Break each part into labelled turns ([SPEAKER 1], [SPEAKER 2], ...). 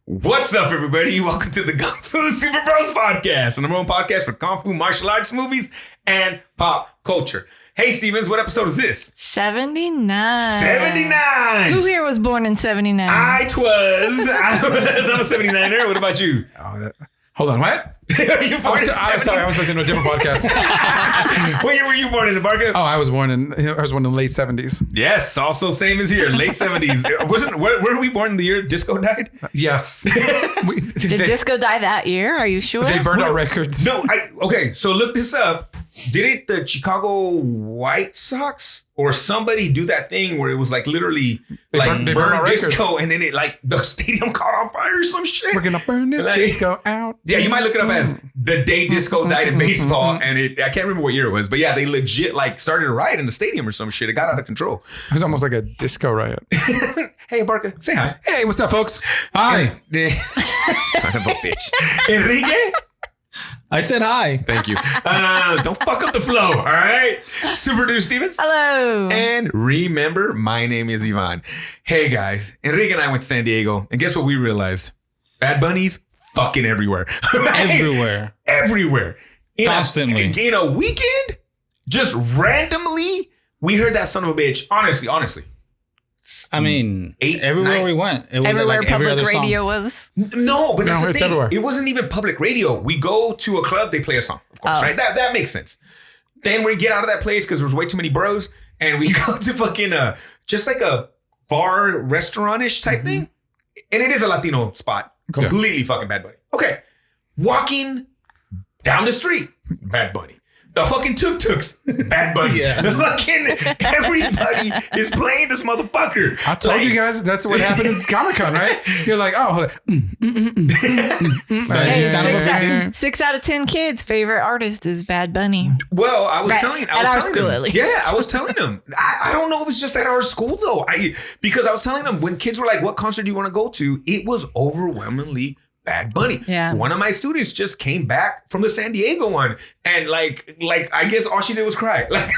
[SPEAKER 1] What's up, everybody? Welcome to the Gung-Fu Super Bros podcast, the number one podcast for Kung Fu martial arts movies and pop culture. Hey, Stevens, what episode is this?
[SPEAKER 2] 79.
[SPEAKER 1] 79!
[SPEAKER 2] Who here was born in 79?
[SPEAKER 1] I'm a 79er. What about you?
[SPEAKER 3] Hold on, what?
[SPEAKER 1] I'm
[SPEAKER 3] sorry, I was listening to a different podcast.
[SPEAKER 1] What year were you born in, Barca?
[SPEAKER 3] I was born in the late 70s.
[SPEAKER 1] Yes, also same as here, late 70s. Where were we born in the year disco died?
[SPEAKER 3] Yes.
[SPEAKER 2] Did disco die that year? Are you sure?
[SPEAKER 3] They burned our records.
[SPEAKER 1] No, okay, so look this up. Didn't the Chicago White Sox or somebody do that thing where it was like literally
[SPEAKER 3] They burned
[SPEAKER 1] disco and then it like the stadium caught on fire or some shit?
[SPEAKER 3] We're going to burn this disco out.
[SPEAKER 1] Yeah, you might look it up as the day disco died in baseball. And I can't remember what year it was, but yeah, they legit like started a riot in the stadium or some shit. It got out of control.
[SPEAKER 3] It was almost like a disco riot.
[SPEAKER 1] Hey, Barca, say hi.
[SPEAKER 3] Hey, what's up, folks? Hi.
[SPEAKER 1] Son of a bitch. Enrique?
[SPEAKER 4] I said hi.
[SPEAKER 1] Thank you. Don't fuck up the flow, all right? Super Dude Stevens.
[SPEAKER 2] Hello.
[SPEAKER 1] And remember, my name is Ivan. Hey, guys. Enrique and I went to San Diego. And guess what we realized? Bad Bunnies fucking everywhere.
[SPEAKER 4] Everywhere.
[SPEAKER 1] Everywhere.
[SPEAKER 4] Constantly.
[SPEAKER 1] In a weekend, just randomly, we heard that son of a bitch. Honestly.
[SPEAKER 4] I mean,
[SPEAKER 1] 8,
[SPEAKER 4] everywhere
[SPEAKER 1] 9.
[SPEAKER 4] we went. It was
[SPEAKER 2] Everywhere
[SPEAKER 4] like every
[SPEAKER 2] public
[SPEAKER 4] other
[SPEAKER 2] radio
[SPEAKER 4] song.
[SPEAKER 2] was.
[SPEAKER 1] No, but that's the
[SPEAKER 3] it's
[SPEAKER 1] thing.
[SPEAKER 3] everywhere.
[SPEAKER 1] It wasn't even public radio. We go to a club, they play a song, of course, right? That makes sense. Then we get out of that place because there was way too many bros, and we go to fucking just like a bar restaurant-ish type thing. And it is a Latino spot. Completely fucking Bad Bunny. Okay. Walking down the street, Bad Bunny. The fucking tuk-tuks, Bad Bunny.
[SPEAKER 4] Yeah.
[SPEAKER 1] The fucking everybody is playing this motherfucker.
[SPEAKER 3] I told you guys that's what happened in Comic-Con, right? You're like, oh,
[SPEAKER 2] Hey, 6 out of 10 kids' favorite artist is Bad Bunny.
[SPEAKER 1] Well, I was telling
[SPEAKER 2] at our school,
[SPEAKER 1] them.
[SPEAKER 2] at least.
[SPEAKER 1] Yeah, I was telling them. I don't know if it's just at our school though. Because I was telling them when kids were like, "What concert do you want to go to?" It was overwhelmingly Bad Bunny.
[SPEAKER 2] Yeah.
[SPEAKER 1] One of my students just came back from the San Diego one, and like I guess all she did was cry. Like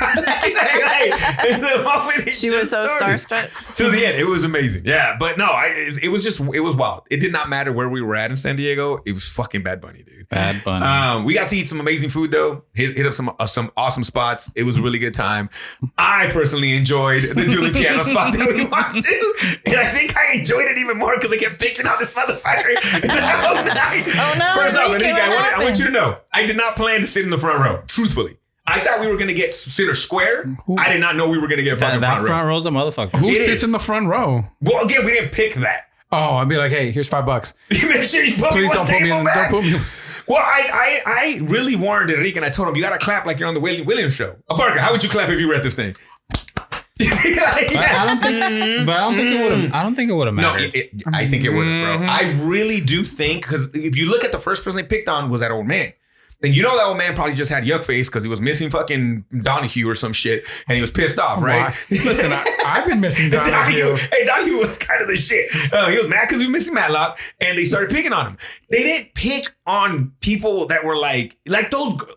[SPEAKER 1] in the moment
[SPEAKER 2] She was so starstruck.
[SPEAKER 1] To the end, it was amazing. Yeah, but no, it was wild. It did not matter where we were at in San Diego. It was fucking Bad Bunny, dude.
[SPEAKER 4] Bad Bunny.
[SPEAKER 1] We got to eat some amazing food though. Hit up some awesome spots. It was a really good time. I personally enjoyed the dueling piano spot that we went to, and I think I enjoyed it even more because I kept picking on this motherfucker.
[SPEAKER 2] Oh no!
[SPEAKER 1] First off,
[SPEAKER 2] Enrique,
[SPEAKER 1] Enrique, I
[SPEAKER 2] what
[SPEAKER 1] want you to
[SPEAKER 2] happened?
[SPEAKER 1] know, I did not plan to sit in the front row. Truthfully, I thought we were going to get center square. I did not know we were going to get fucking
[SPEAKER 4] that
[SPEAKER 1] front row.
[SPEAKER 4] front row's a motherfucker.
[SPEAKER 3] who
[SPEAKER 1] It
[SPEAKER 3] sits
[SPEAKER 1] is.
[SPEAKER 3] in the front row?
[SPEAKER 1] Well, again, we didn't pick that.
[SPEAKER 3] Oh, I'd be like, hey, here's $5.
[SPEAKER 1] Make sure you put
[SPEAKER 3] Please
[SPEAKER 1] me one
[SPEAKER 3] don't put me
[SPEAKER 1] table
[SPEAKER 3] in.
[SPEAKER 1] back.
[SPEAKER 3] Don't put me.
[SPEAKER 1] Well, I really warned Enrique, and I told him, you got to clap like you're on the Williams show. Parker, how would you clap if you were at this thing?
[SPEAKER 4] I don't think it would have. I don't think it would have
[SPEAKER 1] No,
[SPEAKER 4] mattered.
[SPEAKER 1] I think it would have, bro. I really do think, because if you look at the first person they picked on was that old man. And you know that old man probably just had yuck face because he was missing fucking Donahue or some shit, and he was pissed off, right?
[SPEAKER 3] Listen, I've been missing Donahue.
[SPEAKER 1] Hey, Donahue was kind of the shit. He was mad because he was missing Matlock, and they started picking on him. They didn't pick on people that were like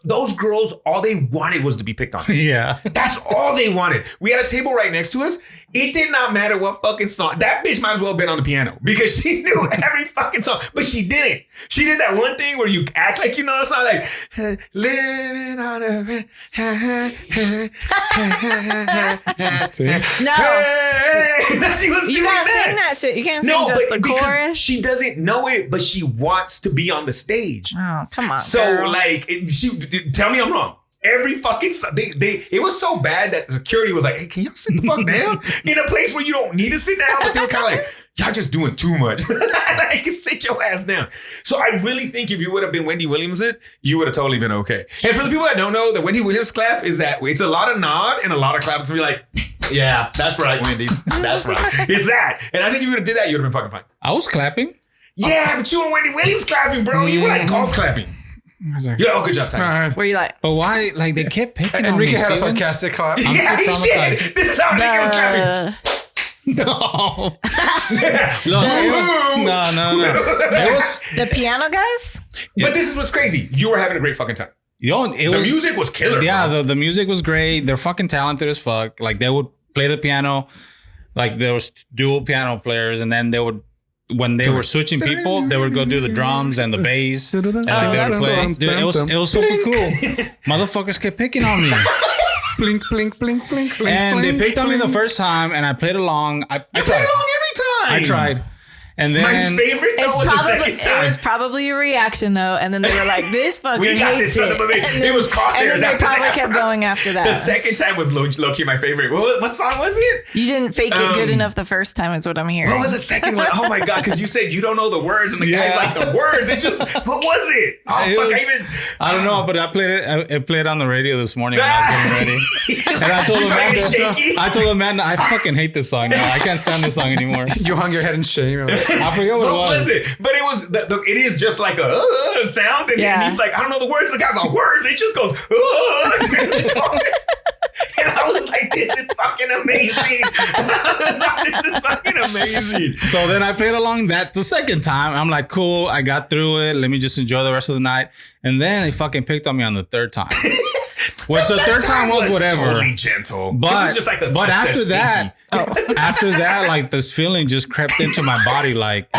[SPEAKER 1] those girls. All they wanted was to be picked on.
[SPEAKER 4] Yeah.
[SPEAKER 1] That's all they wanted. We had a table right next to us. It did not matter what fucking song. That bitch might as well have been on the piano because she knew every fucking song, but she didn't. She did that one thing where you act like you know the song, like living on a
[SPEAKER 3] See?
[SPEAKER 2] No.
[SPEAKER 1] She was
[SPEAKER 2] You
[SPEAKER 1] doing
[SPEAKER 2] gotta
[SPEAKER 1] that.
[SPEAKER 2] sing that shit. You can't sing just the
[SPEAKER 1] because
[SPEAKER 2] chorus.
[SPEAKER 1] she doesn't know it, but she wants to be on the stage.
[SPEAKER 2] Oh, come on.
[SPEAKER 1] So
[SPEAKER 2] girl.
[SPEAKER 1] tell me I'm wrong. Every fucking it was so bad that the security was like, "Hey, can y'all sit the fuck down in a place where you don't need to sit down?" But they were kind of like, "Y'all just doing too much. Like, sit your ass down." So I really think if you would have been Wendy Williams, you would have totally been okay. And for the people that don't know, the Wendy Williams clap is that it's a lot of nod and a lot of clap to be like, "Yeah, that's right, Wendy. That's right." It's that. And I think if you would have did that, you would have been fucking fine.
[SPEAKER 4] I was clapping.
[SPEAKER 1] Yeah, but you and Wendy Williams clapping, bro. You were like golf clapping.
[SPEAKER 3] Like,
[SPEAKER 1] Yeah, oh, good job, Tyler.
[SPEAKER 2] Were you like,
[SPEAKER 4] But why? Like they kept picking on me.
[SPEAKER 3] Enrique had a
[SPEAKER 4] Stevens.
[SPEAKER 3] sarcastic clap.
[SPEAKER 1] Yeah, he
[SPEAKER 4] traumatized.
[SPEAKER 1] did. This is how Enrique was clapping.
[SPEAKER 4] No. No. It was.
[SPEAKER 2] the piano guys?
[SPEAKER 1] But this is what's crazy. You were having a great fucking time.
[SPEAKER 4] It
[SPEAKER 1] The
[SPEAKER 4] was.
[SPEAKER 1] music was killer.
[SPEAKER 4] Yeah,
[SPEAKER 1] bro.
[SPEAKER 4] the music was great. They're fucking talented as fuck. Like they would play the piano. Like there was dual piano players, and then they would when they were switching people, they would go do the drums and the bass, and like they would play. Dude, it was super cool. Motherfuckers kept picking on me.
[SPEAKER 3] Blink, blink, blink, blink, blink.
[SPEAKER 4] And they
[SPEAKER 3] blink,
[SPEAKER 4] picked on me the
[SPEAKER 3] blink.
[SPEAKER 4] first time, and I played along. I
[SPEAKER 1] You play
[SPEAKER 4] tried.
[SPEAKER 1] along every time.
[SPEAKER 4] I tried. And
[SPEAKER 1] My
[SPEAKER 4] then
[SPEAKER 1] favorite though was the second time.
[SPEAKER 2] It was probably a reaction though, and then they were like, "This fucker
[SPEAKER 1] We got
[SPEAKER 2] hates
[SPEAKER 1] this son of a
[SPEAKER 2] it."
[SPEAKER 1] bitch.
[SPEAKER 2] And then-
[SPEAKER 1] It was crosshairs
[SPEAKER 2] And then they
[SPEAKER 1] after
[SPEAKER 2] probably
[SPEAKER 1] that.
[SPEAKER 2] kept going after that.
[SPEAKER 1] The second time was low key my favorite. What song was it?
[SPEAKER 2] You didn't fake it good enough the first time, is what I'm hearing.
[SPEAKER 1] What was the second one? Oh my god! Because you said you don't know the words, and the guy's like the words. It just what was it? Oh
[SPEAKER 4] It
[SPEAKER 1] fuck!
[SPEAKER 4] was- I don't know, but I played it. I played it on the radio this morning when I was getting ready. And I told the man, I told the man, I fucking hate this song now. I can't stand this song anymore.
[SPEAKER 3] You hung your head in shame.
[SPEAKER 4] I forget what it
[SPEAKER 1] What
[SPEAKER 4] was.
[SPEAKER 1] was it? But it was it is just like a sound, and
[SPEAKER 2] Yeah.
[SPEAKER 1] he's like, I don't know the words. The guy's like words. It just goes. And I was like, this is fucking amazing. This is fucking amazing.
[SPEAKER 4] So then I played along that the second time. I'm like, cool, I got through it. Let me just enjoy the rest of the night. And then they fucking picked on me on the third time. Which the third time was whatever.
[SPEAKER 1] Totally gentle. It
[SPEAKER 4] But
[SPEAKER 1] was just like
[SPEAKER 4] after that, after that, like this feeling just crept into my body, like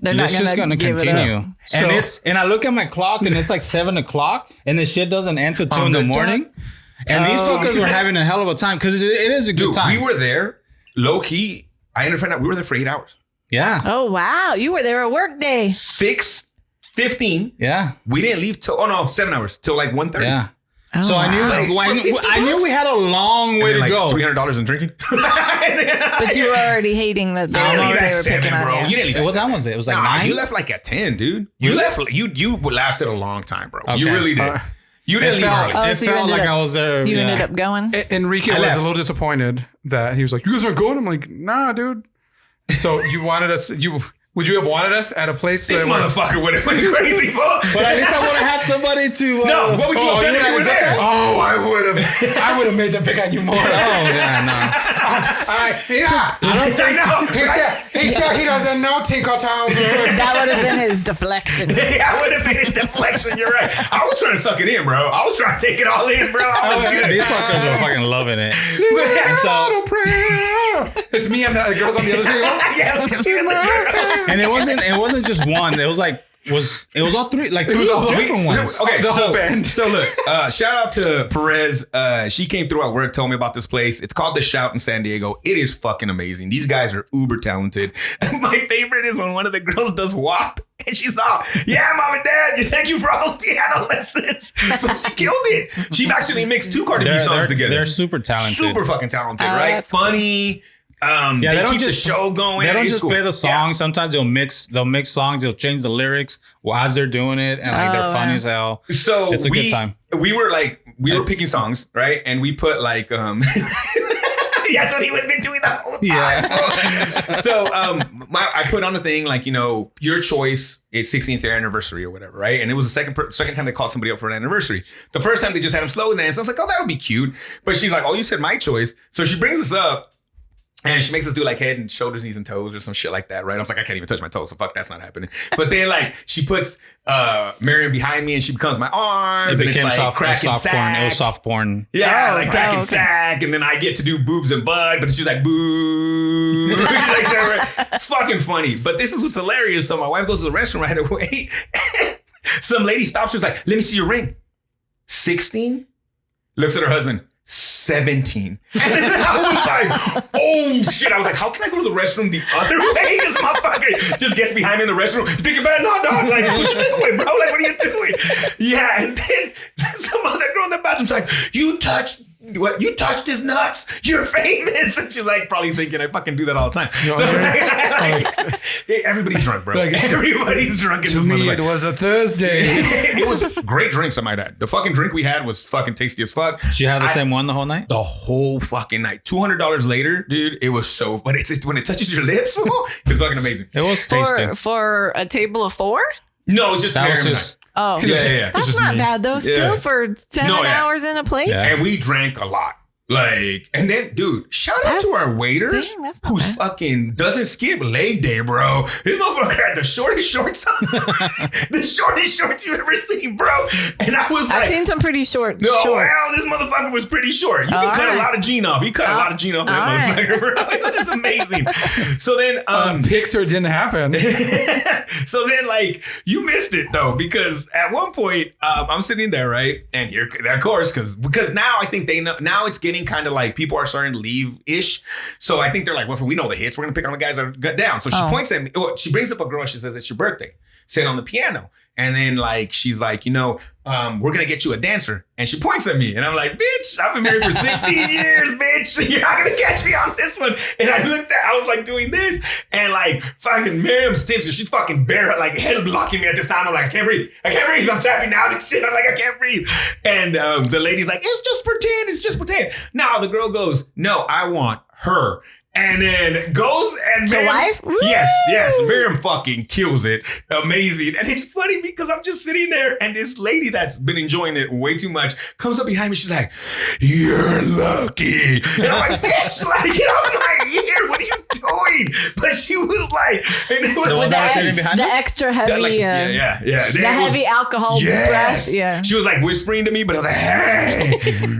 [SPEAKER 2] They're not
[SPEAKER 4] it's just gonna
[SPEAKER 2] give it up.
[SPEAKER 4] continue. And I look at my clock and it's like 7:00 and the shit doesn't end till 2 in the morning. And these fuckers were having a hell of a time because it is a good
[SPEAKER 1] Dude,
[SPEAKER 4] time.
[SPEAKER 1] we were there, low key. I ended up finding out we were there for 8 hours.
[SPEAKER 4] Yeah.
[SPEAKER 2] Oh wow, you were there a work day.
[SPEAKER 1] 6:15.
[SPEAKER 4] Yeah.
[SPEAKER 1] We didn't leave till 7 hours till like 1:30.
[SPEAKER 4] Yeah.
[SPEAKER 2] Oh,
[SPEAKER 4] So I knew
[SPEAKER 2] wow.
[SPEAKER 4] I knew we had a long way to
[SPEAKER 1] like
[SPEAKER 4] go.
[SPEAKER 1] $300 in drinking.
[SPEAKER 2] But you were already hating that they,
[SPEAKER 1] You didn't leave
[SPEAKER 2] they
[SPEAKER 1] at
[SPEAKER 2] were
[SPEAKER 1] 7,
[SPEAKER 2] picking on
[SPEAKER 1] bro.
[SPEAKER 2] you.
[SPEAKER 1] You didn't leave at
[SPEAKER 4] What
[SPEAKER 1] 7.
[SPEAKER 4] time was it? It was like
[SPEAKER 1] Nah,
[SPEAKER 4] 9?
[SPEAKER 1] you left like at 10, dude. You left. You lasted a long time, bro. You
[SPEAKER 4] Okay.
[SPEAKER 1] really did. You didn't
[SPEAKER 3] It
[SPEAKER 1] leave
[SPEAKER 3] felt-
[SPEAKER 1] early.
[SPEAKER 2] Oh,
[SPEAKER 4] It
[SPEAKER 2] so you
[SPEAKER 4] felt
[SPEAKER 2] ended
[SPEAKER 4] like
[SPEAKER 2] up-
[SPEAKER 4] I was there.
[SPEAKER 2] You
[SPEAKER 4] yeah.
[SPEAKER 2] ended up going.
[SPEAKER 3] Enrique
[SPEAKER 1] I
[SPEAKER 3] was
[SPEAKER 1] left.
[SPEAKER 3] a little disappointed that he was like, "You guys aren't going." I'm like, "Nah, dude." So you wanted us? Would you have wanted us at a place?
[SPEAKER 1] This
[SPEAKER 3] that were-
[SPEAKER 1] motherfucker would have went crazy, bro.
[SPEAKER 4] But at least I would have had somebody to.
[SPEAKER 1] No, what would you have done if you were there?
[SPEAKER 3] Oh, I would have made them pick on you more.
[SPEAKER 4] Oh yeah, no.
[SPEAKER 3] He said he doesn't know Tinkle Toes.
[SPEAKER 2] That would have been his deflection.
[SPEAKER 1] Yeah, I would have been his deflection. You're right. I was trying to suck it in, bro. I was trying to take it all in, bro. I was good.
[SPEAKER 4] These fuckers were fucking loving it.
[SPEAKER 1] And
[SPEAKER 4] So,
[SPEAKER 3] It's me and the girls on the other table.
[SPEAKER 1] yeah, look at you in the girl.
[SPEAKER 4] and it wasn't just one. It was like it was all three. Like
[SPEAKER 3] It was
[SPEAKER 4] three
[SPEAKER 3] all
[SPEAKER 4] different ones.
[SPEAKER 1] Okay,
[SPEAKER 3] The whole band.
[SPEAKER 1] So look, shout out to Perez. She came through at work, told me about this place. It's called The Shout in San Diego. It is fucking amazing. These guys are uber talented. My favorite is when one of the girls does WAP and she's all, yeah, mom and dad, thank you for all those piano lessons. But she killed it. She actually mixed 2 Cardi B songs together.
[SPEAKER 4] They're super talented.
[SPEAKER 1] Super fucking talented,
[SPEAKER 2] Oh,
[SPEAKER 1] right?
[SPEAKER 2] that's cool.
[SPEAKER 1] Funny.
[SPEAKER 4] Yeah,
[SPEAKER 1] they keep the show going.
[SPEAKER 4] They don't
[SPEAKER 1] It's
[SPEAKER 4] just
[SPEAKER 1] cool.
[SPEAKER 4] play the song.
[SPEAKER 1] Yeah.
[SPEAKER 4] Sometimes they'll mix songs. They'll change the lyrics as they're doing it, and like they're funny
[SPEAKER 2] wow.
[SPEAKER 4] as hell.
[SPEAKER 1] So
[SPEAKER 4] It's a good time.
[SPEAKER 1] We were picking songs, right? And we put like that's what he would have been doing the whole time.
[SPEAKER 4] Yeah.
[SPEAKER 1] So I put on the thing like, your choice is 16th year anniversary or whatever, right? And it was the second time they called somebody up for an anniversary. The first time they just had him slow dance. I was like, oh, that'll be cute. But she's like, oh, you said my choice. So she brings us up. And she makes us do like head and shoulders, knees and toes or some shit like that, right? I was like, I can't even touch my toes, so fuck, that's not happening. But then like she puts Marion behind me and she becomes my arms.
[SPEAKER 4] It
[SPEAKER 1] and
[SPEAKER 4] became
[SPEAKER 1] it's like
[SPEAKER 4] soft
[SPEAKER 1] cracking
[SPEAKER 4] porn.
[SPEAKER 1] sack.
[SPEAKER 4] It was soft porn.
[SPEAKER 1] Yeah, like cracking
[SPEAKER 2] okay.
[SPEAKER 1] sack, and then I get to do boobs and butt, but she's like, boo. She's like, it's fucking funny. But this is what's hilarious. So my wife goes to the restroom right away. Some lady stops, she's like, let me see your ring. 16? Looks at her husband. 17. And then I was like, oh shit. I was like, how can I go to the restroom the other way? Because motherfucker just gets behind me in the restroom. You think about it? No, dog. Like, what you doing, bro? Like, what are you doing? Yeah. And then some other girl in the bathroom's like, you touched his nuts? You're famous. And she's like, probably thinking I fucking do that all the time. So, everybody's drunk, bro.
[SPEAKER 3] Like,
[SPEAKER 1] Everybody's drunk in
[SPEAKER 3] To
[SPEAKER 1] this
[SPEAKER 3] me, it
[SPEAKER 1] motherfucker.
[SPEAKER 3] was a Thursday.
[SPEAKER 1] It was great drinks, I might add. The fucking drink we had was fucking tasty as fuck.
[SPEAKER 4] Did you have the same one the whole night?
[SPEAKER 1] The whole fucking night. $200 later, dude, it was so, but it's just, when it touches your lips, it's fucking amazing.
[SPEAKER 4] It was tasty.
[SPEAKER 2] For a table of 4?
[SPEAKER 1] No, it's just
[SPEAKER 4] That
[SPEAKER 1] Mary
[SPEAKER 4] was
[SPEAKER 1] and I.
[SPEAKER 4] just
[SPEAKER 2] Oh,
[SPEAKER 1] Yeah.
[SPEAKER 2] that's
[SPEAKER 3] just
[SPEAKER 2] not
[SPEAKER 3] me.
[SPEAKER 2] bad though. Still
[SPEAKER 1] Yeah.
[SPEAKER 2] for 7
[SPEAKER 1] No, yeah.
[SPEAKER 2] hours in a place.
[SPEAKER 4] Yeah.
[SPEAKER 1] And we drank a lot. Like, and then, dude, shout out to our waiter
[SPEAKER 2] Dang, that's not
[SPEAKER 1] who's
[SPEAKER 2] bad.
[SPEAKER 1] fucking doesn't skip leg day, bro. This motherfucker had the shortest shorts on. The shortest shorts you ever seen, bro. And I was like,
[SPEAKER 2] I've seen some pretty short
[SPEAKER 1] no,
[SPEAKER 2] shorts.
[SPEAKER 1] well, this motherfucker was pretty short. You can cut a lot of jean off. He cut a lot of jean off that motherfucker, bro. It was amazing. So then,
[SPEAKER 3] Pixar didn't happen.
[SPEAKER 1] so then, like, you missed it though, because at one point, I'm sitting there, right, and here, of course, because now I think they know. Now it's getting kind of like people are starting to leave ish. So I think they're like, well, if we know the hits, we're gonna pick on the guys that got down. So she points at me. Well, she brings up a girl and she says, "It's your birthday. Sit on the piano." And then like she's like, we're gonna get you a dancer. And she points at me, and I'm like, bitch, I've been married for 16 years, bitch. You're not gonna catch me on this one. And I was like doing this, and like fucking Miriam Stips, and she's fucking bare, like head blocking me at this time. I'm like, I can't breathe. I'm tapping out and shit. I'm like, I can't breathe. And the lady's like, it's just pretend. Now the girl goes, no, I want her. And then goes and
[SPEAKER 2] To wife? Woo!
[SPEAKER 1] Yes. Miriam fucking kills it. Amazing. And it's funny because I'm just sitting there and this lady that's been enjoying it way too much comes up behind me. She's like, you're lucky. And I'm like, bitch, like, get off my ear. What are you doing? But she was like, and it was
[SPEAKER 4] one that was sitting behind
[SPEAKER 2] the
[SPEAKER 4] you?
[SPEAKER 2] extra heavy,
[SPEAKER 1] like, yeah.
[SPEAKER 2] the heavy alcohol breath. Yeah.
[SPEAKER 1] She was like whispering to me, but I was like,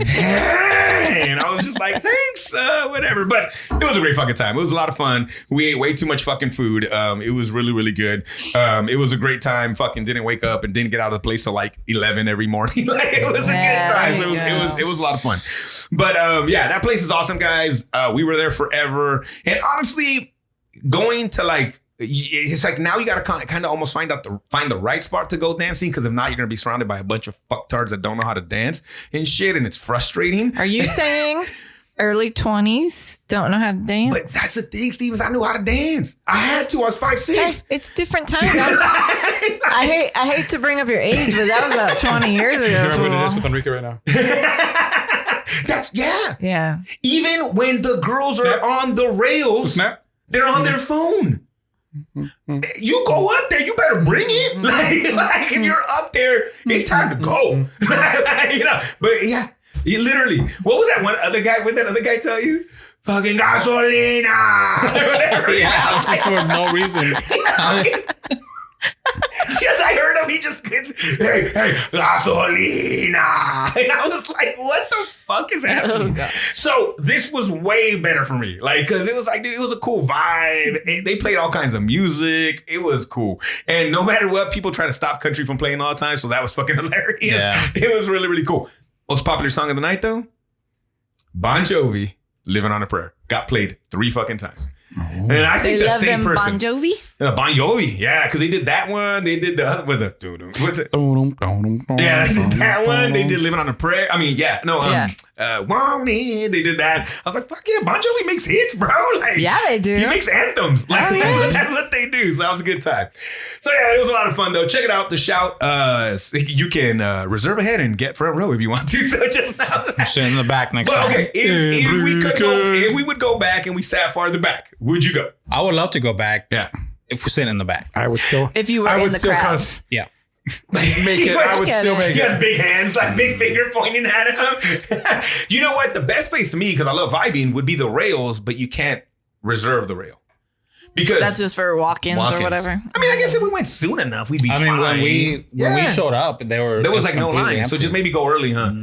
[SPEAKER 1] hey. And I was just like, thanks, whatever. But it was a great fucking time. It was a lot of fun. We ate way too much fucking food. It was really, really good. It was a great time. Fucking didn't wake up and didn't get out of the place till like 11 every morning. Like it was a good time. So it was a lot of fun. But yeah, that place is awesome, guys. We were there forever. And honestly, going to like, it's like now you got to kind of almost find the right spot to go dancing, because if not, you're gonna be surrounded by a bunch of fucktards that don't know how to dance and shit, and it's frustrating.
[SPEAKER 2] Are you saying early 20s don't know how to dance?
[SPEAKER 1] But that's the thing, Stevens. I knew how to dance. I had to. I was 5'6".
[SPEAKER 2] Hey, it's different times. I hate to bring up your age, but that was about 20 years ago.
[SPEAKER 3] Remember what it is with Enrique right now.
[SPEAKER 2] Yeah.
[SPEAKER 1] Even when the girls are on the rails, they're on their phone. You go up there, you better bring it. Like if you're up there, it's time to go. But yeah, you literally. What was that one other guy? What did that other guy tell you? Fucking gasolina. Whatever.
[SPEAKER 4] Yeah, for no reason.
[SPEAKER 1] Yes, I heard him. He just gets, hey, gasolina. And I was like, what the fuck is happening?
[SPEAKER 2] Oh,
[SPEAKER 1] So this was way better for me. Like, because it was like, dude, it was a cool vibe. They played all kinds of music. It was cool. And no matter what, people try to stop country from playing all the time. So that was fucking hilarious.
[SPEAKER 4] Yeah.
[SPEAKER 1] It was really, really cool. Most popular song of the night, though? Bon Jovi, Living on a Prayer. Got played 3 fucking times. And I think the same person.
[SPEAKER 2] Bon Jovi?
[SPEAKER 1] Bon Jovi, yeah, because they did that one. They did the other with the what's it? Yeah, they did that one. They did Living on a Prayer. I mean, yeah, no, they did that. I was like, fuck yeah, Bon Jovi makes hits, bro. Like,
[SPEAKER 2] Yeah, they do.
[SPEAKER 1] He makes anthems. Like that's what they do. So that was a good time. So yeah, it was a lot of fun though. Check it out. The Shout. You can reserve ahead and get front row if you want to. So just now.
[SPEAKER 4] I'm sitting in the back next
[SPEAKER 1] Well,
[SPEAKER 4] time.
[SPEAKER 1] okay, if we would go back and we sat farther back, would you go?
[SPEAKER 4] I would love to go back.
[SPEAKER 1] Yeah.
[SPEAKER 4] If we're sitting in the back.
[SPEAKER 3] I would still.
[SPEAKER 2] If you were in the crowd.
[SPEAKER 4] Yeah.
[SPEAKER 3] Make it. I would still make
[SPEAKER 1] He
[SPEAKER 3] it.
[SPEAKER 1] has big hands, like big finger pointing at him. You know what? The best place to me, because I love vibing, would be the rails, but you can't reserve the rail. Because
[SPEAKER 2] That's just for walk-ins or whatever.
[SPEAKER 1] I mean, I guess if we went soon enough, we'd be fine.
[SPEAKER 4] when we showed up, there was
[SPEAKER 1] like no line.
[SPEAKER 4] empty.
[SPEAKER 1] So just maybe go early, huh?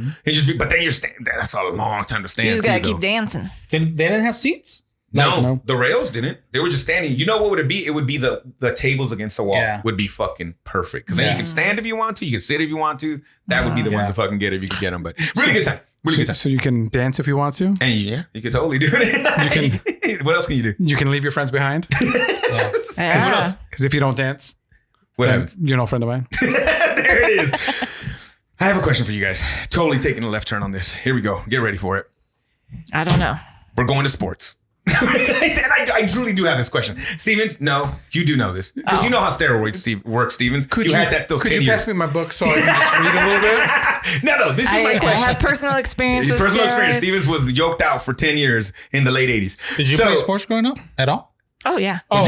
[SPEAKER 1] But then you're standing there. That's a long time to stand.
[SPEAKER 2] You just got to
[SPEAKER 1] too,
[SPEAKER 2] keep dancing.
[SPEAKER 4] They didn't have seats?
[SPEAKER 1] No, the rails didn't. They were just standing. You know what would it be? It would be the tables against the wall.
[SPEAKER 4] Yeah.
[SPEAKER 1] Would be fucking perfect. Because then you can stand if you want to. You can sit if you want to. That would be the ones to fucking get if you could get them. But really good time. Really good time.
[SPEAKER 3] So you can dance if you want to.
[SPEAKER 1] And yeah, you can totally do it. What else can you do?
[SPEAKER 3] You can leave your friends behind.
[SPEAKER 2] Yeah.
[SPEAKER 3] Because if you don't dance,
[SPEAKER 1] What
[SPEAKER 3] then
[SPEAKER 1] happens?
[SPEAKER 3] you're no friend of mine.
[SPEAKER 1] There it is. I have a question for you guys. Totally taking a left turn on this. Here we go. Get ready for it.
[SPEAKER 2] I don't know.
[SPEAKER 1] We're going to sports. And I truly do have this question. Stevens, no, you do know this. Because you know how steroids work, Stevens. Could you had that those 10
[SPEAKER 3] Could you
[SPEAKER 1] years.
[SPEAKER 3] pass me my book so I can just read a little bit?
[SPEAKER 1] No, this is my
[SPEAKER 2] I
[SPEAKER 1] question.
[SPEAKER 2] have personal experience with
[SPEAKER 1] Personal experience.
[SPEAKER 2] steroids.
[SPEAKER 1] Stevens was yoked out for 10 years in the late 80s.
[SPEAKER 4] Did you play sports growing up at all?
[SPEAKER 2] Oh, yeah.
[SPEAKER 1] Whoa.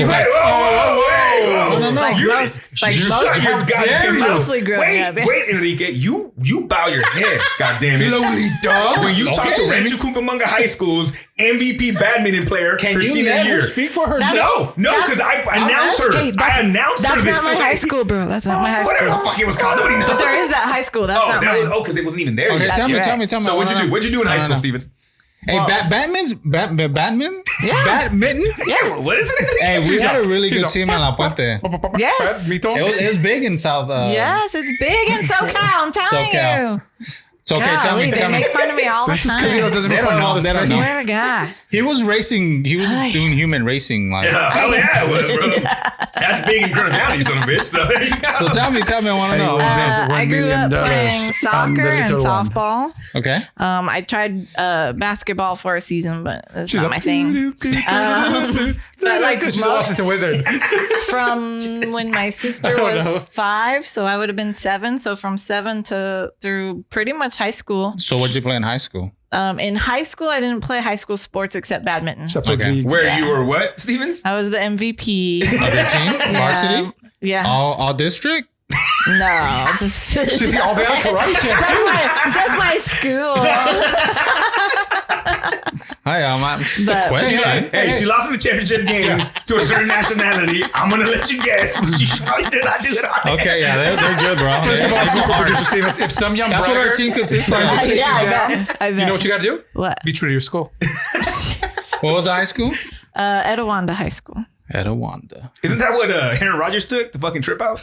[SPEAKER 2] Like like
[SPEAKER 1] You're-
[SPEAKER 2] most, like
[SPEAKER 1] you're
[SPEAKER 2] most,
[SPEAKER 1] such a goddamn
[SPEAKER 2] mostly growing up.
[SPEAKER 1] Wait, Enrique, you bow your head, goddamn it.
[SPEAKER 3] Lowly dog.
[SPEAKER 1] When you talk to
[SPEAKER 4] Okay.
[SPEAKER 1] Rancho Cucamonga High School's MVP badminton player
[SPEAKER 4] Can
[SPEAKER 1] her
[SPEAKER 4] you
[SPEAKER 1] senior
[SPEAKER 4] let her
[SPEAKER 1] year.
[SPEAKER 4] speak for her?
[SPEAKER 1] No, because I announced her.
[SPEAKER 2] Hey,
[SPEAKER 1] I announced her.
[SPEAKER 2] That's
[SPEAKER 1] this,
[SPEAKER 2] not my
[SPEAKER 1] okay?
[SPEAKER 2] high school, bro. That's not my high
[SPEAKER 1] Whatever
[SPEAKER 2] school.
[SPEAKER 1] the fuck it was called. Nobody knows.
[SPEAKER 2] But there is that high school. That's
[SPEAKER 1] Oh,
[SPEAKER 2] not
[SPEAKER 1] that was,
[SPEAKER 2] mine.
[SPEAKER 1] because it wasn't even there
[SPEAKER 4] Okay,
[SPEAKER 1] yet.
[SPEAKER 4] tell me.
[SPEAKER 1] So what'd you do? What'd you do in high school, Stevens?
[SPEAKER 4] Hey, badminton? Badminton?
[SPEAKER 2] Yeah.
[SPEAKER 4] Badminton?
[SPEAKER 1] Yeah. What is it?
[SPEAKER 4] Hey, we had a really
[SPEAKER 3] He's
[SPEAKER 4] good
[SPEAKER 3] a-
[SPEAKER 4] team in La Puente.
[SPEAKER 2] Yes.
[SPEAKER 3] Mito?
[SPEAKER 4] It was big in South.
[SPEAKER 2] Yes, it's big in SoCal. I'm telling
[SPEAKER 4] SoCal.
[SPEAKER 2] you.
[SPEAKER 4] So, okay, tell
[SPEAKER 2] Golly,
[SPEAKER 4] me.
[SPEAKER 2] they make fun of me all the
[SPEAKER 3] That's just
[SPEAKER 2] time.
[SPEAKER 3] because doesn't
[SPEAKER 4] They don't
[SPEAKER 3] require
[SPEAKER 4] know,
[SPEAKER 3] all the
[SPEAKER 4] they don't
[SPEAKER 2] I
[SPEAKER 4] know.
[SPEAKER 2] swear to God.
[SPEAKER 4] He was racing. He was doing human racing. Like.
[SPEAKER 1] Yeah, hell yeah, it was, bro. That's big in Kern County, son of a bitch. So there you go.
[SPEAKER 4] So tell me. I want to know.
[SPEAKER 2] I grew up playing soccer and softball.
[SPEAKER 4] Okay.
[SPEAKER 2] I tried basketball for a season, but that's
[SPEAKER 3] She's
[SPEAKER 2] not my thing. But like
[SPEAKER 3] she's lost
[SPEAKER 2] most,
[SPEAKER 3] to wizard.
[SPEAKER 2] from when my sister
[SPEAKER 3] don't
[SPEAKER 2] was
[SPEAKER 3] know.
[SPEAKER 2] 5, so I would have been 7. So from 7 to through pretty much high school.
[SPEAKER 4] So what'd you play in high school?
[SPEAKER 2] In high school, I didn't play high school sports except badminton.
[SPEAKER 4] Okay.
[SPEAKER 1] Where you were what, Stevens?
[SPEAKER 2] I was the MVP.
[SPEAKER 4] Of your team? Varsity?
[SPEAKER 2] Yeah.
[SPEAKER 4] All district?
[SPEAKER 2] No, just
[SPEAKER 3] She's the All Valley Karate champ.
[SPEAKER 2] just my school.
[SPEAKER 4] Hi, I'm just a
[SPEAKER 2] But-
[SPEAKER 4] question.
[SPEAKER 1] Hey, she lost in the championship game to a certain nationality. I'm gonna let you guess, but she probably did not do it on
[SPEAKER 4] Okay, yeah, they're good, bro.
[SPEAKER 3] First of all,
[SPEAKER 4] They're
[SPEAKER 3] super
[SPEAKER 4] hard.
[SPEAKER 3] producer Stevens, if some young
[SPEAKER 4] That's what our
[SPEAKER 3] bragger
[SPEAKER 4] team consists of.
[SPEAKER 3] tries to take
[SPEAKER 2] Yeah,
[SPEAKER 3] you
[SPEAKER 2] I
[SPEAKER 3] down,
[SPEAKER 2] bet. I bet.
[SPEAKER 3] you know what you got to do?
[SPEAKER 2] What?
[SPEAKER 3] Be true to your school.
[SPEAKER 4] What was the high school?
[SPEAKER 2] Etowanda High School.
[SPEAKER 4] Etowanda.
[SPEAKER 1] Isn't that what Aaron Rodgers took to fucking trip out?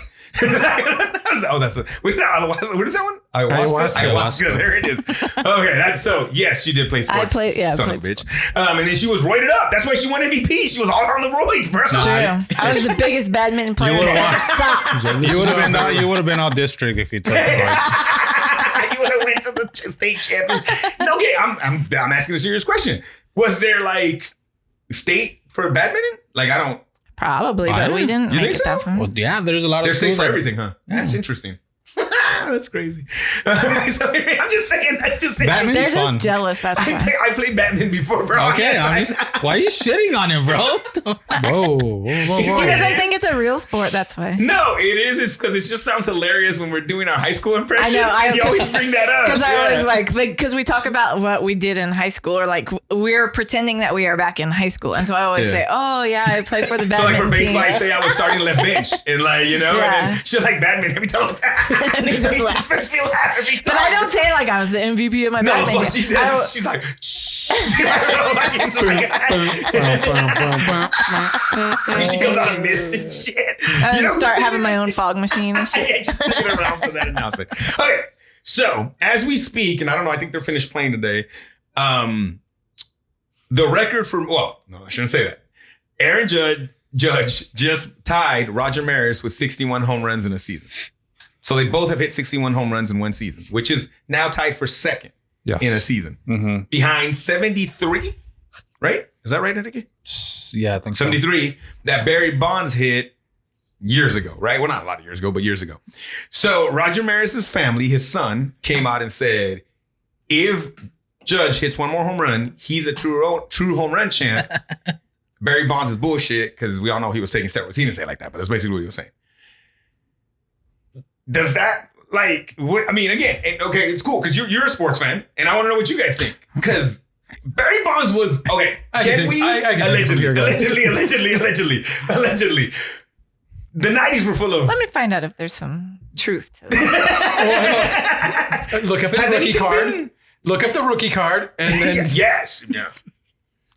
[SPEAKER 1] Oh, that's a what is that? What is that one? Ayahuasca. There it is. Okay, that's so. Yes, she did play sports.
[SPEAKER 2] I played- yeah, I
[SPEAKER 1] son
[SPEAKER 2] played
[SPEAKER 1] of a bitch. And then she was roided up. That's why she won MVP. She was all on the roids, bro.
[SPEAKER 2] True. I was the biggest badminton player
[SPEAKER 4] would've
[SPEAKER 2] that ever stopped.
[SPEAKER 4] You would have been all district if you took it.
[SPEAKER 1] You would have went to the state champion. Okay, I'm asking a serious question. Was there like state for badminton? Like I don't.
[SPEAKER 2] Probably, but we didn't
[SPEAKER 1] You
[SPEAKER 2] make
[SPEAKER 1] think
[SPEAKER 2] it that
[SPEAKER 1] so?
[SPEAKER 2] far.
[SPEAKER 4] Well, yeah, there's a lot of
[SPEAKER 1] They're
[SPEAKER 4] schools
[SPEAKER 1] state for
[SPEAKER 4] that-
[SPEAKER 1] everything, huh? That's interesting. That's crazy. So, I'm just saying. That's just
[SPEAKER 4] Badminton's
[SPEAKER 2] They're just
[SPEAKER 4] fun.
[SPEAKER 2] jealous. That's why.
[SPEAKER 1] I played badminton before, bro.
[SPEAKER 4] Okay,
[SPEAKER 1] Yes,
[SPEAKER 4] why are you shitting on him, bro?
[SPEAKER 3] Whoa.
[SPEAKER 2] Because I think it's a real sport. That's why.
[SPEAKER 1] No, it is. It's because it just sounds hilarious when we're doing our high school impressions.
[SPEAKER 2] I know, I-
[SPEAKER 1] You always bring that up.
[SPEAKER 2] Because I
[SPEAKER 1] Yeah.
[SPEAKER 2] always like because we talk about what we did in high school, or like we're pretending that we are back in high school, and so I always
[SPEAKER 1] Yeah.
[SPEAKER 2] say, "Oh yeah, I played for the
[SPEAKER 1] So like
[SPEAKER 2] badminton
[SPEAKER 1] for baseball, I
[SPEAKER 2] team."
[SPEAKER 1] say I was starting left bench, and like you know,
[SPEAKER 2] Yeah.
[SPEAKER 1] and then she like badminton every time.
[SPEAKER 2] And he just
[SPEAKER 1] It
[SPEAKER 2] laughs.
[SPEAKER 1] makes me laugh every time.
[SPEAKER 2] But I don't say like I was the MVP of my
[SPEAKER 1] No,
[SPEAKER 2] badminton.
[SPEAKER 1] but she
[SPEAKER 2] I
[SPEAKER 1] does.
[SPEAKER 2] don't-
[SPEAKER 1] She's like, shh. She comes out of mist and shit.
[SPEAKER 2] I
[SPEAKER 1] You know who's
[SPEAKER 2] start
[SPEAKER 1] thinking
[SPEAKER 2] having my
[SPEAKER 1] that?
[SPEAKER 2] own fog machine and shit.
[SPEAKER 1] Yeah, just sticking around for that announcement. Okay, so as we speak, and I don't know, I think they're finished playing today. The record for no, I shouldn't say that. Aaron Judge just tied Roger Maris with 61 home runs in a season. So they both have hit 61 home runs in one season, which is now tied for second
[SPEAKER 3] Yes.
[SPEAKER 1] in a season, behind 73. Right? Is that right, Enrique?
[SPEAKER 4] Yeah, I think so.
[SPEAKER 1] 73 that Barry Bonds hit years ago, right? Well, not a lot of years ago, but years ago. So Roger Maris's family, his son, came out and said, if Judge hits one more home run, he's a true home run champ. Barry Bonds is bullshit because we all know he was taking steroids. He didn't say it like that, but that's basically what he was saying. Does that, like, what, I mean, again, okay, it's cool because you're a sports fan, and I want to know what you guys think. Because Barry Bonds was, okay,
[SPEAKER 3] I
[SPEAKER 1] can we,
[SPEAKER 3] can take it from here, guys.
[SPEAKER 1] allegedly. The 90s were full of,
[SPEAKER 2] Let me find out if there's some truth to that.
[SPEAKER 3] Look up
[SPEAKER 1] Has
[SPEAKER 3] the rookie
[SPEAKER 1] anything
[SPEAKER 3] card.
[SPEAKER 1] been-
[SPEAKER 3] Look up the rookie card, and then
[SPEAKER 1] yes.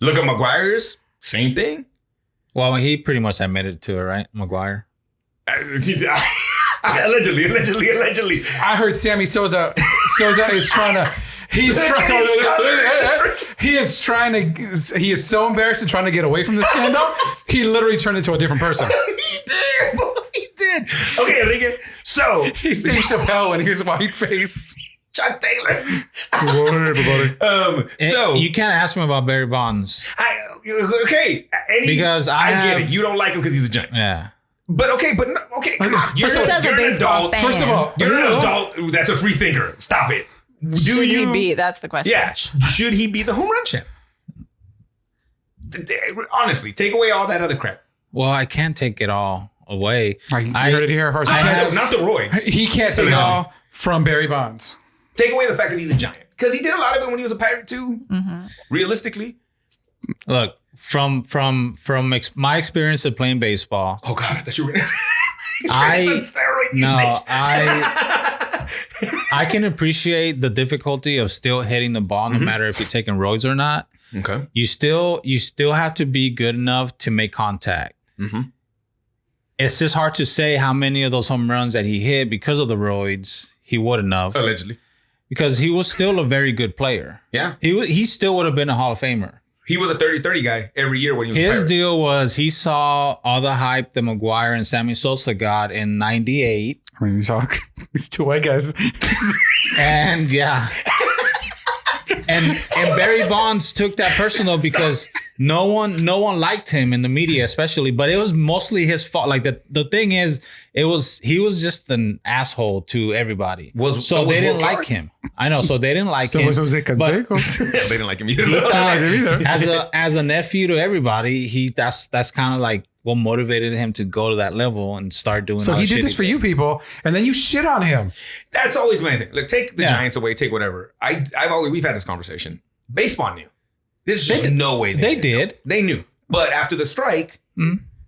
[SPEAKER 1] Look at McGuire's, same thing.
[SPEAKER 4] Well, he pretty much admitted to it, right, McGuire?
[SPEAKER 1] Allegedly.
[SPEAKER 3] I heard Sammy Sosa is trying to. He is so embarrassed and trying to get away from the scandal. He literally turned into a different person.
[SPEAKER 1] He did. Okay, Enrique. So
[SPEAKER 3] He's Dave Chappelle and his white face.
[SPEAKER 1] Chuck Taylor.
[SPEAKER 3] Everybody.
[SPEAKER 1] So
[SPEAKER 4] You can't ask me about Barry Bonds.
[SPEAKER 1] because I get
[SPEAKER 4] have-
[SPEAKER 1] it. You don't like him because he's a giant.
[SPEAKER 4] Yeah.
[SPEAKER 1] But come on. You're,
[SPEAKER 2] Just as a
[SPEAKER 1] you're an
[SPEAKER 2] baseball
[SPEAKER 1] adult.
[SPEAKER 2] fan.
[SPEAKER 3] First of all,
[SPEAKER 1] You're an adult that's a free thinker. Stop it.
[SPEAKER 2] Should he be? That's the question.
[SPEAKER 1] Yeah. Should he be the home run champ? Honestly, take away all that other crap.
[SPEAKER 4] Well, I can't take it all away.
[SPEAKER 3] You heard it here first.
[SPEAKER 1] Not the Roy.
[SPEAKER 3] He can't take it all from Barry Bonds.
[SPEAKER 1] Take away the fact that he's a giant. Because he did a lot of it when he was a Pirate too. Realistically.
[SPEAKER 4] Look, from my experience of playing baseball.
[SPEAKER 1] Oh God, I thought you were
[SPEAKER 4] I can appreciate the difficulty of still hitting the ball, no matter if you're taking roids or not.
[SPEAKER 1] Okay.
[SPEAKER 4] You still have to be good enough to make contact. It's just hard to say how many of those home runs that he hit because of the roids he wouldn't have.
[SPEAKER 1] Allegedly.
[SPEAKER 4] Because he was still a very good player.
[SPEAKER 1] Yeah.
[SPEAKER 4] He still would have been a Hall of Famer.
[SPEAKER 1] He was a 30-30 guy every year when he was
[SPEAKER 4] His
[SPEAKER 1] a Pirate.
[SPEAKER 4] deal was he saw all the hype that McGuire and Sammy Sosa got in 98.
[SPEAKER 3] I mean, these two white guys.
[SPEAKER 4] And yeah. And Barry Bonds took that personal because no one liked him in the media, especially, but it was mostly his fault. Like the thing is, he was just an asshole to everybody. So they didn't like him. I know. So they didn't like him.
[SPEAKER 3] So was Jose Canseco?
[SPEAKER 1] They didn't like him either.
[SPEAKER 4] As a nephew to everybody, that's kind of like what motivated him to go to that level and start doing.
[SPEAKER 3] So he did this for you people, and then you shit on him.
[SPEAKER 1] That's always my thing. Look, take the Giants away, take whatever. We've had this conversation. Baseball knew. There's just no way
[SPEAKER 4] they did.
[SPEAKER 1] They knew. But after the strike,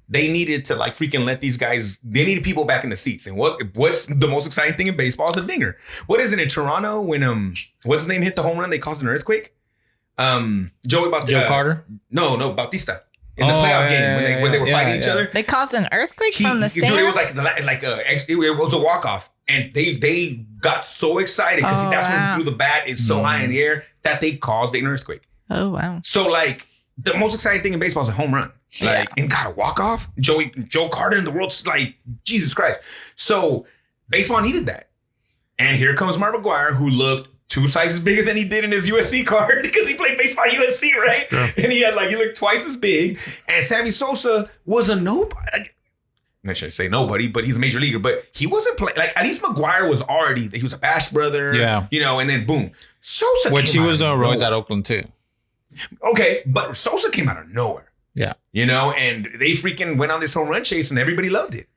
[SPEAKER 1] they needed to like freaking let these guys, they needed people back in the seats. And what's the most exciting thing in baseball is a dinger. What is it in Toronto when what's his name hit the home run? They caused an earthquake. Joe
[SPEAKER 4] Carter?
[SPEAKER 1] No, Bautista. In the playoff game when they were fighting each other.
[SPEAKER 2] They caused an earthquake from the stand?
[SPEAKER 1] Dude, it was it was a walk-off. And they got so excited because that's when he threw the bat. It's so high in the air that they caused an earthquake.
[SPEAKER 2] Oh, wow.
[SPEAKER 1] So, like, the most exciting thing in baseball is a home run. Like, and got a walk-off. Joe Carter in the world's like, Jesus Christ. So, baseball needed that. And here comes Mark McGuire, who looked 2 sizes bigger than he did in his USC card because he played baseball at USC, right? Yeah. And he looked twice as big. And Sammy Sosa was a nobody. I shouldn't say nobody, but he's a major leaguer. But he wasn't playing. Like, at least McGuire was he was a Bash brother. Yeah. and then boom. Sosa
[SPEAKER 4] Which he was doing roids at Oakland too.
[SPEAKER 1] Okay, but Sosa came out of nowhere.
[SPEAKER 4] Yeah.
[SPEAKER 1] And they freaking went on this home run chase and everybody loved it.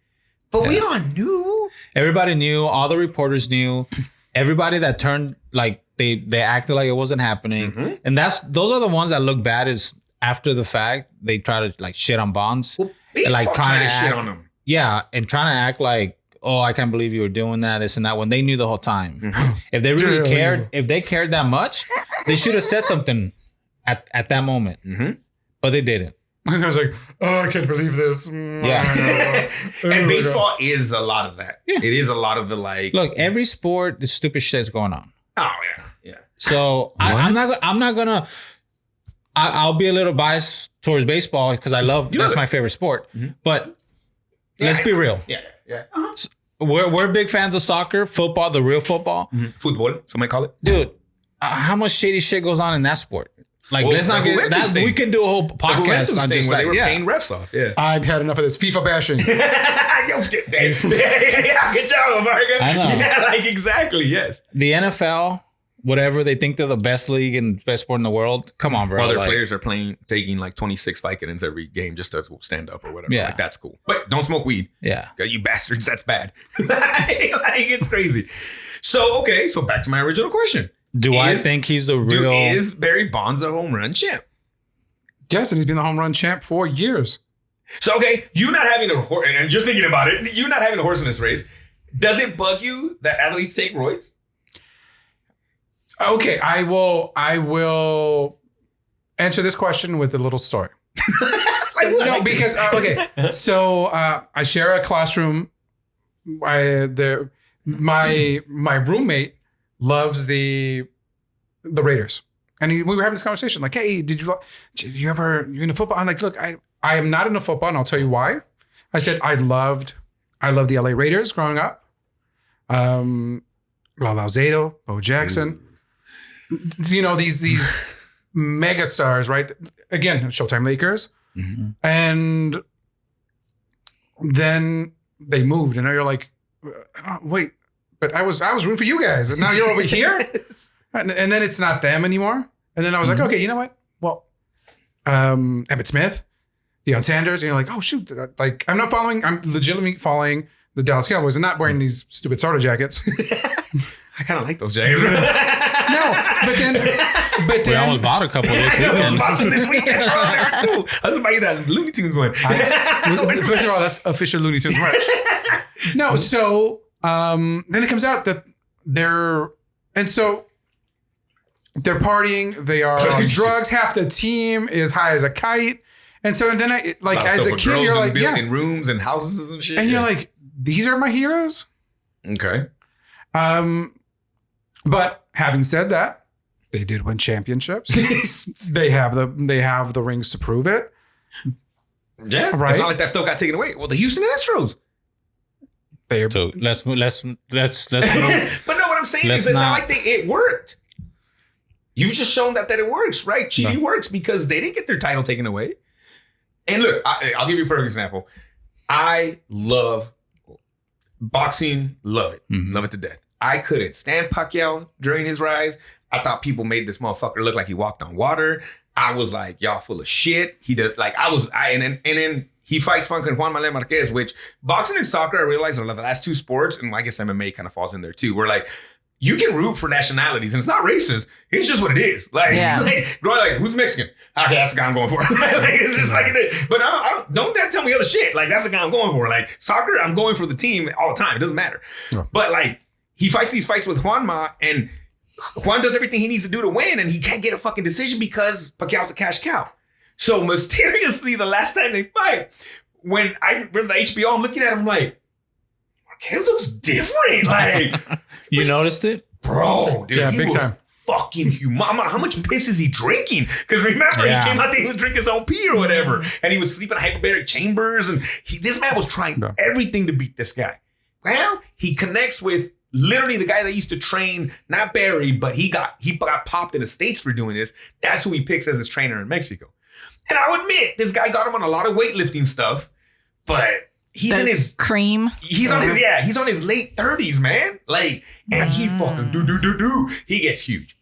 [SPEAKER 1] But we all knew.
[SPEAKER 4] Everybody knew. All the reporters knew. Everybody that turned, like, they acted like it wasn't happening. And those are the ones that look bad is after the fact, they try to, like, shit on Bonds.
[SPEAKER 1] Well, baseball trying to shit on them.
[SPEAKER 4] Yeah, and trying to act like, oh, I can't believe you were doing that, this and that, when they knew the whole time. If they really cared, if they cared that much, they should have said something at that moment. But they didn't.
[SPEAKER 3] And I was like, oh, I can't believe this.
[SPEAKER 4] Yeah.
[SPEAKER 1] And baseball is a lot of that. Yeah. It is a lot of the like.
[SPEAKER 4] Look, every sport, the stupid shit's going on.
[SPEAKER 1] Oh, yeah.
[SPEAKER 4] So I'm not gonna. I'll be a little biased towards baseball because that's my favorite sport. But let's be real.
[SPEAKER 1] Yeah.
[SPEAKER 4] We're big fans of soccer, football, the real football.
[SPEAKER 1] Football, somebody call it.
[SPEAKER 4] Dude, how much shady shit goes on in that sport? Like, let's not get that. We can do a whole podcast on just
[SPEAKER 1] they were paying refs off. Yeah,
[SPEAKER 3] I've had enough of this FIFA bashing.
[SPEAKER 1] Yeah, good job, America.
[SPEAKER 4] I know.
[SPEAKER 1] Yeah, like exactly. Yes.
[SPEAKER 4] The NFL, whatever they think they're the best league and best sport in the world. Come on, bro.
[SPEAKER 1] While their players are taking like 26 Vicodins every game just to stand up or whatever.
[SPEAKER 4] Yeah,
[SPEAKER 1] like, that's cool. But don't smoke weed.
[SPEAKER 4] Yeah,
[SPEAKER 1] you bastards. That's bad. It's crazy. So back to my original question.
[SPEAKER 4] I think he's the real?
[SPEAKER 1] Is Barry Bonds a home run champ?
[SPEAKER 3] Yes, and he's been the home run champ for years.
[SPEAKER 1] So, you not having a horse, and you're thinking about it, you not having a horse in this race, does it bug you that athletes take roids?
[SPEAKER 3] Okay, I will answer this question with a little story. Because so I share a classroom. My roommate loves the Raiders. And we were having this conversation like, hey, you into football? I'm like, look, I am not into football, and I'll tell you why. I said I loved the LA Raiders growing up. Lalo Zato, Bo Jackson. These mega stars, right? Again, Showtime Lakers. And then they moved, and now you're like, oh, wait. But I was rooting for you guys, and now you're over here, and then it's not them anymore. And then I was like, okay, you know what? Well, Emmitt Smith, Deion Sanders, and you're like, oh shoot, like I'm legitimately following the Dallas Cowboys and not wearing these stupid starter jackets.
[SPEAKER 1] I kind of like those jackets.
[SPEAKER 3] No, but then
[SPEAKER 4] We almost bought a couple this weekend.
[SPEAKER 1] This weekend, bro, they were cool. I was about to get that Looney Tunes one.
[SPEAKER 3] First of all, that's official Looney Tunes merch. No, so then it comes out that they're partying. They are on drugs. Half the team is high as a kite. And so then as a kid, you're like,
[SPEAKER 1] in rooms and houses and shit.
[SPEAKER 3] And you're like, these are my heroes.
[SPEAKER 1] Okay.
[SPEAKER 3] But having said that, they did win championships. They have the rings to prove it.
[SPEAKER 1] Yeah,
[SPEAKER 3] right.
[SPEAKER 1] It's not like that stuff got taken away. Well, the Houston Astros.
[SPEAKER 4] So let's move.
[SPEAKER 1] But no, what I'm saying is it's not like it worked. You've just shown that it works, right? Cheating works because they didn't get their title taken away. And look, I'll give you a perfect example. I love boxing, love it.
[SPEAKER 4] Mm-hmm.
[SPEAKER 1] Love it to death. I couldn't stand Pacquiao during his rise. I thought people made this motherfucker look like he walked on water. I was like, y'all full of shit. He does and then he fights fucking Juan Manuel Marquez, which boxing and soccer, I realized, are the last two sports, and I guess MMA kind of falls in there too. Where like you can root for nationalities, and it's not racist. It's just what it is. Like, like who's Mexican? Okay, that's the guy I'm going for. It's just like it is. But don't tell me other shit. Like that's the guy I'm going for. Like soccer, I'm going for the team all the time. It doesn't matter. Yeah. But like he fights these fights with Juanma, and Juan does everything he needs to do to win, and he can't get a fucking decision because Pacquiao's a cash cow. So mysteriously, the last time they fight, when I remember the HBO, I'm looking at him like, Marquez looks different. Like,
[SPEAKER 4] you noticed it?
[SPEAKER 1] Bro, dude, he
[SPEAKER 3] big
[SPEAKER 1] was
[SPEAKER 3] time.
[SPEAKER 1] Fucking human. How much piss is he drinking? Because remember, he came out there, he was drinking his own pee or whatever. And he was sleeping in hyperbaric chambers. And this man was trying everything to beat this guy. Well, he connects with literally the guy that used to train, not Barry, but he got popped in the States for doing this. That's who he picks as his trainer in Mexico. And I'll admit, this guy got him on a lot of weightlifting stuff, but he's in his
[SPEAKER 2] cream.
[SPEAKER 1] He's on his late 30s, man. Like, and he fucking do. He gets huge.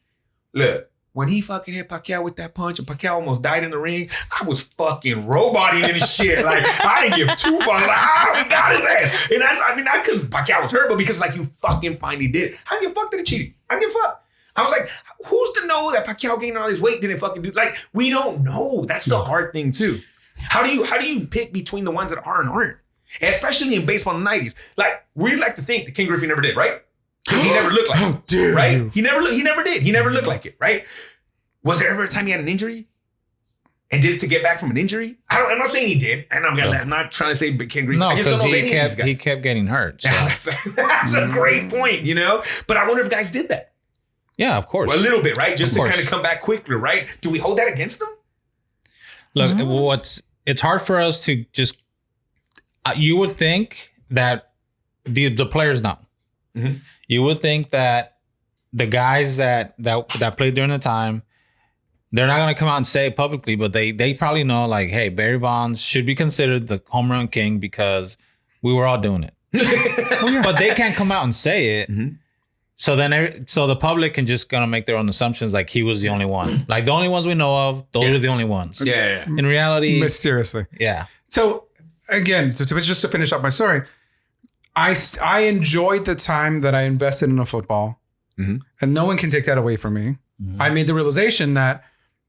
[SPEAKER 1] Look, when he fucking hit Pacquiao with that punch and Pacquiao almost died in the ring, I was fucking roboting in his shit. Like, I didn't give two fucks. Like, he got his ass. And that's, not because Pacquiao was hurt, but because like you fucking finally did it. I don't give a fuck that it cheated. I don't give a fuck. I was like, who's to know that Pacquiao gained all his weight didn't fucking do? Like, we don't know. That's the hard thing too. How do you pick between the ones that are and aren't? Especially in baseball in the 90s. Like, we'd like to think that Ken Griffey never did, right? Because he never looked like it. Right? He never did. He never looked like it, right? Was there ever a time he had an injury? And did it to get back from an injury? I'm not saying he did. And I'm not trying to say Ken Griffey.
[SPEAKER 4] No, because he kept getting hurt. So.
[SPEAKER 1] That's a great point, you know? But I wonder if guys did that.
[SPEAKER 4] Yeah, of course.
[SPEAKER 1] Well, a little bit, right? Just to kind of come back quickly, right? Do we hold that against them?
[SPEAKER 4] Look, it's hard for us to just. You would think that the players know. Mm-hmm. You would think that the guys that played during the time, they're not going to come out and say it publicly, but they probably know, like, hey, Barry Bonds should be considered the home run king because we were all doing it. But they can't come out and say it. Mm-hmm. So the public can just gonna make their own assumptions, like he was the only one. Like the only ones we know of, those are the only ones.
[SPEAKER 1] Yeah.
[SPEAKER 4] In reality,
[SPEAKER 3] mysteriously.
[SPEAKER 4] Yeah.
[SPEAKER 3] So again, just to finish up my story, I enjoyed the time that I invested in a football, and no one can take that away from me. Mm-hmm. I made the realization that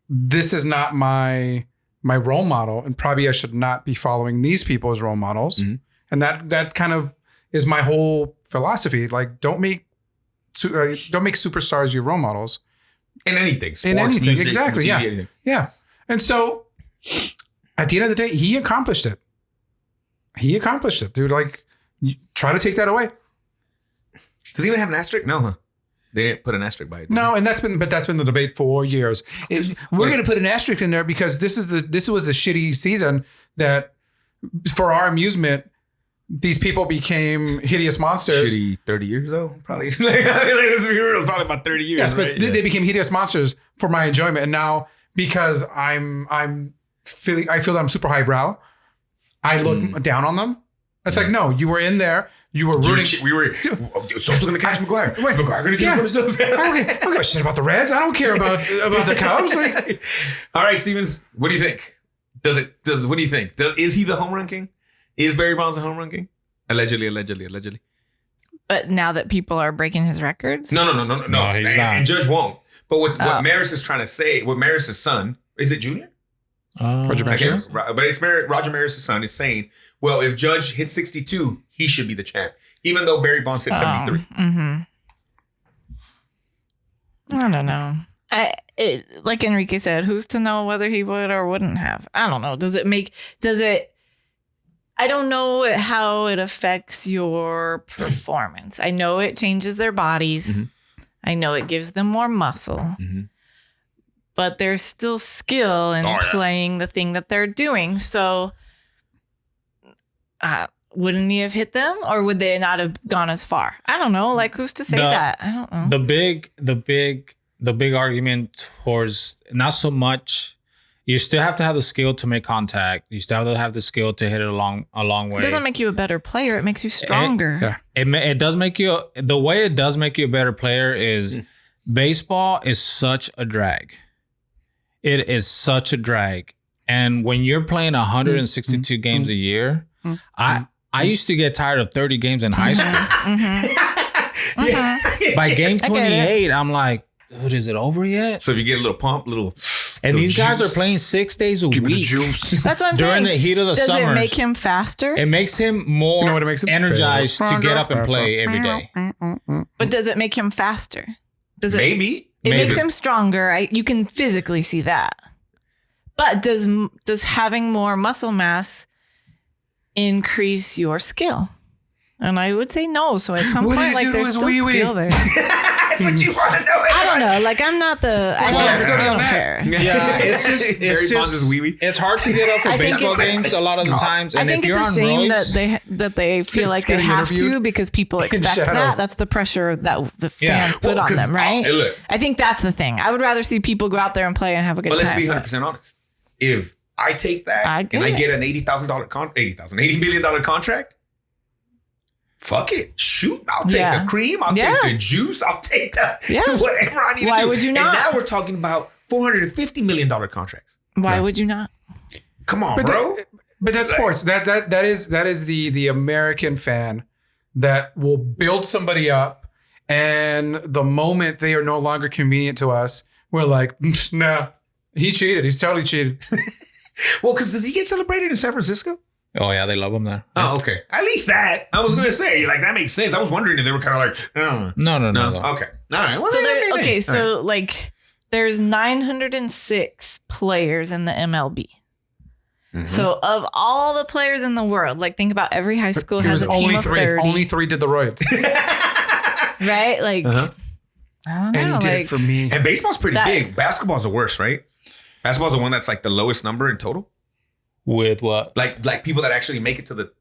[SPEAKER 3] this is not my role model, and probably I should not be following these people as role models. Mm-hmm. And that kind of is my whole philosophy. Like, don't make superstars your role models
[SPEAKER 1] in anything. Sports,
[SPEAKER 3] in anything,
[SPEAKER 1] music,
[SPEAKER 3] exactly.
[SPEAKER 1] TV,
[SPEAKER 3] yeah,
[SPEAKER 1] anything.
[SPEAKER 3] Yeah. And so, at the end of the day, he accomplished it. Dude. Like, try to take that away.
[SPEAKER 1] Does he even have an asterisk? No, huh? They didn't put an asterisk by it.
[SPEAKER 3] No, and that's been the debate for years. We're going to put an asterisk in there because this was a shitty season that, for our amusement, these people became hideous monsters.
[SPEAKER 1] Shitty 30 years though, probably. Let's be real, probably about 30 years.
[SPEAKER 3] Yes, but they became hideous monsters for my enjoyment. And now, because I feel that I'm super highbrow, I look down on them. It's like, no, you were in there. You were rooting.
[SPEAKER 1] We were. Sosa's going to catch McGuire.
[SPEAKER 3] Wait,
[SPEAKER 1] McGuire going to get himself.
[SPEAKER 3] I don't give a shit about the Reds. I don't care about the Cubs. Like,
[SPEAKER 1] all right, Stevens, what do you think? What do you think? Is he the home run king? Is Barry Bonds a home run king? Allegedly.
[SPEAKER 2] But now that people are breaking his records?
[SPEAKER 1] No.
[SPEAKER 4] He's not.
[SPEAKER 1] And Judge won't. But what Maris is trying to say, what Maris' son, is it Junior?
[SPEAKER 3] Roger Maris.
[SPEAKER 1] But it's Roger Maris' son is saying, well, if Judge hits 62, he should be the champ. Even though Barry Bonds hit 73.
[SPEAKER 2] I don't know. Like Enrique said, who's to know whether he would or wouldn't have? I don't know. I don't know how it affects your performance. I know it changes their bodies. Mm-hmm. I know it gives them more muscle. Mm-hmm. But there's still skill in playing the thing that they're doing. So wouldn't he have hit them, or would they not have gone as far? I don't know. Like, who's to say that? I don't know. The big argument towards not so much. You still have to have the skill to make contact. You still have to have the skill to hit it a long way. It doesn't make you a better player. It makes you stronger.
[SPEAKER 4] It does make you. The way it does make you a better player is baseball is such a drag. It is such a drag. And when you're playing 162 games a year, I used to get tired of 30 games in high school. By game 28, I'm like, dude, is it over yet?
[SPEAKER 1] So if you get a little pump,
[SPEAKER 4] and these guys are playing 6 days a week.
[SPEAKER 1] Juice.
[SPEAKER 2] That's what I'm
[SPEAKER 4] during
[SPEAKER 2] saying.
[SPEAKER 4] the heat of the summer.
[SPEAKER 2] Does it make him faster?
[SPEAKER 4] It makes him more energized to get up and play every day.
[SPEAKER 2] But does it make him faster?
[SPEAKER 1] Maybe.
[SPEAKER 2] It makes him stronger. You can physically see that. But does having more muscle mass increase your skill? And I would say no. So at some point, like, there's still skill there.
[SPEAKER 1] That's what you want to know.
[SPEAKER 2] I don't know. Like, I'm not the. I don't care.
[SPEAKER 4] Yeah, it's hard to get up for baseball games a lot of the times.
[SPEAKER 2] I think it's a shame that they feel like they have to, because people expect that. That's the pressure that the fans put on them, right? I think that's the thing. I would rather see people go out there and play and have a good time.
[SPEAKER 1] But let's be 100% honest. If I take that and I get an $80 million contract. Fuck it. Shoot. I'll take the cream. I'll take the juice. I'll take whatever I need to do.
[SPEAKER 2] Why would you not?
[SPEAKER 1] And now we're talking about $450 million contracts.
[SPEAKER 2] Why would you not?
[SPEAKER 1] Come on, bro.
[SPEAKER 3] But that's sports. That is the American fan that will build somebody up, and the moment they are no longer convenient to us, we're like, no, he cheated. He's totally cheated.
[SPEAKER 1] Well, because does he get celebrated in San Francisco?
[SPEAKER 4] Oh, yeah, they love him there.
[SPEAKER 1] Oh, okay. At least that. I was going to say, like, that makes sense. I was wondering if they were kind of like, oh.
[SPEAKER 4] No.
[SPEAKER 1] Okay. All right. Well,
[SPEAKER 2] like, there's 906 players in the MLB. Mm-hmm. So of all the players in the world, like, think about every high school has a team of 30.
[SPEAKER 3] Only 3 did the roids.
[SPEAKER 2] Right? Like, I don't know.
[SPEAKER 3] And he did it for me.
[SPEAKER 1] And baseball's pretty big. Basketball's the worst, right? Basketball's the one that's like the lowest number in total.
[SPEAKER 4] With what?
[SPEAKER 1] Like people that actually make it to the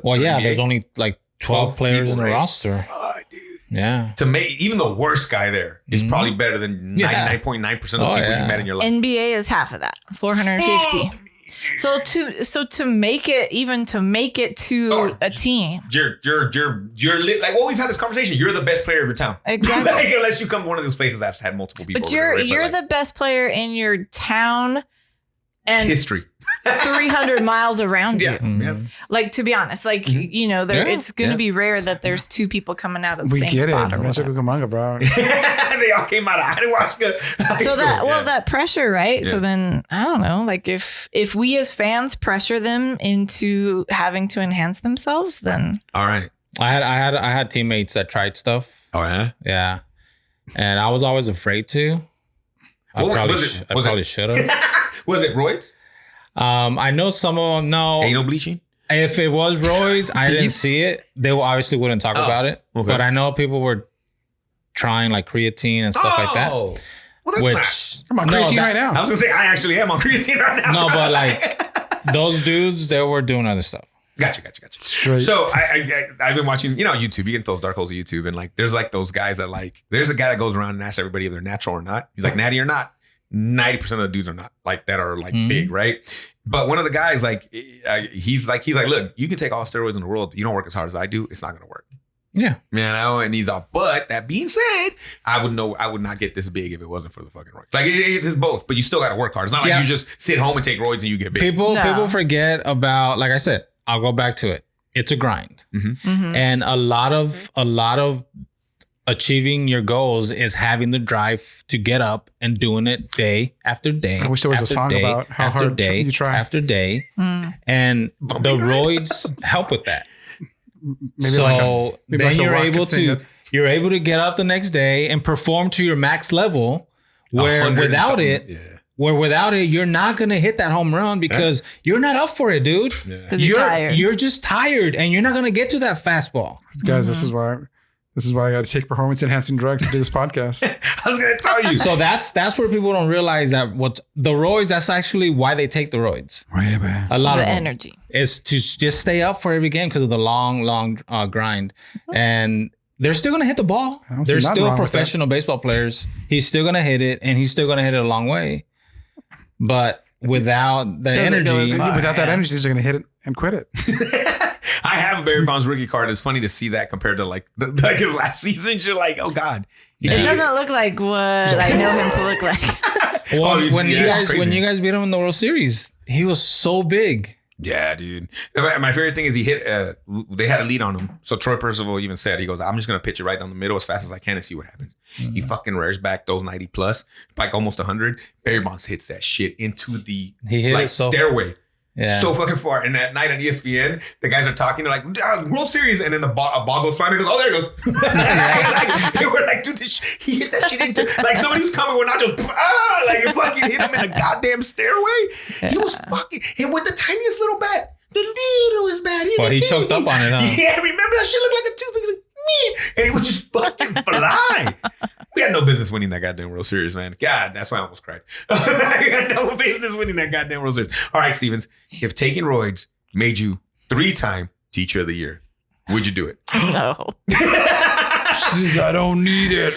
[SPEAKER 4] well, yeah,
[SPEAKER 1] NBA.
[SPEAKER 4] There's only like 12 players in the roster.
[SPEAKER 1] Oh, dude.
[SPEAKER 4] Yeah.
[SPEAKER 1] To make even the worst guy there is probably better than 99.9% of the people you met in your life.
[SPEAKER 2] NBA is half of that, 450. So to make it to a team,
[SPEAKER 1] you're like, well, we've had this conversation. You're the best player of your town,
[SPEAKER 2] exactly.
[SPEAKER 1] Like, unless you come to one of those places that's had multiple people.
[SPEAKER 2] But you're the best player in your town. And
[SPEAKER 1] it's history.
[SPEAKER 2] 300 miles around you.
[SPEAKER 1] Yeah.
[SPEAKER 2] Like, to be honest, like, you know, it's going to be rare that there's 2 people coming out of the same spot. Or
[SPEAKER 3] whatever. Bro.
[SPEAKER 1] They all came out of ayahuasca.
[SPEAKER 2] So that pressure, right? Yeah. So then, I don't know, like, if we as fans pressure them into having to enhance themselves, then.
[SPEAKER 1] All right.
[SPEAKER 4] I had teammates that tried stuff.
[SPEAKER 1] Oh, yeah?
[SPEAKER 4] Yeah. And I was always afraid to. I probably should have.
[SPEAKER 1] Was it roids?
[SPEAKER 4] I know some of them. No.
[SPEAKER 1] Anal bleaching?
[SPEAKER 4] If it was roids, I didn't see it. They obviously wouldn't talk about it. Okay. But I know people were trying like creatine and stuff like that.
[SPEAKER 1] Well, that's
[SPEAKER 3] I'm on creatine right now.
[SPEAKER 1] I was going to say, I actually am on creatine right now.
[SPEAKER 4] No, but like those dudes, they were doing other stuff.
[SPEAKER 1] Gotcha. Straight. So I've been watching, YouTube. You get into those dark holes of YouTube, and like there's like those guys that like, there's a guy that goes around and asks everybody if they're natural or not. He's like, natty or not. 90% of the dudes are not, like, that are like big, right? But one of the guys, like, he's like, look, you can take all steroids in the world. You don't work as hard as I do. It's not going to work.
[SPEAKER 4] Yeah.
[SPEAKER 1] Man, it needs all. But that being said, I would not get this big if it wasn't for the fucking roids. Like it is both, but you still got to work hard. It's not like you just sit home and take roids and you get big.
[SPEAKER 4] People forget about, like I said, I'll go back to it. It's a grind. And a lot of achieving your goals is having the drive to get up and doing it day after day.
[SPEAKER 3] I wish there was a song about how hard you try
[SPEAKER 4] after day. And the roids help with that.
[SPEAKER 3] Maybe
[SPEAKER 4] then you're able to get up the next day and perform to your max level, where without it, you're not going to hit that home run because you're not up for it, dude.
[SPEAKER 2] You're tired.
[SPEAKER 4] You're just tired and you're not going to get to that fastball.
[SPEAKER 3] Guys, this is why I got to take performance enhancing drugs to do this podcast.
[SPEAKER 1] I was going to tell you.
[SPEAKER 4] So that's where people don't realize that what the roids, that's actually why they take the roids.
[SPEAKER 3] Right, man.
[SPEAKER 4] A lot
[SPEAKER 2] the
[SPEAKER 4] of
[SPEAKER 2] energy
[SPEAKER 4] is to just stay up for every game because of the long grind. And they're still going to hit the ball. They're still professional baseball players. He's still going to hit it and he's still going to hit it a long way. But without the energy,
[SPEAKER 3] without that energy, he's going to hit it and quit it.
[SPEAKER 1] I have a Barry Bonds rookie card. It's funny to see that compared to like his last season. You're like, oh God.
[SPEAKER 2] It doesn't look like what I know him to look like.
[SPEAKER 4] Well, when you guys beat him in the World Series, he was so big.
[SPEAKER 1] Yeah, dude. My favorite thing is he hit. They had a lead on him. So Troy Percival even said, he goes, I'm just going to pitch it right down the middle as fast as I can and see what happens. He fucking rears back those 90 plus, like almost 100. Barry Bonds hits that shit into the stairway. Yeah. So fucking far. And that night on ESPN, the guys are talking. They're like, World Series. And then a ball goes flying. He goes, oh, there it goes. They were like, dude, he hit that shit into, like somebody was coming with nachos. Like it fucking hit him in a goddamn stairway. He was fucking, and with the tiniest little bat, the littlest bat.
[SPEAKER 4] He choked up on it, huh?
[SPEAKER 1] Yeah, remember that shit looked like a toothpick. Like, and it was just fucking fly. We had no business winning that goddamn World Series, man. God, that's why I almost cried. I had no business winning that goddamn World Series. All right, Stevens, if taking roids made you 3-time Teacher of the Year, would you do it?
[SPEAKER 2] No.
[SPEAKER 3] I don't need it.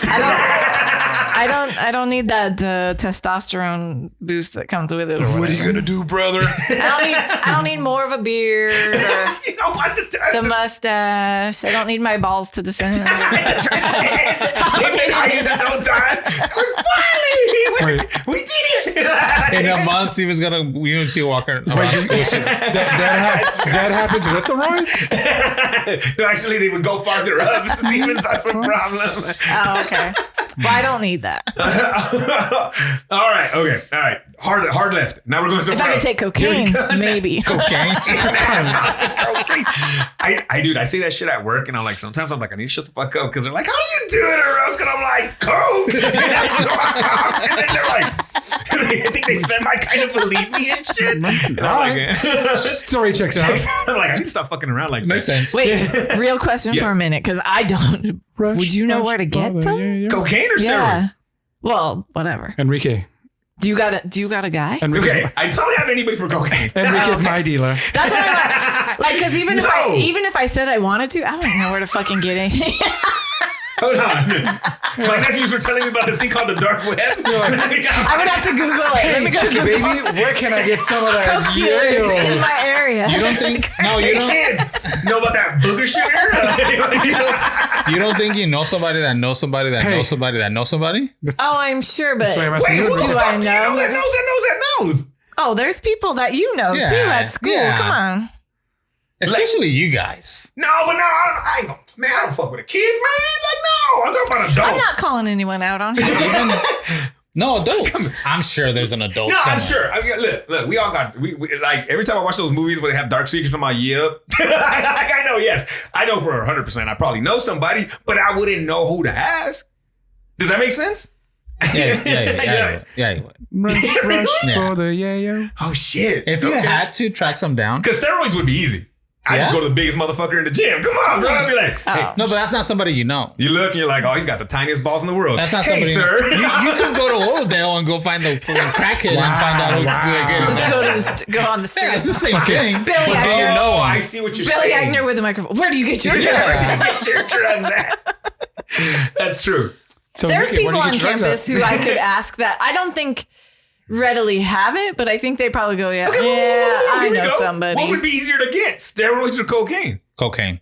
[SPEAKER 2] I don't need that testosterone boost that comes with it.
[SPEAKER 3] What are you gonna do, brother?
[SPEAKER 2] I don't need more of a beard or
[SPEAKER 1] you don't want
[SPEAKER 2] the mustache. I don't need my balls to descend.
[SPEAKER 1] They've been hiding this whole time. Finally, we did it.
[SPEAKER 4] In a month, he was gonna see Walker.
[SPEAKER 3] That happens with the roids?
[SPEAKER 1] No, actually, they would go farther up. Stevens had some problem.
[SPEAKER 2] Oh, okay. Well, I don't need that.
[SPEAKER 1] All right. Okay. All right. Hard left. Now we're going somewhere.
[SPEAKER 2] If I could take cocaine, maybe.
[SPEAKER 4] Cocaine.
[SPEAKER 1] I say that shit at work, and I'm like, sometimes I'm like, I need to shut the fuck up because they're like, how do you do it, or else? Because I'm like, coke. And then they're like, I think they semi kind of believe me and shit. And I'm like,
[SPEAKER 3] story checks out.
[SPEAKER 1] I'm like, I need to stop fucking around like
[SPEAKER 4] Makes sense.
[SPEAKER 2] Wait, real question for a minute, because I don't. Would you know where to get some?
[SPEAKER 1] Cocaine or steroids?
[SPEAKER 2] Yeah. Well, whatever.
[SPEAKER 3] Enrique.
[SPEAKER 2] Do you got a guy?
[SPEAKER 1] Okay, I don't have anybody for cocaine.
[SPEAKER 3] Enrique's my dealer.
[SPEAKER 2] That's what I'm like. Because even if I said I wanted to, I don't know where to fucking get anything.
[SPEAKER 1] Hold on. My nephews were telling me about this thing called the dark web.
[SPEAKER 2] I would have to Google it. Let me go Google
[SPEAKER 3] baby, where can I get some of that?
[SPEAKER 2] Coke dealers in my area.
[SPEAKER 4] You don't think? No, you don't.
[SPEAKER 1] Kids know about that booger sugar?
[SPEAKER 4] You don't think you know somebody that knows somebody that knows somebody that knows somebody?
[SPEAKER 2] Oh, I'm sure, but
[SPEAKER 1] Wait, who
[SPEAKER 2] do I know?
[SPEAKER 1] That knows.
[SPEAKER 2] Oh, there's people that you know too at school.
[SPEAKER 4] Yeah.
[SPEAKER 2] Come on.
[SPEAKER 4] Especially you guys.
[SPEAKER 1] No, but no, I ain't gonna, man, I don't fuck with the kids, man. Like, no, I'm talking about adults.
[SPEAKER 2] I'm not calling anyone out on here.
[SPEAKER 4] No, adults. I'm sure there's an adult.
[SPEAKER 1] No,
[SPEAKER 4] somewhere.
[SPEAKER 1] I'm sure. I mean, look, we all got, we like, every time I watch those movies where they have dark secrets, I'm like, yep. I know, yes. I know for 100%. I probably know somebody, but I wouldn't know who to ask. Does that make sense?
[SPEAKER 4] Yeah. You would.
[SPEAKER 3] For the yayo.
[SPEAKER 1] Oh, shit.
[SPEAKER 4] If you had to track some down.
[SPEAKER 1] Because steroids would be easy. I just go to the biggest motherfucker in the gym. Come on, bro. I'd be like, hey.
[SPEAKER 4] No, but that's not somebody you know.
[SPEAKER 1] You look and you're like, oh, he's got the tiniest balls in the world.
[SPEAKER 4] That's not
[SPEAKER 1] hey,
[SPEAKER 4] somebody.
[SPEAKER 1] Sir.
[SPEAKER 4] You can go to Oildale and go find the crackhead and find out who it is.
[SPEAKER 2] Just go on the street.
[SPEAKER 4] Yeah, it's the same thing.
[SPEAKER 2] Billy Agner.
[SPEAKER 1] No, I see what you're
[SPEAKER 2] Billy
[SPEAKER 1] saying.
[SPEAKER 2] Agner with a microphone. Where do you get your drugs?
[SPEAKER 1] Get your drugs at? That's true.
[SPEAKER 3] So
[SPEAKER 2] There's people on campus who I could ask that. I don't think readily have it, but I think they probably go, I know somebody.
[SPEAKER 1] What would be easier to get, steroids or cocaine?
[SPEAKER 4] Cocaine.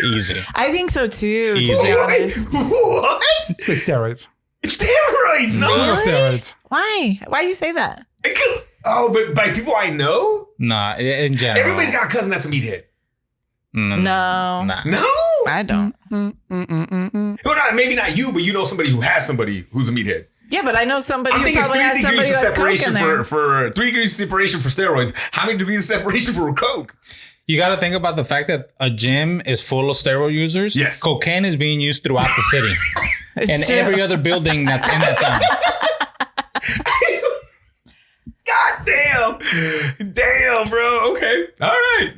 [SPEAKER 4] Easy.
[SPEAKER 2] I think so too.
[SPEAKER 4] Easy.
[SPEAKER 2] To be honest.
[SPEAKER 1] What?
[SPEAKER 3] Say steroids.
[SPEAKER 1] It's steroids, no.
[SPEAKER 3] No steroids.
[SPEAKER 2] Why? Why you say that?
[SPEAKER 1] Because but by people I know,
[SPEAKER 4] Nah, in general.
[SPEAKER 1] everybody's got a cousin that's a meathead.
[SPEAKER 2] No.
[SPEAKER 4] Nah.
[SPEAKER 1] No.
[SPEAKER 2] I don't.
[SPEAKER 1] Well, not, maybe not you, but you know somebody who has somebody who's a meathead.
[SPEAKER 2] Yeah, but I know somebody
[SPEAKER 1] I'm
[SPEAKER 2] who
[SPEAKER 1] thinking it's
[SPEAKER 2] probably
[SPEAKER 1] 3
[SPEAKER 2] has somebody
[SPEAKER 1] degrees
[SPEAKER 2] who
[SPEAKER 1] of
[SPEAKER 2] has coke in
[SPEAKER 1] separation
[SPEAKER 2] there.
[SPEAKER 1] for 3 degrees of separation for steroids. How many degrees of separation for coke?
[SPEAKER 4] You got to think about the fact that a gym is full of steroid users.
[SPEAKER 1] Yes.
[SPEAKER 4] Cocaine is being used throughout the city
[SPEAKER 2] It's
[SPEAKER 4] and
[SPEAKER 2] true.
[SPEAKER 4] every other building that's in that town.
[SPEAKER 1] God damn, bro. Okay, all right.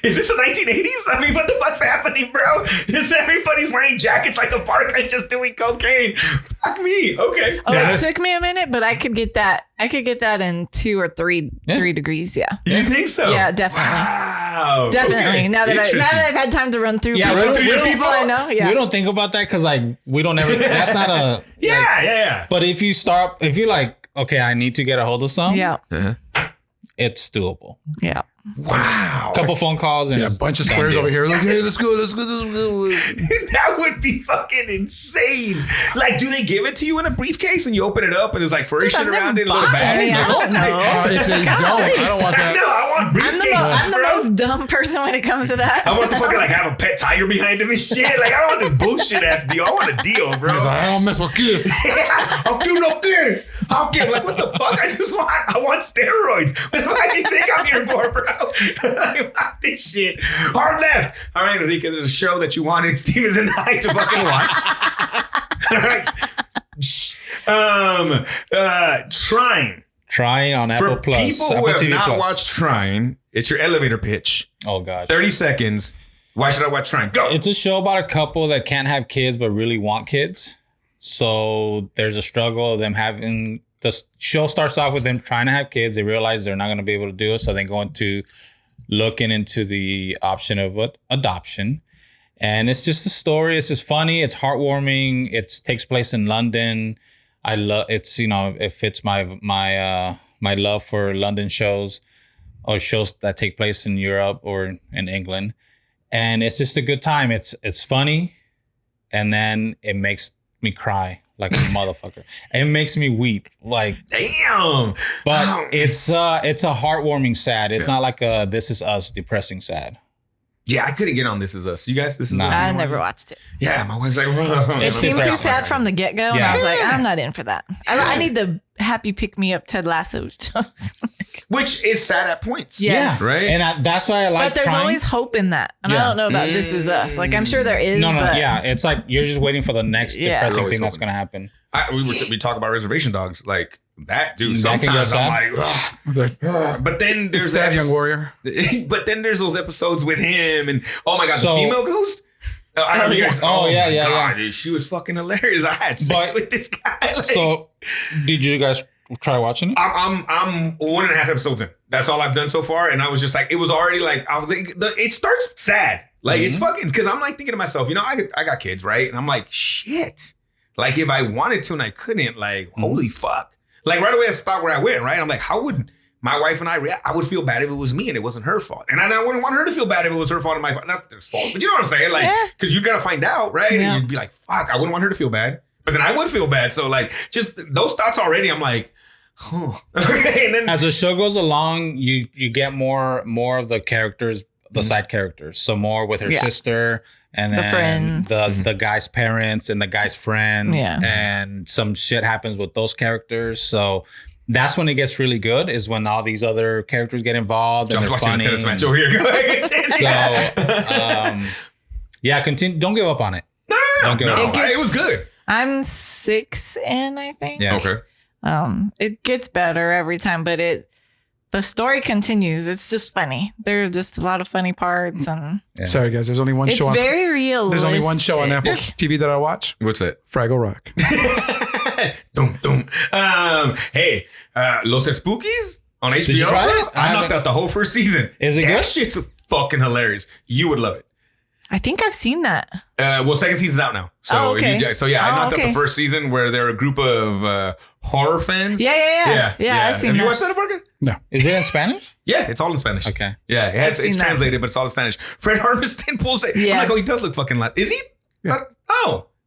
[SPEAKER 1] Is this the 1980s? I mean, what the fuck's happening, bro? Is everybody's wearing jackets like a park and just doing cocaine? Fuck me. Okay.
[SPEAKER 2] Oh,
[SPEAKER 3] Yeah.
[SPEAKER 2] it took me a minute, but I could get that. I could get that in 2 or 3 degrees. Yeah.
[SPEAKER 1] You think so?
[SPEAKER 2] Yeah, definitely.
[SPEAKER 1] Wow.
[SPEAKER 2] Definitely.
[SPEAKER 1] Okay.
[SPEAKER 2] Now that
[SPEAKER 1] Interesting.
[SPEAKER 2] I've had time to run through
[SPEAKER 4] Yeah,
[SPEAKER 2] people,
[SPEAKER 4] run through your
[SPEAKER 2] people I know. Yeah.
[SPEAKER 4] We don't think about that because like we don't ever. That's not a.
[SPEAKER 1] Yeah.
[SPEAKER 4] But if you're like, okay, I need to get a hold of some.
[SPEAKER 2] Yeah.
[SPEAKER 4] It's doable.
[SPEAKER 2] Yeah.
[SPEAKER 1] Wow.
[SPEAKER 4] Couple phone calls and
[SPEAKER 3] Yeah, a
[SPEAKER 4] it's
[SPEAKER 3] bunch of
[SPEAKER 4] done
[SPEAKER 3] squares
[SPEAKER 4] deal.
[SPEAKER 3] over here. Like, hey, let's go.
[SPEAKER 1] That would be fucking insane. Like, do they give it to you in a briefcase and you open it up and there's like furry
[SPEAKER 2] Dude,
[SPEAKER 1] shit
[SPEAKER 2] I've
[SPEAKER 1] around
[SPEAKER 2] never
[SPEAKER 1] it, a little
[SPEAKER 2] bought
[SPEAKER 1] bag?
[SPEAKER 2] any. I don't know.
[SPEAKER 3] If they don't, I don't want that.
[SPEAKER 1] No, I want briefcases,
[SPEAKER 2] I'm the
[SPEAKER 1] bro.
[SPEAKER 2] most dumb person when it comes to that.
[SPEAKER 1] I want to fucking like have a pet tiger behind him and shit. Like, I don't want this bullshit ass deal. I want a deal, bro.
[SPEAKER 3] He's like, I don't mess with kids.
[SPEAKER 1] I'm doing no good. I'm getting like, what the fuck? I want steroids. What do you think I'm here for, bro? I want this shit. Hard left. All right, Enrique, there's a show that you wanted Stevens and I to fucking watch. All right. Trying.
[SPEAKER 4] Trying on Apple
[SPEAKER 1] For
[SPEAKER 4] Plus.
[SPEAKER 1] people who
[SPEAKER 4] Apple
[SPEAKER 1] have
[SPEAKER 4] TV
[SPEAKER 1] not
[SPEAKER 4] Plus.
[SPEAKER 1] watched Trying, it's your elevator pitch.
[SPEAKER 4] Oh gosh.
[SPEAKER 1] 30 seconds. Why should I watch Trying? Go.
[SPEAKER 4] It's a show about a couple that can't have kids but really want kids. So there's a struggle of them having. The show starts off with them trying to have kids. They realize they're not going to be able to do it, so they go into looking into the option of adoption. And it's just a story. It's just funny. It's heartwarming. It takes place in London. I love. It's it fits my love for London shows or shows that take place in Europe or in England. And it's just a good time. It's funny, and then it makes me cry like a motherfucker. It makes me weep. Like
[SPEAKER 1] Damn.
[SPEAKER 4] but it's a heartwarming sad. It's not like a This Is Us depressing sad.
[SPEAKER 1] Yeah, I couldn't get on This Is Us. You guys, This Is
[SPEAKER 4] Nah.
[SPEAKER 1] Us?
[SPEAKER 2] I never watched it.
[SPEAKER 1] Yeah, my wife's like,
[SPEAKER 2] It
[SPEAKER 4] It's
[SPEAKER 2] seemed too
[SPEAKER 4] depressing.
[SPEAKER 2] sad from the get-go, and
[SPEAKER 4] Yeah.
[SPEAKER 2] I was like, I'm not in for that. I need the happy pick-me-up Ted Lasso shows.
[SPEAKER 1] which is sad at points.
[SPEAKER 2] Yes.
[SPEAKER 1] Right?
[SPEAKER 4] And that's why I like
[SPEAKER 2] But there's
[SPEAKER 4] Trying.
[SPEAKER 2] always hope in that. And
[SPEAKER 4] Yeah.
[SPEAKER 2] I don't know about This Is Us. Like, I'm sure there is,
[SPEAKER 4] No,
[SPEAKER 2] but
[SPEAKER 4] yeah. It's like you're just waiting for the next
[SPEAKER 2] Yeah.
[SPEAKER 4] depressing
[SPEAKER 1] Always
[SPEAKER 4] thing that's
[SPEAKER 1] hoping.
[SPEAKER 4] gonna happen.
[SPEAKER 1] We talk about Reservation Dogs. Like, that, dude,
[SPEAKER 4] That can go
[SPEAKER 1] sometimes I'm
[SPEAKER 4] sad.
[SPEAKER 1] like, ugh. But then
[SPEAKER 3] It's
[SPEAKER 1] there's
[SPEAKER 3] sad,
[SPEAKER 1] that-
[SPEAKER 3] young warrior.
[SPEAKER 1] But then there's those episodes with him and, oh my God,
[SPEAKER 4] So-
[SPEAKER 1] the female ghost? I don't know, you guys-
[SPEAKER 4] Oh, yeah,
[SPEAKER 1] my
[SPEAKER 4] yeah,
[SPEAKER 1] God,
[SPEAKER 4] yeah.
[SPEAKER 1] dude, she was fucking hilarious. I had sex
[SPEAKER 4] But-
[SPEAKER 1] with this guy. Like,
[SPEAKER 4] So did you guys try watching it?
[SPEAKER 1] I'm 1.5 episodes in. That's all I've done so far. And I was just like, it was already like, I was like, it starts sad. Like, it's fucking, because I'm like thinking to myself, I got kids, right? And I'm like, shit. Like, if I wanted to and I couldn't, like, holy fuck. Like, right away, a spot where I went, right? I'm like, how would my wife and I react? I would feel bad if it was me and it wasn't her fault. And I wouldn't want her to feel bad if it was her fault and my fault. Not their fault, but you know what I'm saying? Like, because you got to find out, right?
[SPEAKER 2] Yeah.
[SPEAKER 1] And you'd be like, fuck, I wouldn't want her to feel bad. But then I would feel bad. So, like, just those thoughts already, I'm like, oh. And then,
[SPEAKER 4] As the show goes along, you get more of the characters, the side characters. So more with her
[SPEAKER 2] Yeah.
[SPEAKER 4] sister and
[SPEAKER 2] The
[SPEAKER 4] then
[SPEAKER 2] friends.
[SPEAKER 4] the guy's parents and the guy's friend.
[SPEAKER 2] Yeah.
[SPEAKER 4] And some shit happens with those characters. So that's when it gets really good, is when all these other characters get involved and
[SPEAKER 1] I'm
[SPEAKER 4] they're
[SPEAKER 1] watching
[SPEAKER 4] funny.
[SPEAKER 1] a tennis match over here. Go ahead.
[SPEAKER 4] So yeah, continue. Don't give up on it.
[SPEAKER 1] No.
[SPEAKER 4] Don't give up.
[SPEAKER 1] It was good.
[SPEAKER 2] I'm 6 in, I think.
[SPEAKER 4] Yeah.
[SPEAKER 1] Okay.
[SPEAKER 2] It gets better every time, but the story continues. It's just funny. There are just a lot of funny parts, and
[SPEAKER 4] Yeah.
[SPEAKER 3] Sorry, guys. There's only one
[SPEAKER 2] it's
[SPEAKER 3] show.
[SPEAKER 2] very real.
[SPEAKER 3] There's only one show on Apple TV that I watch.
[SPEAKER 1] What's that?
[SPEAKER 3] Fraggle Rock.
[SPEAKER 1] Dum, dum. Hey, Los Spookies on HBO.
[SPEAKER 4] you try
[SPEAKER 1] bro?
[SPEAKER 4] it? I
[SPEAKER 1] I knocked
[SPEAKER 4] haven't-
[SPEAKER 1] out the whole first season.
[SPEAKER 4] Is it
[SPEAKER 1] that
[SPEAKER 4] good?
[SPEAKER 1] shit's fucking hilarious. You would love it.
[SPEAKER 2] I think I've seen that.
[SPEAKER 1] Well, second season's out now. So,
[SPEAKER 2] Oh, okay.
[SPEAKER 1] I knocked out the first season where they're a group of horror fans.
[SPEAKER 2] Yeah. I've seen
[SPEAKER 1] Have
[SPEAKER 2] that.
[SPEAKER 1] you watched that, Barker?
[SPEAKER 3] No.
[SPEAKER 4] Is it in Spanish?
[SPEAKER 1] Yeah, it's all in Spanish.
[SPEAKER 4] Okay.
[SPEAKER 1] Yeah, it's
[SPEAKER 2] seen that.
[SPEAKER 1] translated, but it's all in Spanish. Fred Armisen pulls it.
[SPEAKER 2] Yeah.
[SPEAKER 1] I'm like, oh, he does look fucking Latin. Is he?
[SPEAKER 3] Yeah.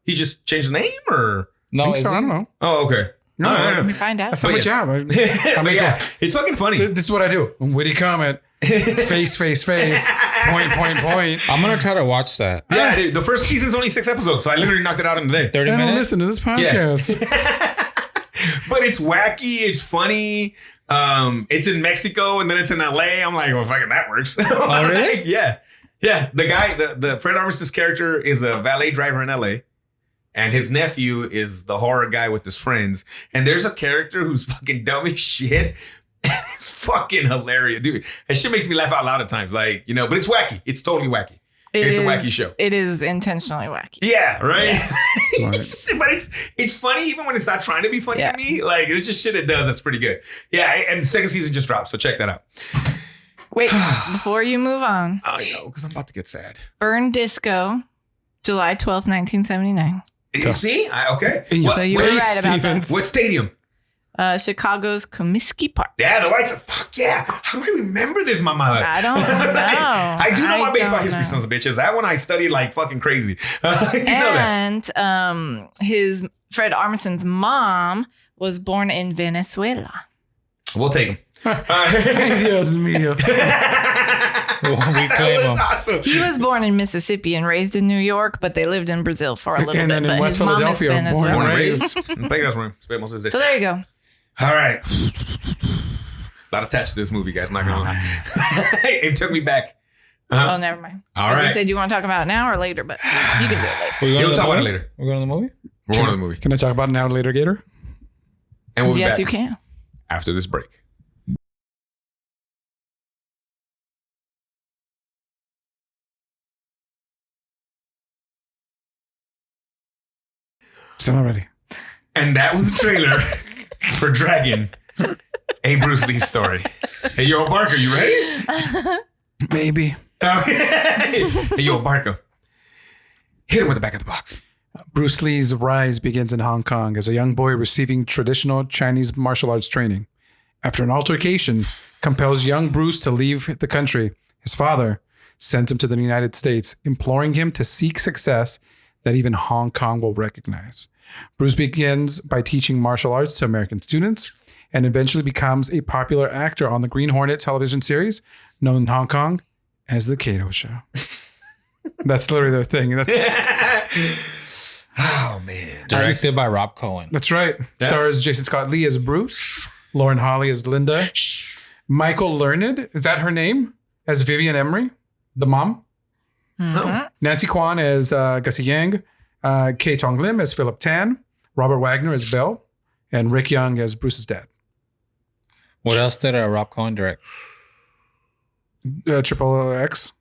[SPEAKER 1] He just changed the name or?
[SPEAKER 4] No,
[SPEAKER 3] I don't know.
[SPEAKER 1] Oh, okay.
[SPEAKER 3] No,
[SPEAKER 2] Let me find out.
[SPEAKER 3] That's not my job.
[SPEAKER 1] But yeah, it's fucking funny.
[SPEAKER 3] This is what I do. Witty comment. Face. Point.
[SPEAKER 4] I'm gonna try to watch that.
[SPEAKER 1] Yeah, dude, the first season's only 6 episodes, so I literally knocked it out in a day.
[SPEAKER 4] 30
[SPEAKER 3] I don't
[SPEAKER 4] minutes.
[SPEAKER 3] listen to this podcast.
[SPEAKER 1] But it's wacky, it's funny. It's in Mexico and then it's in LA. I'm like, well, fucking that works.
[SPEAKER 4] Oh, really?
[SPEAKER 1] Yeah. The guy, the Fred Armisen's character is a valet driver in LA. And his nephew is the horror guy with his friends. And there's a character who's fucking dumb as shit. It's fucking hilarious, dude. That shit makes me laugh out loud at times. Like, but it's wacky. It's totally wacky. It's a wacky show.
[SPEAKER 2] It is intentionally wacky.
[SPEAKER 1] Yeah, right?
[SPEAKER 3] Right.
[SPEAKER 1] But it's funny even when it's not trying to be funny to me. Like, it's just shit it does that's pretty good. Yeah, and second season just dropped, so check that out.
[SPEAKER 2] Wait, before you move on.
[SPEAKER 1] I know, because I'm about to get sad.
[SPEAKER 2] Burn Disco, July 12th, 1979.
[SPEAKER 1] See? Okay.
[SPEAKER 2] So you were right about that.
[SPEAKER 1] What stadium?
[SPEAKER 2] Chicago's Comiskey Park.
[SPEAKER 1] Yeah, the White Sox. Fuck yeah. How do I remember this, my mother?
[SPEAKER 2] I don't know.
[SPEAKER 1] I do know my baseball
[SPEAKER 2] don't
[SPEAKER 1] history,
[SPEAKER 2] know.
[SPEAKER 1] sons of bitches. That one I studied like fucking crazy. You know that.
[SPEAKER 2] And his Fred Armisen's mom was born in Venezuela.
[SPEAKER 1] We'll take him.
[SPEAKER 3] Ay, Dios mío.
[SPEAKER 4] We claim
[SPEAKER 1] That
[SPEAKER 4] him.
[SPEAKER 1] was awesome.
[SPEAKER 2] He was born in Mississippi and raised in New York, but they lived in Brazil for a little
[SPEAKER 3] And
[SPEAKER 2] bit.
[SPEAKER 3] then in
[SPEAKER 2] But
[SPEAKER 3] West
[SPEAKER 2] his mom is
[SPEAKER 3] Philadelphia, born and
[SPEAKER 1] Born
[SPEAKER 2] Venezuelan.
[SPEAKER 1] and
[SPEAKER 3] raised.
[SPEAKER 1] raised. Playgrounds room. Spent most of his day.
[SPEAKER 2] So there you go.
[SPEAKER 1] All right. A lot attached to this movie, guys. I'm not gonna lie. It took me back.
[SPEAKER 2] Oh, never mind.
[SPEAKER 1] All
[SPEAKER 2] I was gonna
[SPEAKER 1] right.
[SPEAKER 2] say, do you want to talk about it now or later? But you can do it later.
[SPEAKER 4] We're going
[SPEAKER 1] You'll
[SPEAKER 4] to the
[SPEAKER 1] talk about it
[SPEAKER 4] movie?
[SPEAKER 1] later.
[SPEAKER 4] We're going to the movie?
[SPEAKER 1] We're going to the movie.
[SPEAKER 3] Can I talk about it now later, Gator?
[SPEAKER 1] And we'll be
[SPEAKER 2] Yes,
[SPEAKER 1] back
[SPEAKER 2] you can.
[SPEAKER 1] after this break.
[SPEAKER 3] So I'm ready.
[SPEAKER 1] And that was the trailer for Dragon, a Bruce Lee story. Hey, yo, Barker, you ready?
[SPEAKER 3] Maybe.
[SPEAKER 1] Hey, yo, Barker. Hit him with the back of the box.
[SPEAKER 3] Bruce Lee's rise begins in Hong Kong as a young boy receiving traditional Chinese martial arts training. After an altercation compels young Bruce to leave the country, his father sends him to the United States, imploring him to seek success that even Hong Kong will recognize. Bruce begins by teaching martial arts to American students and eventually becomes a popular actor on the Green Hornet television series, known in Hong Kong as The Kato Show. That's literally their thing.
[SPEAKER 1] Oh, man.
[SPEAKER 4] Directed by Rob Cohen.
[SPEAKER 3] That's right. Stars Jason Scott Lee as Bruce, Lauren Holly as Linda, Michael Learned, is that her name? As Vivian Emery, the mom.
[SPEAKER 1] Oh.
[SPEAKER 3] Nancy Kwan as Gussie Yang, Kay Tong Lim as Philip Tan, Robert Wagner as Bell, and Rick Young as Bruce's dad.
[SPEAKER 4] What else did Rob Cohen direct?
[SPEAKER 3] Triple X,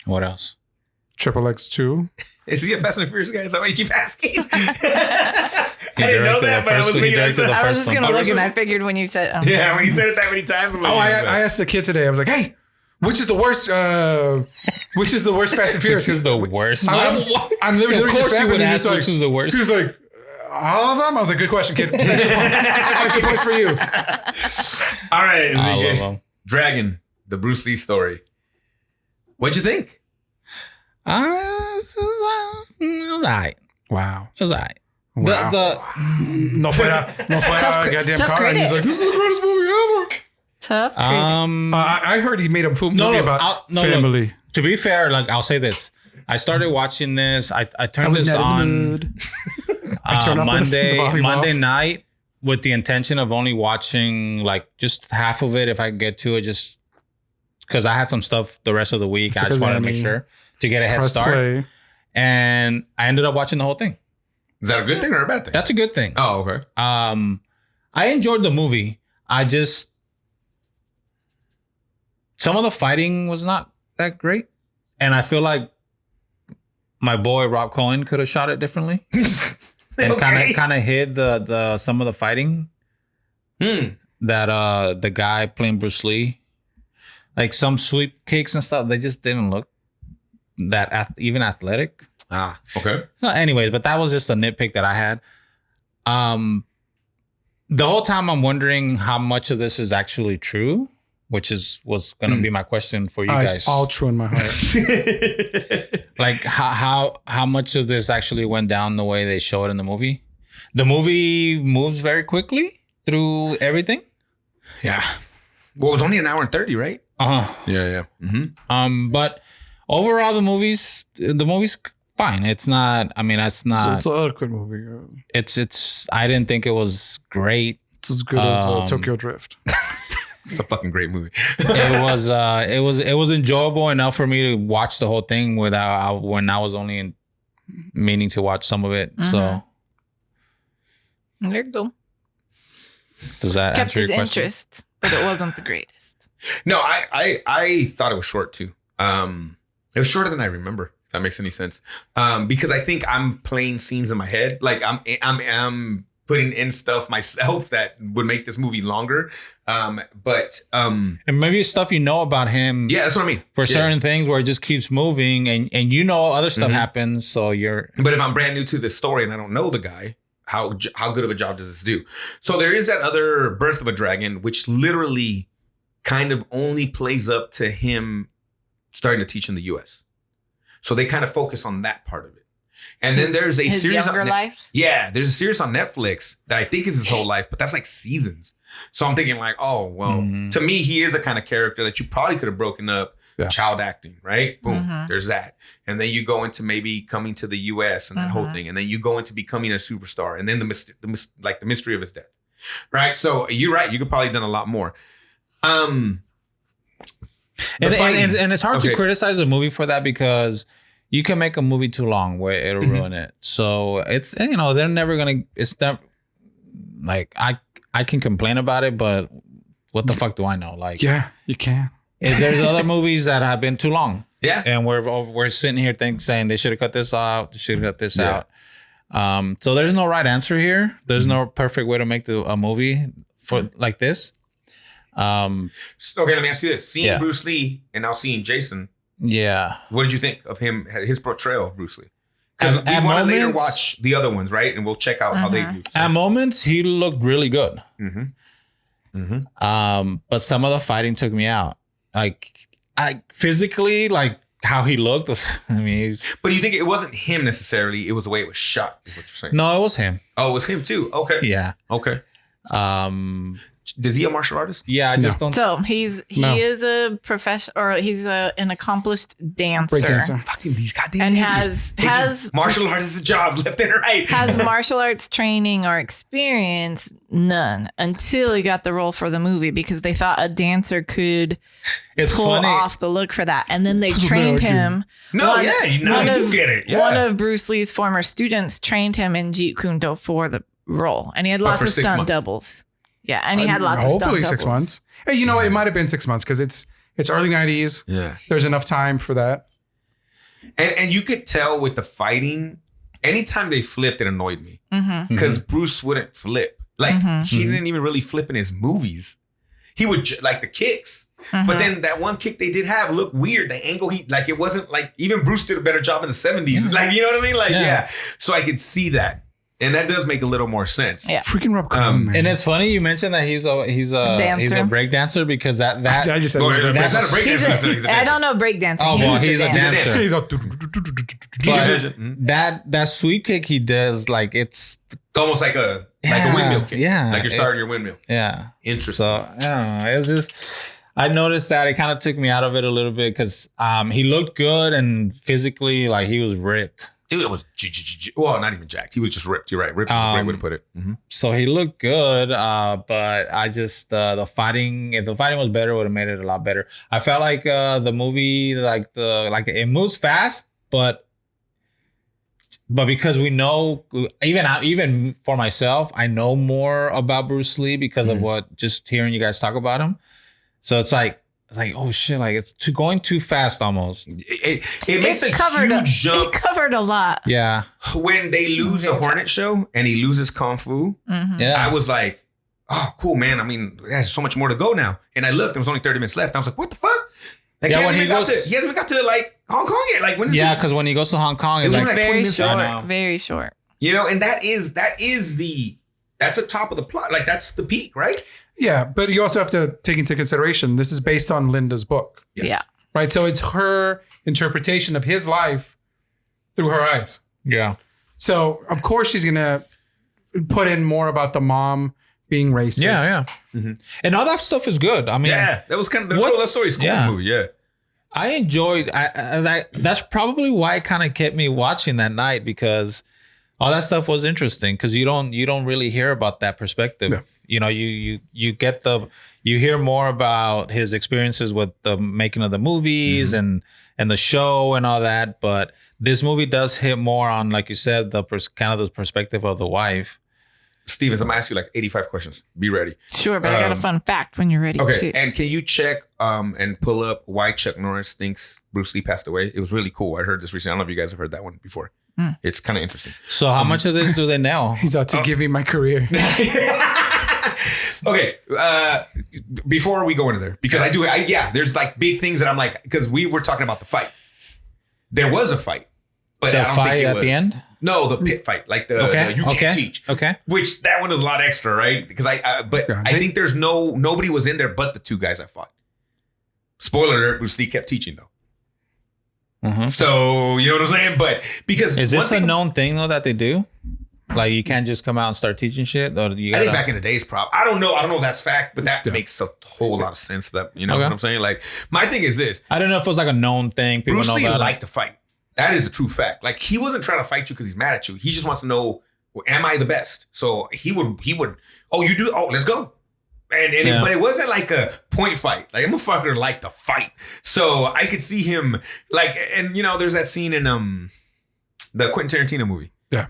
[SPEAKER 4] What else?
[SPEAKER 3] Triple X2.
[SPEAKER 1] Is he a Fast and Furious guy? Is that why you keep asking? I didn't know that, but I was making
[SPEAKER 4] directed the
[SPEAKER 1] it.
[SPEAKER 2] I was
[SPEAKER 4] first
[SPEAKER 2] just going to
[SPEAKER 4] one.
[SPEAKER 2] look and I figured when you said,
[SPEAKER 1] Yeah, when he said it that many times. I'm like,
[SPEAKER 3] I asked the kid today, I was like, hey, which is the worst Fast and Furious?
[SPEAKER 4] This is the worst.
[SPEAKER 3] I'm literally
[SPEAKER 4] Of
[SPEAKER 3] just
[SPEAKER 4] course you
[SPEAKER 3] fapping,
[SPEAKER 4] would
[SPEAKER 3] and
[SPEAKER 4] ask
[SPEAKER 3] he's like,
[SPEAKER 4] which is the worst.
[SPEAKER 3] He was like, all of them? I was like, good question, kid. Extra points for you.
[SPEAKER 1] All right.
[SPEAKER 4] I
[SPEAKER 1] Enrique.
[SPEAKER 4] love him.
[SPEAKER 1] Dragon, the Bruce Lee story. What'd you think?
[SPEAKER 4] It was all right.
[SPEAKER 3] Wow.
[SPEAKER 4] It was all right.
[SPEAKER 3] Wow. No fuera, goddamn
[SPEAKER 2] tough
[SPEAKER 3] car. And he's like, this is the greatest movie ever.
[SPEAKER 2] tough.
[SPEAKER 3] I heard he made a movie about family.
[SPEAKER 4] Look, to be fair, like I'll say this. I started watching this. I turned this on Monday night with the intention of only watching like just half of it if I could get to it, just because I had some stuff the rest of the week. I just wanted to make sure to get a head start.
[SPEAKER 3] Play.
[SPEAKER 4] And I ended up watching the whole thing.
[SPEAKER 1] Is that a good thing or a bad thing?
[SPEAKER 4] That's a good thing.
[SPEAKER 1] Oh, okay.
[SPEAKER 4] I enjoyed the movie. Some of the fighting was not that great. And I feel like my boy Rob Cohen could have shot it differently. And kind of hid the some of the fighting that the guy playing Bruce Lee, like some sweep kicks and stuff, they just didn't look even athletic.
[SPEAKER 1] Okay.
[SPEAKER 4] So anyways, but that was just a nitpick that I had. The whole time I'm wondering how much of this is actually true, which was going to be my question for you guys.
[SPEAKER 3] It's all true in my heart.
[SPEAKER 4] Like how much of this actually went down the way they show it in the movie? The movie moves very quickly through everything.
[SPEAKER 1] Yeah. Well, it was only an hour and 30, right? Yeah. Mm-hmm.
[SPEAKER 4] But overall, the movie's fine. It's not. I mean, it's not.
[SPEAKER 3] It's a good movie.
[SPEAKER 4] It's. I didn't think it was great.
[SPEAKER 3] It's as good as Tokyo Drift.
[SPEAKER 1] It's a fucking great movie.
[SPEAKER 4] It was enjoyable enough for me to watch the whole thing when I was only meaning to watch some of it. Mm-hmm. So
[SPEAKER 2] there you go.
[SPEAKER 4] Does that
[SPEAKER 2] kept
[SPEAKER 4] answer your
[SPEAKER 2] his
[SPEAKER 4] question?
[SPEAKER 2] interest, but it wasn't the greatest.
[SPEAKER 1] No, I thought it was short too. It was shorter than I remember. If that makes any sense. Because I think I'm playing scenes in my head. Like I'm putting in stuff myself that would make this movie longer. And
[SPEAKER 4] maybe it's stuff you know about him.
[SPEAKER 1] Yeah, that's what I mean.
[SPEAKER 4] For certain things where it just keeps moving and you know other stuff happens. So you're.
[SPEAKER 1] But if I'm brand new to the story and I don't know the guy, how good of a job does this do? So there is that other Birth of a Dragon, which literally kind of only plays up to him starting to teach in the U.S. So they kind of focus on that part of it. And then there's a series
[SPEAKER 2] younger life.
[SPEAKER 1] Yeah, there's a series on Netflix that I think is his whole life, but that's like seasons. So I'm thinking like, oh, well, to me, he is a kind of character that you probably could have broken up. Yeah. Child acting, right? Boom, there's that. And then you go into maybe coming to the US and that whole thing. And then you go into becoming a superstar. And then the mystery of his death, right? So you're right. You could probably have done a lot more. And
[SPEAKER 4] it's hard to criticize a movie for that because you can make a movie too long where it'll ruin it. So it's, they're never going to, it's not like I can complain about it, but what the fuck do I know? Like,
[SPEAKER 3] yeah, you can.
[SPEAKER 4] There's other movies that have been too long.
[SPEAKER 1] Yeah.
[SPEAKER 4] And we're sitting here saying they should have cut this out. They should have cut this out. So there's no right answer here. There's no perfect way to make a movie for like this.
[SPEAKER 1] Okay, let me ask you this. Seeing Bruce Lee and now seeing Jason.
[SPEAKER 4] Yeah.
[SPEAKER 1] What did you think of him, his portrayal of Bruce Lee? Because we want to later watch the other ones, right? And we'll check out how they do. So.
[SPEAKER 4] At moments, he looked really good. But some of the fighting took me out. Like, physically, like how he looked was,
[SPEAKER 1] But you think it wasn't him necessarily, it was the way it was shot, is what you're saying?
[SPEAKER 4] No, it was him.
[SPEAKER 1] Oh, it was him too. Okay.
[SPEAKER 4] Yeah.
[SPEAKER 1] Okay. Is he a martial artist?
[SPEAKER 4] Yeah, I just don't.
[SPEAKER 2] So he is a professional, or he's an accomplished dancer.
[SPEAKER 3] Break dancer.
[SPEAKER 1] Fucking these goddamn
[SPEAKER 2] and
[SPEAKER 1] dancers.
[SPEAKER 2] has
[SPEAKER 1] martial artist jobs left and right.
[SPEAKER 2] Has martial arts training or experience? None, until he got the role for the movie because they thought a dancer could pull off the look for that, and then they trained him.
[SPEAKER 1] You get it. Yeah.
[SPEAKER 2] One of Bruce Lee's former students trained him in Jeet Kune Do for the role, and he had lots of stunt doubles. Yeah, and he had lots of stuff.
[SPEAKER 3] Hopefully 6 months. Hey, you know what? It might have been 6 months because it's early 90s.
[SPEAKER 1] Yeah.
[SPEAKER 3] There's enough time for that.
[SPEAKER 1] And you could tell with the fighting, anytime they flipped, it annoyed me. Because Bruce wouldn't flip. Like, he didn't even really flip in his movies. He would, like the kicks. But then that one kick they did have looked weird. The angle, it wasn't like, even Bruce did a better job in the 70s. Like, you know what I mean? Like, yeah. So I could see that. And that does make a little more sense.
[SPEAKER 2] Yeah.
[SPEAKER 3] Freaking Rob Cohen, man.
[SPEAKER 4] And it's funny you mentioned that he's a break dancer because that
[SPEAKER 3] I just said
[SPEAKER 1] that's not a break dancer. He's a dancer.
[SPEAKER 2] I don't know break dancing.
[SPEAKER 4] Oh, well, he's a dancer.
[SPEAKER 3] He's
[SPEAKER 4] that sweep kick he does, like it's
[SPEAKER 1] almost like a windmill kick.
[SPEAKER 4] Yeah.
[SPEAKER 1] Like you're starting your windmill.
[SPEAKER 4] Yeah.
[SPEAKER 1] Interesting.
[SPEAKER 4] So I don't know. It was just I noticed that it kind of took me out of it a little bit because he looked good and physically like he was ripped.
[SPEAKER 1] Dude, it was well, not even jacked. He was just ripped. You're right. Ripped is a great way to put it.
[SPEAKER 4] So he looked good, but I just the fighting. If the fighting was better, would have made it a lot better. I felt like the movie, like it moves fast, but because we know, even for myself, I know more about Bruce Lee because of what just hearing you guys talk about him. So it's like, oh shit, like it's going too fast almost.
[SPEAKER 1] It makes a huge jump.
[SPEAKER 2] It covered a lot.
[SPEAKER 4] Yeah.
[SPEAKER 1] When they lose the Hornet show and he loses Kung Fu, I was like, oh, cool, man. I mean, there's so much more to go now. And I looked, there was only 30 minutes left. I was like, what the fuck? Like, he hasn't even got to like Hong Kong yet? Like when?
[SPEAKER 4] Yeah, because when he goes to Hong Kong, it's
[SPEAKER 1] was
[SPEAKER 4] like
[SPEAKER 1] like 20
[SPEAKER 2] very
[SPEAKER 1] minutes.
[SPEAKER 2] short. Very short.
[SPEAKER 1] You know, and that's the top of the plot. Like that's the peak, right?
[SPEAKER 3] Yeah, but you also have to take into consideration this is based on Linda's book.
[SPEAKER 1] Yes.
[SPEAKER 2] Yeah.
[SPEAKER 3] Right. So it's her interpretation of his life through her eyes.
[SPEAKER 4] yeah.
[SPEAKER 3] So of course she's gonna put in more about the mom being racist.
[SPEAKER 4] Yeah.
[SPEAKER 1] Mm-hmm.
[SPEAKER 4] And all that stuff is good. I mean,
[SPEAKER 1] Yeah, that was kind of the whole story is cool in the movie. Yeah.
[SPEAKER 4] I enjoyed. That's probably why it kind of kept me watching that night, because all that stuff was interesting. Because you don't really hear about that perspective.
[SPEAKER 3] Yeah.
[SPEAKER 4] You know, you hear more about his experiences with the making of the movies and the show and all that. But this movie does hit more on, like you said, the kind of the perspective of the wife.
[SPEAKER 1] Stevens, I'm gonna ask you like 85 questions. Be ready.
[SPEAKER 2] Sure, but I got a fun fact when you're ready
[SPEAKER 1] Okay,
[SPEAKER 2] too.
[SPEAKER 1] and can you check and pull up why Chuck Norris thinks Bruce Lee passed away? It was really cool. I heard this recently. I don't know if you guys have heard that one before. It's kind of interesting.
[SPEAKER 4] So how much of this do they know?
[SPEAKER 3] He's out to give me my career.
[SPEAKER 1] Okay, before we go into there, because there's like big things that I'm like, because we were talking about the fight. There was a fight, but I
[SPEAKER 4] The
[SPEAKER 1] don't
[SPEAKER 4] fight
[SPEAKER 1] think it
[SPEAKER 4] at
[SPEAKER 1] was.
[SPEAKER 4] the end?
[SPEAKER 1] No, the pit fight, like the you can't teach.
[SPEAKER 4] Okay.
[SPEAKER 1] Which that one is a lot extra, right? Because I think there's nobody was in there but the two guys I fought. Spoiler alert: Bruce Lee kept teaching though.
[SPEAKER 4] Mm-hmm.
[SPEAKER 1] So you know what I'm saying? But because
[SPEAKER 4] Is this a known thing though that they do? Like you can't just come out and start teaching shit, or you
[SPEAKER 1] I
[SPEAKER 4] gotta...
[SPEAKER 1] think back in the days, I don't know if that's fact, but that makes a whole lot of sense. That you know what I'm saying? Like my thing is this:
[SPEAKER 4] I don't know if it was like a known thing. People
[SPEAKER 1] Bruce
[SPEAKER 4] know
[SPEAKER 1] Lee
[SPEAKER 4] about
[SPEAKER 1] liked to fight. That is a true fact. Like he wasn't trying to fight you because he's mad at you. He just wants to know, well, am I the best? So he would. Oh, you do. Oh, let's go. And but it wasn't like a point fight. Like I'm a fucker like to fight. So I could see him like, and you know, there's that scene in the Quentin Tarantino movie.
[SPEAKER 3] Yeah.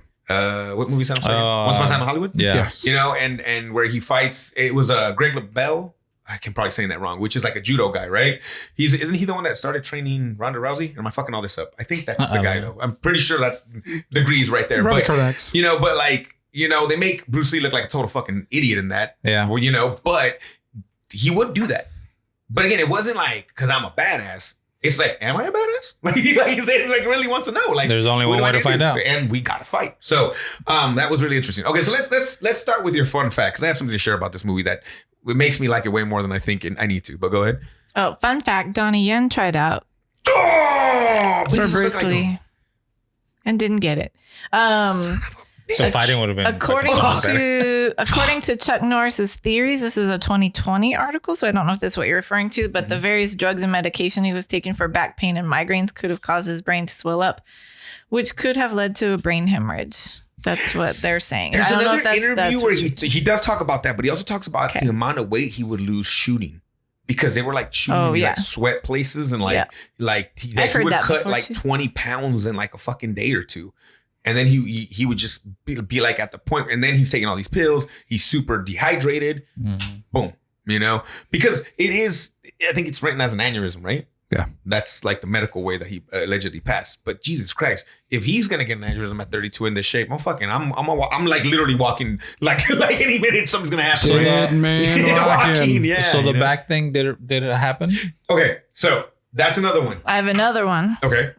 [SPEAKER 1] What movie sounds like? Once Upon a Time in Hollywood.
[SPEAKER 4] Yeah.
[SPEAKER 3] Yes.
[SPEAKER 1] You know, and where he fights, it was Greg LaBelle. I can probably say that wrong, which is like a judo guy, right? Isn't he the one that started training Ronda Rousey? Or am I fucking all this up? I think that's the guy though. I'm pretty sure that's degrees right there.
[SPEAKER 3] Probably
[SPEAKER 1] but
[SPEAKER 3] correct.
[SPEAKER 1] you know, but like, you know, they make Bruce Lee look like a total fucking idiot in that.
[SPEAKER 4] Yeah.
[SPEAKER 1] Well, you know, but he would do that. But again, it wasn't like because I'm a badass. It's like, am I a badass? Like he said, like really wants to know. Like
[SPEAKER 4] there's only one way to find out,
[SPEAKER 1] and we gotta fight. So that was really interesting. Okay, so let's start with your fun fact because I have something to share about this movie that it makes me like it way more than I think I need to. But go ahead.
[SPEAKER 2] Oh, fun fact: Donnie Yen tried out for Bruce Lee and didn't get it.
[SPEAKER 4] the fighting would have been
[SPEAKER 2] According to Chuck Norris's theories, this is a 2020 article, so I don't know if this is what you're referring to, but the various drugs and medication he was taking for back pain and migraines could have caused his brain to swell up, which could have led to a brain hemorrhage. That's what they're saying.
[SPEAKER 1] There's another interview where he does talk about that, but he also talks about the amount of weight he would lose shooting. Because they were like shooting in like sweat places and like he would cut like 20 pounds in like a fucking day or two. And then he would just be like at the point, and then he's taking all these pills. He's super dehydrated. Boom, you know, because I think it's written as an aneurysm, right?
[SPEAKER 3] Yeah,
[SPEAKER 1] that's like the medical way that he allegedly passed. But Jesus Christ, if he's gonna get an aneurysm at 32 in this shape, I'm like literally walking like any minute something's gonna happen.
[SPEAKER 4] So
[SPEAKER 1] walking, yeah.
[SPEAKER 4] So the back thing did it happen?
[SPEAKER 1] Okay, so that's another one.
[SPEAKER 2] I have another one.
[SPEAKER 1] Okay.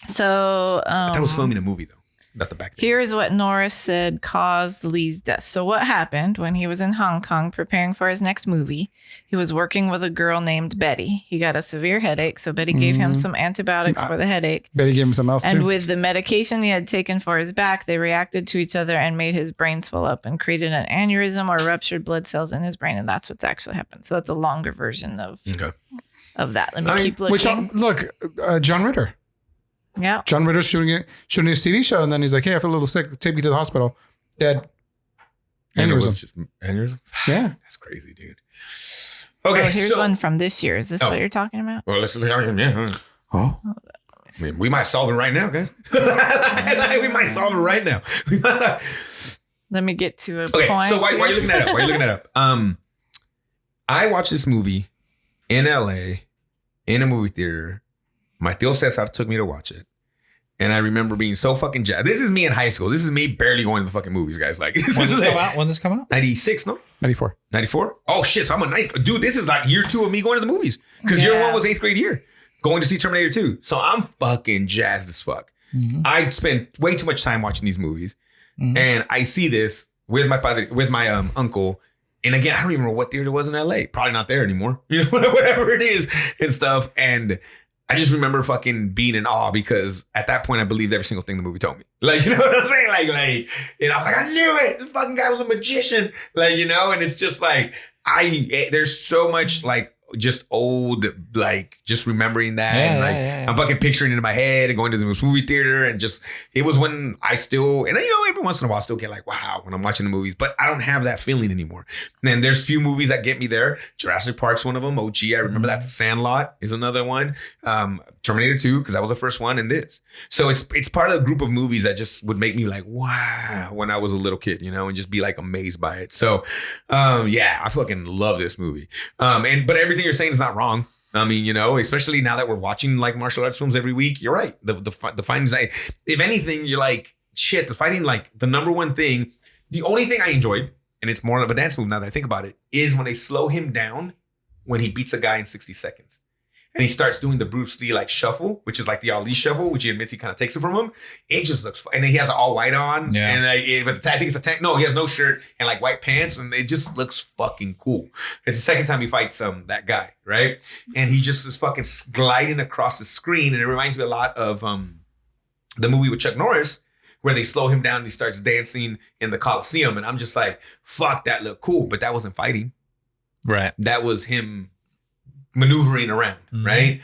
[SPEAKER 2] So
[SPEAKER 1] that was filming a movie though. Not the back thing.
[SPEAKER 2] Here's what Norris said caused Lee's death. So what happened when he was in Hong Kong preparing for his next movie? He was working with a girl named Betty. He got a severe headache, so Betty gave him some antibiotics for the headache.
[SPEAKER 3] Betty gave him some else
[SPEAKER 2] and
[SPEAKER 3] too.
[SPEAKER 2] With the medication he had taken for his back, they reacted to each other and made his brain swell up and created an aneurysm or ruptured blood cells in his brain, and that's what's actually happened. So that's a longer version of that. Let me keep looking.
[SPEAKER 3] John Ritter.
[SPEAKER 2] Yeah.
[SPEAKER 3] John Ritter's shooting his TV show, and then he's like, "Hey, I feel a little sick. Take me to the hospital." Dead.
[SPEAKER 1] Aneurysm. Aneurysm?
[SPEAKER 3] Yeah.
[SPEAKER 1] That's crazy, dude. Okay,
[SPEAKER 2] here's one from this year. Is this what you're talking about?
[SPEAKER 1] Well, let's look at him. Yeah.
[SPEAKER 3] Oh.
[SPEAKER 1] I mean, we might solve it right now, guys. We might solve it right now.
[SPEAKER 2] Let me get to a
[SPEAKER 1] point. Okay, so why are you looking that up? Why are you looking that up? I watched this movie in LA in a movie theater. My tío Cesar took me to watch it. And I remember being so fucking jazzed. This is me in high school. This is me barely going to the fucking movies, guys. Like,
[SPEAKER 4] when did this come out?
[SPEAKER 1] 96, no?
[SPEAKER 3] 94.
[SPEAKER 1] 94? Oh, shit. So I'm a ninth. Dude, this is like year 2 of me going to the movies. Because year 1 was 8th grade year. going to see Terminator 2. So I'm fucking jazzed as fuck.
[SPEAKER 4] Mm-hmm.
[SPEAKER 1] I spent way too much time watching these movies. Mm-hmm. And I see this with my father, with my uncle. And again, I don't even know what theater it was in LA. Probably not there anymore. You know, whatever it is and stuff. And I just remember fucking being in awe because at that point I believed every single thing the movie told me. Like, you know what I'm saying? Like, and I was like, I knew it. This fucking guy was a magician. Like, you know, and it's just like, there's so much like just old, like just remembering that. And like, I'm fucking picturing it in my head and going to the movie theater. And just, it was when I still, and you know, every once in a while I still get like, wow, when I'm watching the movies, but I don't have that feeling anymore. And there's few movies that get me there. Jurassic Park's one of them. OG, I remember that. The Sandlot is another one. Terminator 2, because that was the first one, and this. So it's part of the group of movies that just would make me like, wow, when I was a little kid, you know, and just be like amazed by it. So yeah, I fucking love this movie. But everything you're saying is not wrong. I mean, you know, especially now that we're watching like martial arts films every week, you're right. The fighting, if anything, you're like, shit, the fighting, like the number one thing, the only thing I enjoyed, and it's more of a dance move now that I think about it, is when they slow him down when he beats a guy in 60 seconds. And he starts doing the Bruce Lee like shuffle, which is like the Ali shuffle, which he admits he kind of takes it from him. It just looks fun. And then he has an all white on. Yeah. And like, I think it's a tank. No, he has no shirt and like white pants. And it just looks fucking cool. It's the second time he fights that guy, right? And he just is fucking gliding across the screen. And it reminds me a lot of the movie with Chuck Norris, where they slow him down and he starts dancing in the Coliseum. And I'm just like, fuck, that looked cool. But that wasn't fighting.
[SPEAKER 4] Right.
[SPEAKER 1] That was him maneuvering around, right?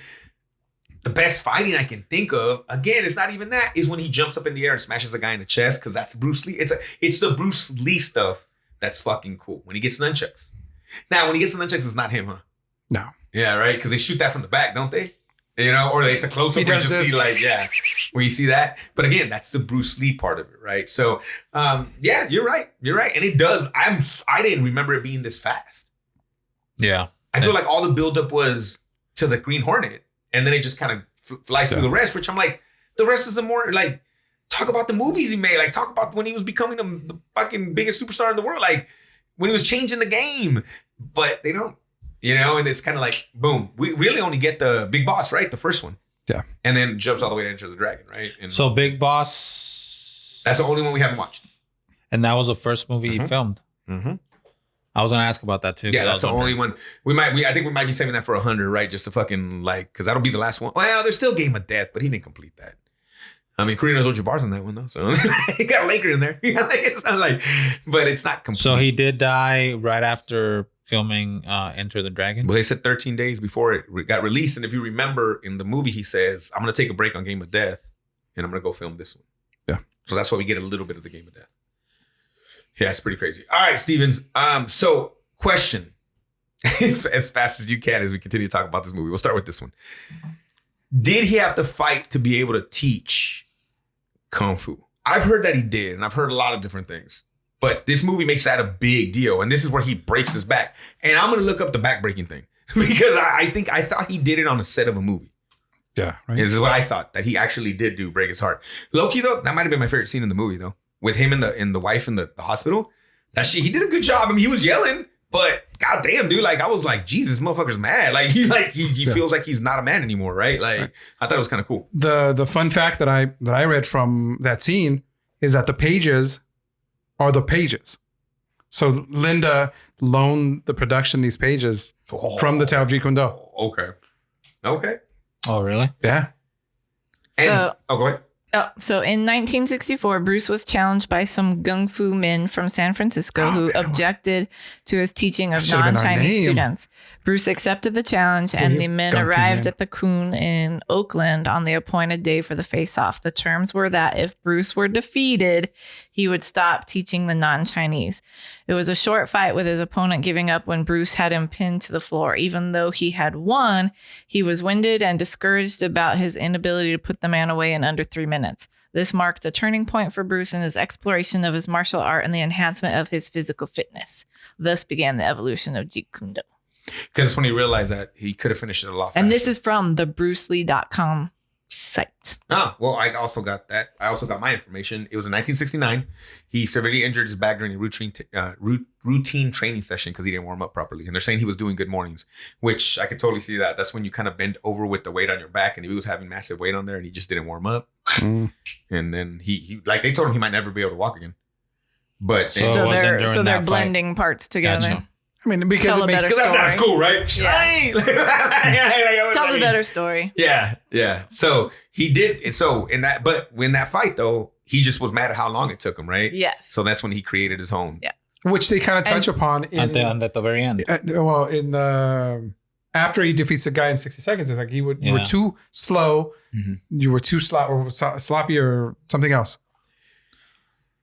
[SPEAKER 1] The best fighting I can think of, again, it's not even that, is when he jumps up in the air and smashes a guy in the chest, because that's Bruce Lee. It's the Bruce Lee stuff that's fucking cool. When he gets nunchucks. Now, when he gets the nunchucks, it's not him, huh?
[SPEAKER 3] No.
[SPEAKER 1] Yeah, right? Because they shoot that from the back, don't they? You know, or it's a close-up where you just see like, yeah, where you see that. But again, that's the Bruce Lee part of it, right? So, yeah, you're right. You're right. And it does. I didn't remember it being this fast.
[SPEAKER 4] Yeah.
[SPEAKER 1] I feel like all the buildup was to the Green Hornet, and then it just kind of flies through the rest, which I'm like, the rest is more like, talk about the movies he made. Like, talk about when he was becoming the fucking biggest superstar in the world. Like, when he was changing the game. But they don't, you know, and it's kind of like, boom. We really only get the Big Boss, right? The first one.
[SPEAKER 3] Yeah.
[SPEAKER 1] And then jumps all the way to Enter the Dragon, right? And
[SPEAKER 4] so Big Boss.
[SPEAKER 1] That's the only one we haven't watched.
[SPEAKER 4] And that was the first movie he filmed. Mm-hmm. I was gonna ask about that too.
[SPEAKER 1] Yeah, that's the only one. I think we might be saving that for 100, right? Just to fucking like, because that'll be the last one. Well, there's still Game of Death, but he didn't complete that. I mean, Kareem Abdul-Jabbar's in that one though, so he got a Laker in there. It's not like, but it's not complete.
[SPEAKER 4] So he did die right after filming Enter the Dragon.
[SPEAKER 1] Well, they said 13 days before it got released, and if you remember in the movie, he says, "I'm gonna take a break on Game of Death, and I'm gonna go film this one."
[SPEAKER 3] Yeah.
[SPEAKER 1] So that's why we get a little bit of the Game of Death. Yeah, it's pretty crazy. All right, Stevens. So question, as fast as you can as we continue to talk about this movie. We'll start with this one. Did he have to fight to be able to teach Kung Fu? I've heard that he did, and I've heard a lot of different things. But this movie makes that a big deal, and this is where he breaks his back. And I'm going to look up the back-breaking thing because I thought he did it on a set of a movie.
[SPEAKER 3] Yeah, right.
[SPEAKER 1] This is what I thought, that he actually did break his heart. Low-key, though, that might have been my favorite scene in the movie, though. With him and the wife in the hospital. That shit, he did a good job. I mean, he was yelling, but goddamn, dude, like I was like, Jesus, motherfucker's mad. Like he feels like he's not a man anymore, right? Like I thought it was kind of cool.
[SPEAKER 3] The fun fact that I read from that scene is that the pages are the pages. So Linda loaned the production these pages from the Tao Jeet Kune Do.
[SPEAKER 1] Okay.
[SPEAKER 4] Oh, really?
[SPEAKER 3] Yeah.
[SPEAKER 1] And, go ahead.
[SPEAKER 2] So in 1964, Bruce was challenged by some Gung-Fu men from San Francisco who objected to his teaching of non-Chinese students. Bruce accepted the challenge, and the men arrived at the Kun in Oakland on the appointed day for the face-off. The terms were that if Bruce were defeated, he would stop teaching the non-Chinese. It was a short fight, with his opponent giving up when Bruce had him pinned to the floor. Even though he had won, he was winded and discouraged about his inability to put the man away in under 3 minutes. This marked the turning point for Bruce in his exploration of his martial art and the enhancement of his physical fitness. Thus began the evolution of Jeet Kune Do.
[SPEAKER 1] Because it's when he realized that he could have finished it a lot faster.
[SPEAKER 2] And this is from the BruceLee.com Psyched.
[SPEAKER 1] Ah, well, I also got that. I also got my information. It was in 1969. He severely injured his back during a routine training session because he didn't warm up properly. And they're saying he was doing good mornings, which I could totally see that. That's when you kind of bend over with the weight on your back, and he was having massive weight on there, and he just didn't warm up. And then he like they told him he might never be able to walk again. But
[SPEAKER 2] so they're blending parts together.
[SPEAKER 4] Gotcha.
[SPEAKER 3] I mean, because
[SPEAKER 2] Tell
[SPEAKER 3] it
[SPEAKER 2] a
[SPEAKER 3] makes
[SPEAKER 2] better story.
[SPEAKER 1] that's cool, right?
[SPEAKER 2] Yeah. Tells a better story.
[SPEAKER 1] Yeah, yeah. So he did. So in that fight though, he just was mad at how long it took him, right?
[SPEAKER 2] Yes.
[SPEAKER 1] So that's when he created his own.
[SPEAKER 2] Yeah.
[SPEAKER 3] which they kind of touch upon
[SPEAKER 4] at the very end.
[SPEAKER 3] Well, in the after he defeats the guy in 60 seconds, it's like you were too slow, you were too sloppy or something else.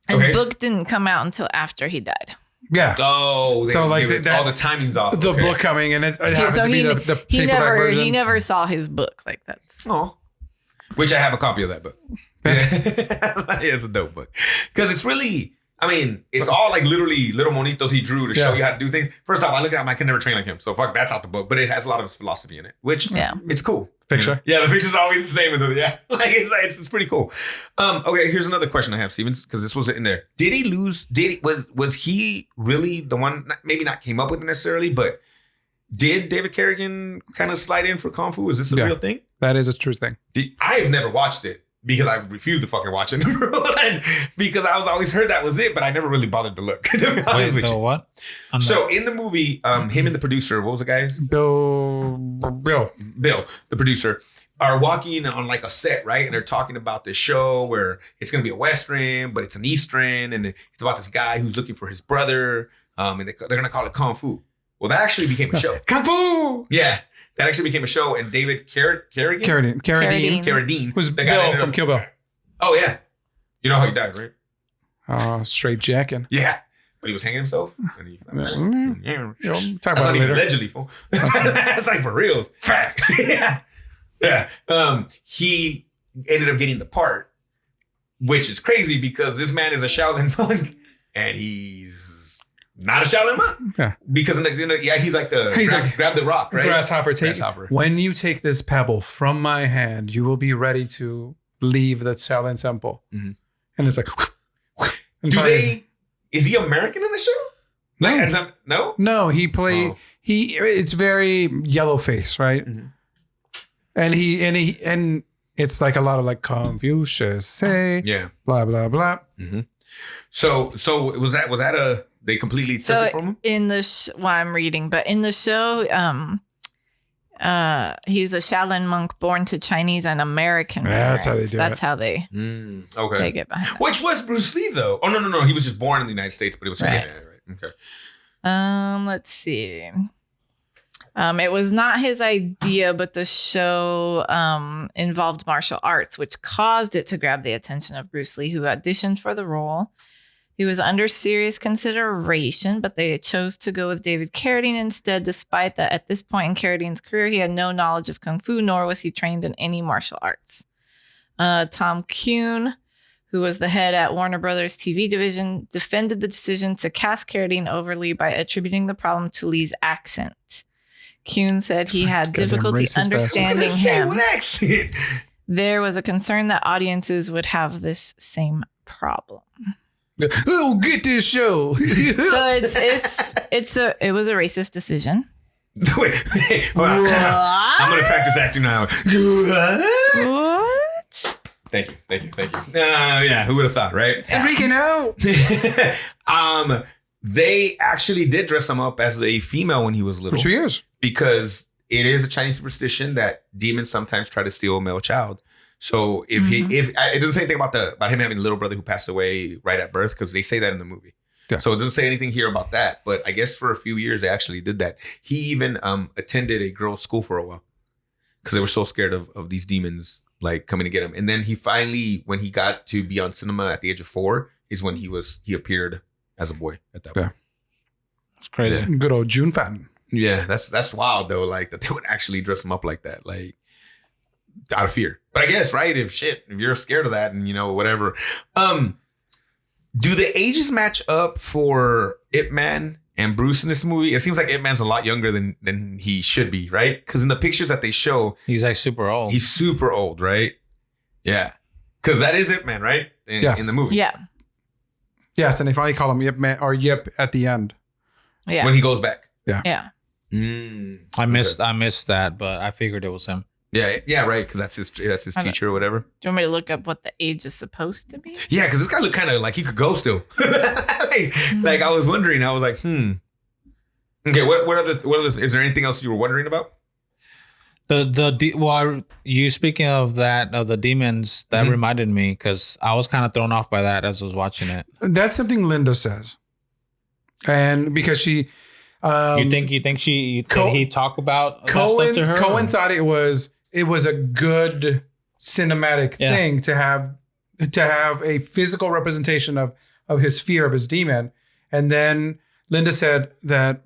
[SPEAKER 2] And the book didn't come out until after he died.
[SPEAKER 3] Yeah.
[SPEAKER 1] Oh,
[SPEAKER 3] so like
[SPEAKER 1] all the timing's off.
[SPEAKER 3] The book coming and it happens to be the paperback version.
[SPEAKER 2] He never saw his book. Like that's.
[SPEAKER 1] Oh, which I have a copy of that book. Yeah, it's a dope book because it's really. I mean, it's all like literally little monitos he drew to show you how to do things. First off, I look at him, I can never train like him. So fuck, that's out the book. But it has a lot of his philosophy in it, which it's cool.
[SPEAKER 3] Picture?
[SPEAKER 1] You know? Yeah, the picture's always the same. Like it's pretty cool. Okay, here's another question I have, Stevens, because this was in there. Did he lose? Was he really the one? Maybe not came up with it necessarily, but did David Carradine kind of slide in for Kung Fu? Is this a real thing?
[SPEAKER 3] That is a true thing.
[SPEAKER 1] I have never watched it. Because I refused to fucking watch it. Because I was always heard that was it, but I never really bothered to look.
[SPEAKER 4] Wait, what?
[SPEAKER 1] So in the movie, him and the producer, what was the guy's?
[SPEAKER 3] Bill,
[SPEAKER 1] the producer, are walking on like a set, right? And they're talking about this show where it's going to be a Western, but it's an Eastern. And it's about this guy who's looking for his brother. And they're going to call it Kung Fu. Well, that actually became a show.
[SPEAKER 3] Kung Fu!
[SPEAKER 1] Yeah. That actually became a show, and David Carradine
[SPEAKER 3] was the guy Bill from Kill Bill.
[SPEAKER 1] Oh yeah, you know how he died, right?
[SPEAKER 3] Straight jacking.
[SPEAKER 1] Yeah, but he was hanging himself. And he,
[SPEAKER 3] talk about it later.
[SPEAKER 1] Allegedly, fool. That's like for real. Fact. Yeah. He ended up getting the part, which is crazy because this man is a Shaolin monk, and he's not a Shaolin monk. Yeah. Because he's like grab the rock, right?
[SPEAKER 3] Grasshopper. When you take this pebble from my hand, you will be ready to leave the Shaolin temple. Mm-hmm. And it's like,
[SPEAKER 1] is he American in the show? No.
[SPEAKER 3] No, he played. It's very yellow face, right? Mm-hmm. And it's like a lot of like Confucius say, blah blah blah.
[SPEAKER 1] Mm-hmm. So was that they completely took it from him?
[SPEAKER 2] In the I'm reading, but in the show, he's a Shaolin monk born to Chinese and American parents. That's how they they get behind that.
[SPEAKER 1] Which was Bruce Lee though. Oh no, he was just born in the United States, but it was right. Okay.
[SPEAKER 2] Let's see. It was not his idea, but the show involved martial arts, which caused it to grab the attention of Bruce Lee, who auditioned for the role. He was under serious consideration, but they chose to go with David Carradine instead, despite that at this point in Carradine's career, he had no knowledge of Kung Fu, nor was he trained in any martial arts. Tom Kuhn, who was the head at Warner Brothers TV division, defended the decision to cast Carradine over Lee by attributing the problem to Lee's accent. Kuhn said he had difficulty understanding him.
[SPEAKER 1] What accent?
[SPEAKER 2] There was a concern that audiences would have this same problem.
[SPEAKER 3] Oh, get this show.
[SPEAKER 2] So it was a racist decision.
[SPEAKER 1] Wait, hold on. I'm gonna practice acting now.
[SPEAKER 2] What?
[SPEAKER 1] Thank you. Yeah, who would have thought, right?
[SPEAKER 3] Enrique, no.
[SPEAKER 1] They actually did dress him up as a female when he was little.
[SPEAKER 3] For 2 years.
[SPEAKER 1] Because it is a Chinese superstition that demons sometimes try to steal a male child. So if it doesn't say anything about him having a little brother who passed away right at birth, because they say that in the movie. Yeah. So it doesn't say anything here about that. But I guess for a few years they actually did that. He even attended a girls' school for a while because they were so scared of these demons like coming to get him. And then he finally, when he got to be on cinema at the age of 4, is when he appeared as a boy at that point.
[SPEAKER 4] It's crazy.
[SPEAKER 3] Yeah. Good old June Fountain.
[SPEAKER 1] Yeah, that's wild though. Like that they would actually dress him up like that, like out of fear. But I guess, right? If you're scared of that, and whatever. Do the ages match up for Ip Man and Bruce in this movie? It seems like Ip Man's a lot younger than he should be, right? Because in the pictures that they show,
[SPEAKER 4] he's like super old.
[SPEAKER 1] He's super old, right? Yeah. Because that is Ip Man, right? In the movie.
[SPEAKER 2] Yeah.
[SPEAKER 3] Yes, and they finally call him Yip Man or Yip at the end.
[SPEAKER 2] Yeah.
[SPEAKER 1] When he goes back.
[SPEAKER 2] Yeah.
[SPEAKER 4] I missed that, but I figured it was him.
[SPEAKER 1] Yeah, right. Because that's his teacher or whatever.
[SPEAKER 2] Do you want me to look up what the age is supposed to be?
[SPEAKER 1] Yeah, because this guy looked kind of like he could go still. like I was wondering. I was like, Okay, what other? Is there anything else you were wondering about?
[SPEAKER 4] You speaking of the demons, that reminded me because I was kind of thrown off by that as I was watching it. That's
[SPEAKER 3] something Linda says, and because she,
[SPEAKER 4] you think he talk about
[SPEAKER 3] Cohen?
[SPEAKER 4] That stuff to her?
[SPEAKER 3] Cohen thought it was a good cinematic thing to have a physical representation of his fear of his demon, and then Linda said that.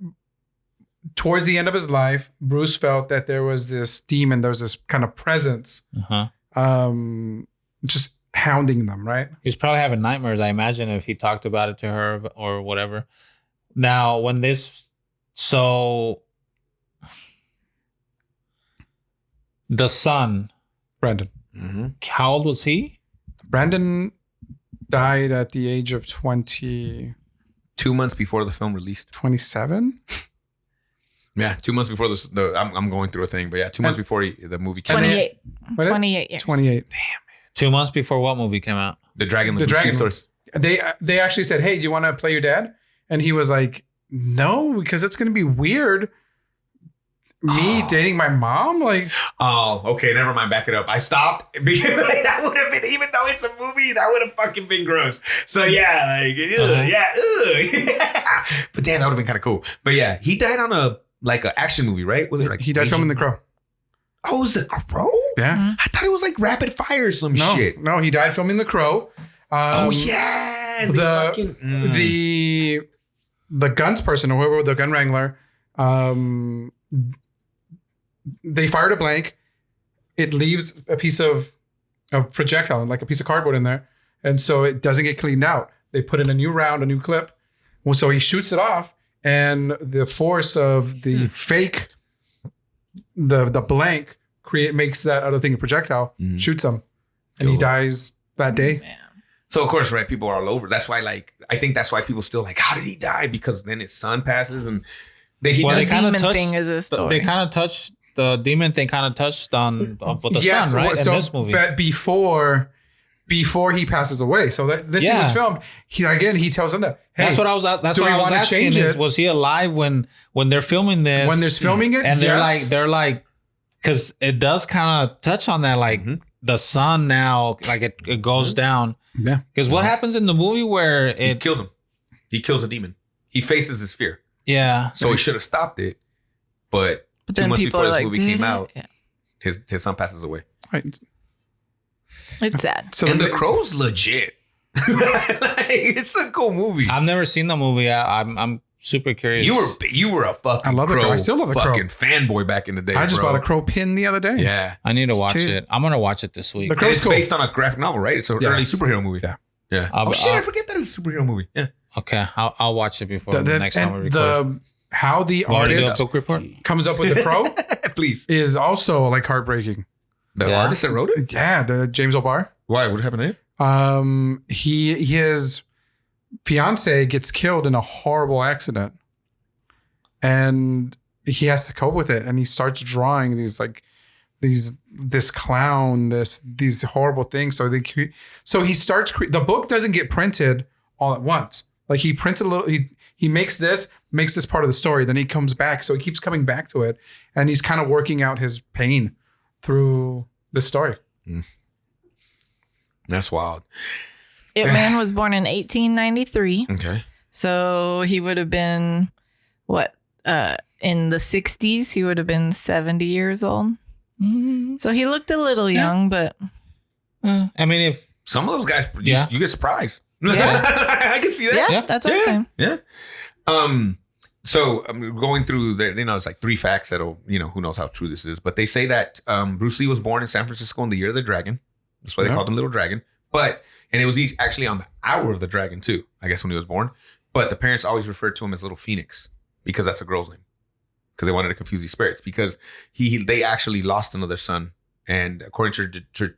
[SPEAKER 3] Towards the end of his life, Bruce felt that there was this demon, there was this kind of presence, just hounding them, right?
[SPEAKER 4] He's probably having nightmares, I imagine, if he talked about it to her or whatever. Now, the son,
[SPEAKER 3] Brandon.
[SPEAKER 4] How old was he?
[SPEAKER 3] Brandon died at the age of 20.
[SPEAKER 1] 2 months before the film released.
[SPEAKER 3] 27?
[SPEAKER 1] Yeah, 2 months before I'm going through a thing, but yeah, 2 months before the movie came
[SPEAKER 2] 28.
[SPEAKER 1] out.
[SPEAKER 2] 28 years.
[SPEAKER 3] 28.
[SPEAKER 1] Damn, man.
[SPEAKER 4] 2 months before what movie came out?
[SPEAKER 1] The Dragon.
[SPEAKER 3] The Dragon stories. They actually said, "Hey, do you want to play your dad?" And he was like, "No, because it's going to be weird. Me dating my mom, like."
[SPEAKER 1] Oh, okay. Never mind. Back it up. I stopped because that would have been, even though it's a movie, that would have fucking been gross. So yeah, like, But damn, that would have been kind of cool. But yeah, he died on an action movie, right? Was it like
[SPEAKER 3] he died filming The Crow?
[SPEAKER 1] Oh, it was The Crow?
[SPEAKER 3] Yeah.
[SPEAKER 2] Mm-hmm.
[SPEAKER 1] I thought it was like Rapid Fire or some shit.
[SPEAKER 3] No, he died filming The Crow.
[SPEAKER 1] Yeah.
[SPEAKER 3] The guns person, or whoever, the gun wrangler, they fired a blank. It leaves a piece of projectile, like a piece of cardboard in there. And so it doesn't get cleaned out. They put in a new round, a new clip. Well, so he shoots it off, and the force of the fake, the blank makes that other thing a projectile, shoots him, and he dies that day.
[SPEAKER 2] Man.
[SPEAKER 1] So of course, right, people are all over. That's why, I think that's why people still how did he die? Because then his son passes, and
[SPEAKER 2] the demon thing is a story.
[SPEAKER 4] They kind of touched the demon thing. Kind of touched on with the son, right? In this movie,
[SPEAKER 3] but before he passes away. So this thing was filmed. He tells them that. Hey,
[SPEAKER 4] that's what I was asking. Was he alive when they're filming this?
[SPEAKER 3] When there's filming it,
[SPEAKER 4] and they're like, because it does kind of touch on that, the son now, it goes down.
[SPEAKER 3] Yeah.
[SPEAKER 4] Because what happens in the movie where
[SPEAKER 1] he kills him? He kills a demon. He faces his fear.
[SPEAKER 4] Yeah.
[SPEAKER 1] So he should have stopped it, but 2 months before this movie came out, his son passes away.
[SPEAKER 3] Right.
[SPEAKER 2] It's sad.
[SPEAKER 1] So The Crow's legit. It's a cool movie.
[SPEAKER 4] I've never seen the movie. I'm super curious.
[SPEAKER 1] You were a fucking
[SPEAKER 3] I love The Crow. I still love The Crow.
[SPEAKER 1] Fucking fanboy back in the day.
[SPEAKER 3] I just bought a Crow pin the other day.
[SPEAKER 1] Yeah.
[SPEAKER 4] I need to watch it. I'm gonna watch it this week.
[SPEAKER 3] The Crow's
[SPEAKER 1] it's based on a graphic novel, right? It's an early superhero movie. Yeah. Oh shit! I forget that it's a superhero movie. Yeah.
[SPEAKER 4] Okay, I'll watch it before the next time we record.
[SPEAKER 3] How the artist comes up with The Crow,
[SPEAKER 1] please,
[SPEAKER 3] is also heartbreaking.
[SPEAKER 1] The artist that wrote it,
[SPEAKER 3] the James O'Barr.
[SPEAKER 1] Why? What happened to him?
[SPEAKER 3] His fiance gets killed in a horrible accident, and he has to cope with it, and he starts drawing this clown, these horrible things. So he starts. The book doesn't get printed all at once. Like he prints a little. He makes this part of the story. Then he comes back. So he keeps coming back to it, and he's kind of working out his pain through this story.
[SPEAKER 1] That's wild.
[SPEAKER 2] Ip Man was born in 1893.
[SPEAKER 1] Okay.
[SPEAKER 2] So he would have been in the 60s. He would have been 70 years old. Mm-hmm. So he looked a little young, but
[SPEAKER 4] I mean, if
[SPEAKER 1] some of those guys, you get surprised. Yeah. I can see that.
[SPEAKER 2] Yeah, that's what I'm saying.
[SPEAKER 1] Yeah. So I'm going through there. It's like 3 facts that'll, who knows how true this is, but they say that Bruce Lee was born in San Francisco in the year of the dragon. That's why they called him Little Dragon. And it was actually on the hour of the dragon too, I guess, when he was born. But the parents always referred to him as Little Phoenix because that's a girl's name. Because they wanted to confuse these spirits. Because they actually lost another son And according to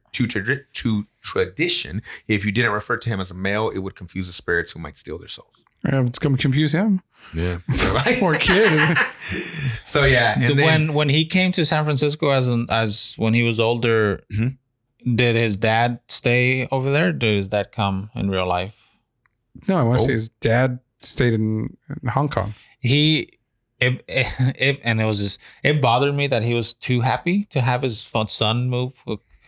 [SPEAKER 1] tradition, if you didn't refer to him as a male, it would confuse the spirits who might steal their souls.
[SPEAKER 3] It's going to confuse him.
[SPEAKER 1] Yeah.
[SPEAKER 3] Poor kid.
[SPEAKER 1] So yeah. And then,
[SPEAKER 4] when he came to San Francisco as when he was older, did his dad stay over there? Did his dad come in real life?
[SPEAKER 3] No, I want to say his dad stayed in Hong Kong. It bothered me that he was too happy to have his son move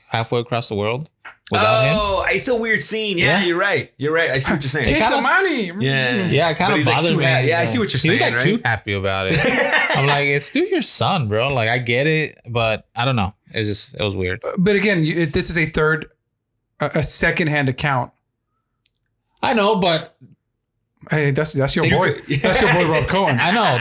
[SPEAKER 3] halfway across the world without him.
[SPEAKER 1] Oh, it's a weird scene. Yeah, you're right. I see what you're saying.
[SPEAKER 3] Take the money.
[SPEAKER 4] Yeah, it kind of bothered me.
[SPEAKER 1] Yeah, I see what you're saying.
[SPEAKER 4] He was like too happy about it. I'm like, it's still your son, bro. Like, I get it, but I don't know. It was weird.
[SPEAKER 3] But again, this is a secondhand account.
[SPEAKER 4] I know, but
[SPEAKER 3] hey, that's your boy. That's your boy Rob Cohen.
[SPEAKER 4] I know.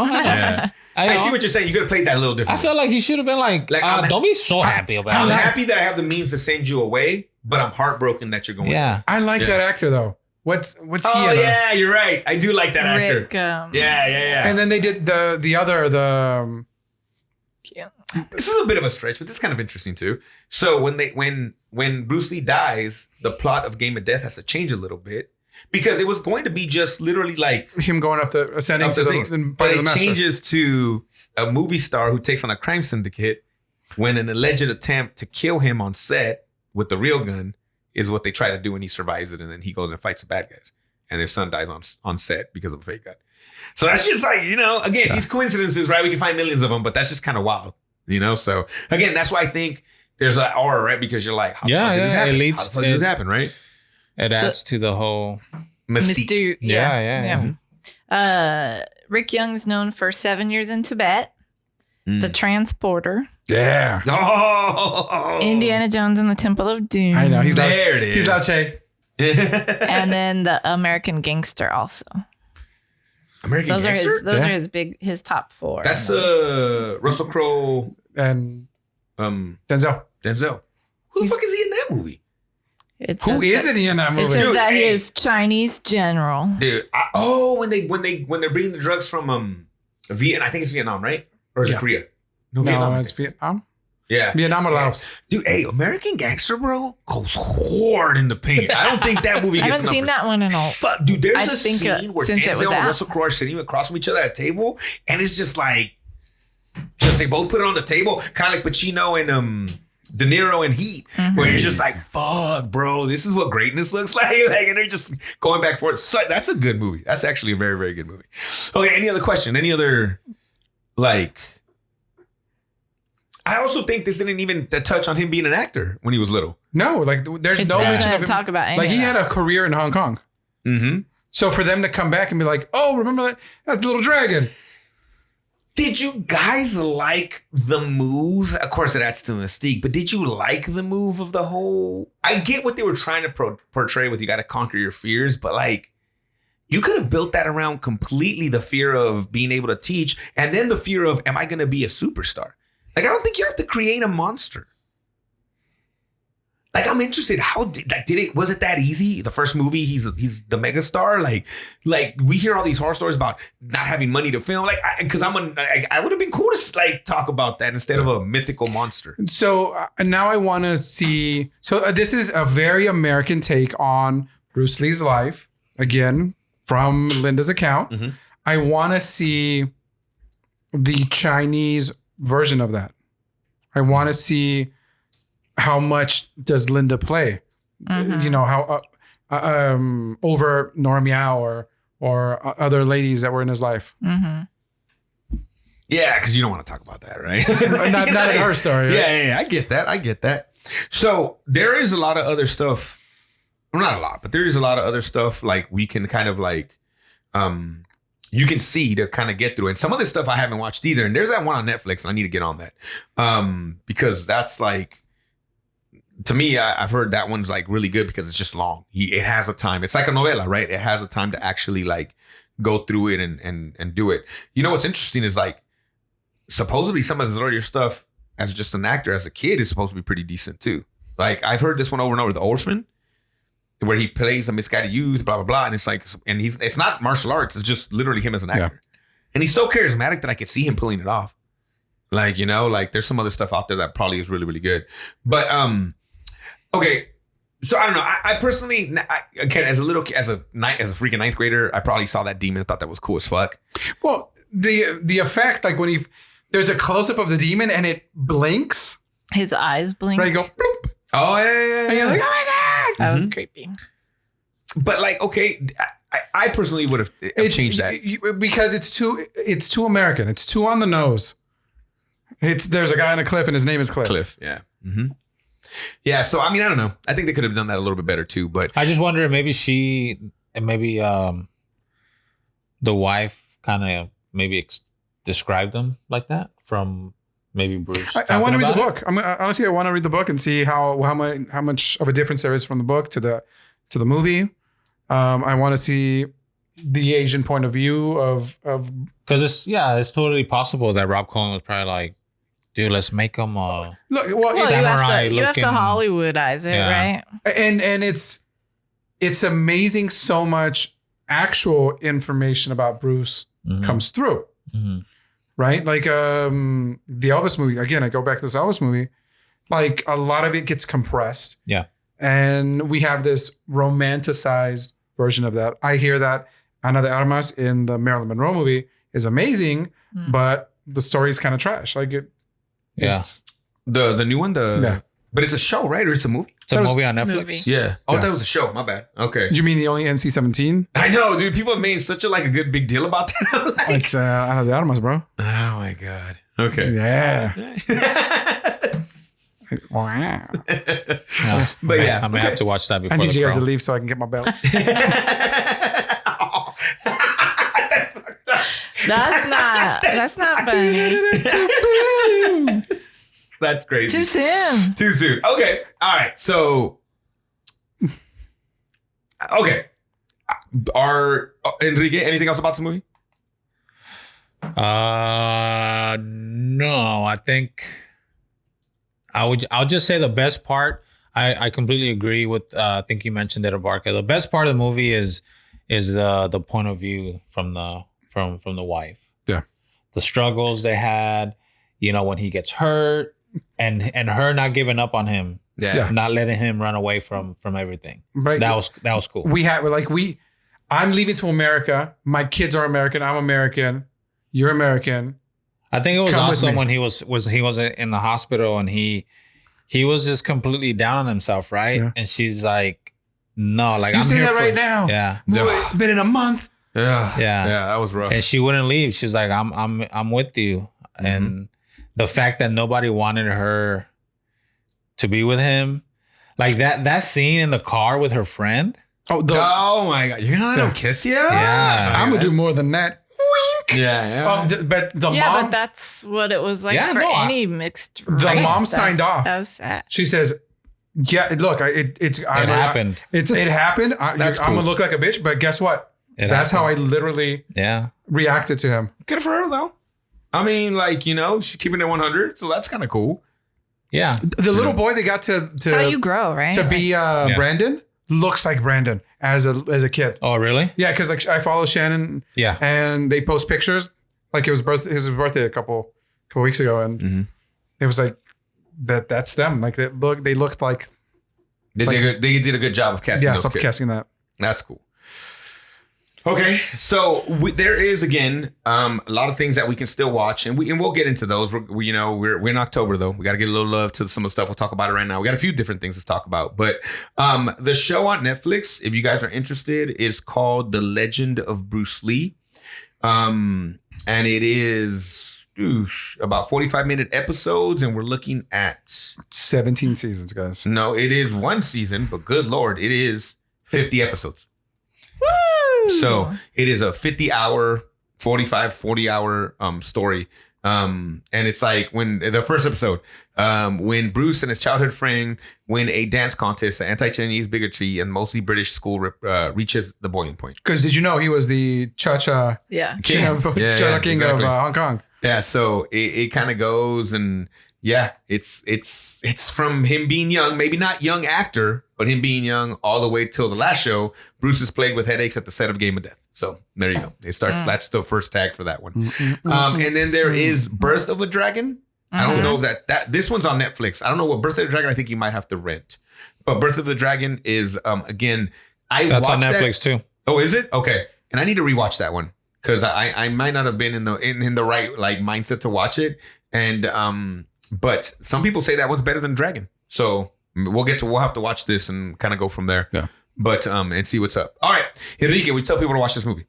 [SPEAKER 4] Yeah.
[SPEAKER 1] I see what you're saying. You could have played that a little different.
[SPEAKER 4] I feel like he should have been like don't be so happy about it.
[SPEAKER 1] I'm happy that I have the means to send you away, but I'm heartbroken that you're going.
[SPEAKER 4] Yeah.
[SPEAKER 3] I like that actor though. What's he?
[SPEAKER 1] Oh yeah, you're right. I do like that actor. Yeah.
[SPEAKER 3] And then they did the other.
[SPEAKER 1] This is a bit of a stretch, but this is kind of interesting too. So when Bruce Lee dies, the plot of Game of Death has to change a little bit. Because it was going to be just literally like
[SPEAKER 3] him going ascending to the
[SPEAKER 1] but it changes to a movie star who takes on a crime syndicate when an alleged attempt to kill him on set with the real gun is what they try to do, and he survives it, and then he goes and fights the bad guys, and his son dies on set because of a fake gun. So that's just like, again, these coincidences, right? We can find millions of them, but that's just kind of wild, So again, that's why I think there's an aura, right? Because you're like, how the fuck did this happen? How the fuck did this happen, right?
[SPEAKER 4] It adds to the whole
[SPEAKER 1] mystique.
[SPEAKER 2] Yeah. Rick Young's known for 7 years in Tibet, The Transporter.
[SPEAKER 3] Yeah.
[SPEAKER 1] Oh.
[SPEAKER 2] Indiana Jones and the Temple of Doom.
[SPEAKER 3] I know. He's
[SPEAKER 1] He's
[SPEAKER 3] Lache.
[SPEAKER 2] And then The American Gangster also.
[SPEAKER 1] American Gangster?
[SPEAKER 2] Those are his top four.
[SPEAKER 1] That's Russell Crowe
[SPEAKER 3] and
[SPEAKER 1] Denzel. Who the fuck is he in that movie?
[SPEAKER 3] Who isn't he in that movie?
[SPEAKER 2] It says that he is Chinese general.
[SPEAKER 1] Dude, when they're bringing the drugs from Vietnam, I think it's Vietnam, right? Or is it Korea?
[SPEAKER 3] No, Vietnam. It's Vietnam.
[SPEAKER 1] Yeah.
[SPEAKER 3] Vietnam or Laos.
[SPEAKER 1] Dude, American Gangster, bro, goes hard in the paint. I don't think that movie gets
[SPEAKER 2] I haven't seen that one in all.
[SPEAKER 1] Fuck, dude, there's a scene where Denzel and Russell Crowe are sitting across from each other at a table, and it's just like, they both put it on the table, kind of like Pacino and De Niro in Heat, where you're just like, fuck, bro, this is what greatness looks like. And they're just going back and forth. So that's a good movie. That's actually a very, very good movie. Okay, any other question? Any other, I also think this didn't even touch on him being an actor when he was little.
[SPEAKER 3] No, there's no mention of him.
[SPEAKER 2] Talk about
[SPEAKER 3] he had a career in Hong Kong.
[SPEAKER 1] Mm-hmm.
[SPEAKER 3] So for them to come back and be like, oh, remember that? That's the Little Dragon.
[SPEAKER 1] Did you guys like the move? Of course, it adds to the mystique, but did you like the move of the whole? I get what they were trying to portray with you got to conquer your fears, but you could have built that around completely the fear of being able to teach and then the fear of, am I going to be a superstar? I don't think you have to create a monster. I'm interested. How did it? Was it that easy? The first movie, he's the megastar. We hear all these horror stories about not having money to film. Because I would have been cool to talk about that instead of a mythical monster.
[SPEAKER 3] So now I want to see. So this is a very American take on Bruce Lee's life. Again, from Linda's account. Mm-hmm. I want to see the Chinese version of that. I want to see. How much does Linda play? Mm-hmm. How over Nora Meow or other ladies that were in his life. Mm-hmm.
[SPEAKER 1] Yeah, because you don't want to talk about that, right?
[SPEAKER 3] not in her story. Right?
[SPEAKER 1] Yeah, I get that. So there is a lot of other stuff. Well, not a lot, but there is a lot of other stuff we can kind of you can see to kind of get through. And some of this stuff I haven't watched either. And there's that one on Netflix, and I need to get on that because that's to me, I've heard that one's really good because it's just long. It has a time. It's like a novela, right? It has a time to actually go through it and do it. What's interesting is supposedly some of his earlier stuff as just an actor, as a kid, is supposed to be pretty decent too. I've heard this one over and over, The Orphan, where he plays a misguided youth, blah, blah, blah. And it's not martial arts. It's just literally him as an actor. Yeah. And he's so charismatic that I could see him pulling it off. Like, you know, like there's some other stuff out there that probably is really, really good. But okay. So I don't know. I personally, again, as a freaking ninth grader, I probably saw that demon and thought that was cool as fuck.
[SPEAKER 3] Well, the effect, like when there's a close up of the demon and it blinks.
[SPEAKER 2] His eyes blink.
[SPEAKER 3] Right, go. Bloop.
[SPEAKER 1] Oh yeah.
[SPEAKER 3] And you're like, oh my god,
[SPEAKER 2] that was creepy.
[SPEAKER 1] But like, okay, I personally would have changed that
[SPEAKER 3] because it's too American. It's too on the nose. There's a guy on a cliff and his name is Cliff.
[SPEAKER 1] Cliff, yeah. Mm-hmm. Yeah, so I mean, I don't know. I think they could have done that a little bit better too, but
[SPEAKER 4] I just wonder if maybe the wife kind of maybe described them like that from maybe Bruce.
[SPEAKER 3] I want to read the book. Honestly, I want to read the book and see how much of a difference there is from the book to the movie. I want to see the Asian point of view of
[SPEAKER 4] because it's totally possible that Rob Cohen was probably like, dude, let's make them
[SPEAKER 3] well,
[SPEAKER 2] you have to Hollywoodize it, right?
[SPEAKER 3] And it's amazing so much actual information about Bruce comes through. Mm-hmm. Right? Like the Elvis movie. Again, I go back to this Elvis movie. Like a lot of it gets compressed.
[SPEAKER 4] Yeah.
[SPEAKER 3] And we have this romanticized version of that. I hear that Ana de Armas in the Marilyn Monroe movie is amazing, but the story is kind of trash. Like it's
[SPEAKER 1] the new one, but it's a show, right? Or it's a movie?
[SPEAKER 4] It's a movie on Netflix.
[SPEAKER 1] Yeah. Oh, that was a show. My bad. Okay.
[SPEAKER 3] You mean the only NC-17?
[SPEAKER 1] I know, dude. People have made such a good big deal about that. Like,
[SPEAKER 3] it's Ana de Armas, bro.
[SPEAKER 1] Oh my god. Okay.
[SPEAKER 3] Yeah.
[SPEAKER 4] Wow.
[SPEAKER 1] But yeah,
[SPEAKER 4] I'm gonna have to watch that before.
[SPEAKER 3] I need you guys to
[SPEAKER 4] leave.
[SPEAKER 3] leave so I can get my belt.
[SPEAKER 2] That's not funny.
[SPEAKER 1] That's crazy.
[SPEAKER 2] Too soon.
[SPEAKER 1] Okay. All right. So, okay. Enrique, anything else about the movie?
[SPEAKER 4] No. I think I'll just say the best part. I completely agree with. I think you mentioned it, Abarca. The best part of the movie is the point of view from the wife.
[SPEAKER 3] Yeah.
[SPEAKER 4] The struggles they had. You know, when he gets hurt. And her not giving up on him, not letting him run away from everything. Right. That was cool.
[SPEAKER 3] I'm leaving to America. My kids are American. I'm American. You're American.
[SPEAKER 4] I think it was awesome when he was in the hospital and he was just completely down on himself, right? Yeah. And she's like, "No, like
[SPEAKER 3] you
[SPEAKER 4] I'm
[SPEAKER 3] say
[SPEAKER 4] here
[SPEAKER 3] that
[SPEAKER 4] for,
[SPEAKER 3] right now.
[SPEAKER 4] Yeah,
[SPEAKER 3] been in a month.
[SPEAKER 1] Yeah,
[SPEAKER 4] yeah,
[SPEAKER 1] that was rough.
[SPEAKER 4] And she wouldn't leave. She's like, "I'm with you," and the fact that nobody wanted her to be with him, like that scene in the car with her friend.
[SPEAKER 1] Oh my god! You're gonna let him kiss you?
[SPEAKER 4] Yeah,
[SPEAKER 3] I'm gonna do more than that. Wink.
[SPEAKER 1] Yeah.
[SPEAKER 3] But the mom.
[SPEAKER 2] But that's what it was like any mixed race.
[SPEAKER 3] The mom
[SPEAKER 2] stuff.
[SPEAKER 3] signed off.
[SPEAKER 2] That was sad.
[SPEAKER 3] She says, "Yeah, look, it happened. It happened. I'm gonna look like a bitch, but guess what? That's how I literally reacted to him.
[SPEAKER 1] Good for her though. I mean, like, you know, she's keeping it 100, so that's kind of cool.
[SPEAKER 4] Yeah.
[SPEAKER 3] The little boy they got to
[SPEAKER 2] how you grow, right?
[SPEAKER 3] To be Brandon looks like Brandon as a kid.
[SPEAKER 4] Oh, really?
[SPEAKER 3] Yeah, because like I follow Shannon.
[SPEAKER 4] Yeah.
[SPEAKER 3] And they post pictures. Like it was his birthday a couple weeks ago, and it was like that's them. Like they looked like
[SPEAKER 1] they did a good job of casting.
[SPEAKER 3] Yeah, stop casting that.
[SPEAKER 1] That's cool. Okay, so there is again a lot of things that we can still watch, and we'll get into those. We're in October though. We got to get a little love to some of the stuff. We'll talk about it right now. We got a few different things to talk about, but the show on Netflix, if you guys are interested, is called The Legend of Bruce Lee, and it is about 45-minute episodes, and we're looking at
[SPEAKER 3] 17 seasons, guys.
[SPEAKER 1] No, it is one season, but good Lord, it is 50 episodes. So it is a 50-hour, 40-hour story. And it's like when the first episode, when Bruce and his childhood friend win a dance contest, the anti-Chinese bigotry and mostly British school reaches the boiling point.
[SPEAKER 3] Because did you know he was the Cha-Cha king of Hong Kong?
[SPEAKER 1] Yeah, so it kind of goes and it's from him being young, maybe not young actor, but him being young all the way till the last show, Bruce is plagued with headaches at the set of Game of Death. So there you go. It starts. That's the first tag for that one. And then there is Birth of a Dragon. I don't know that this one's on Netflix. I don't know what Birth of the Dragon. I think you might have to rent. But Birth of the Dragon is again.
[SPEAKER 4] That's on Netflix too.
[SPEAKER 1] Oh, is it? Okay. And I need to rewatch that one because I might not have been in the right like mindset to watch it. And but some people say that one's better than Dragon. So we'll have to watch this and kind of go from there.
[SPEAKER 3] Yeah.
[SPEAKER 1] But and see what's up. All right, Enrique, we tell people to watch this movie.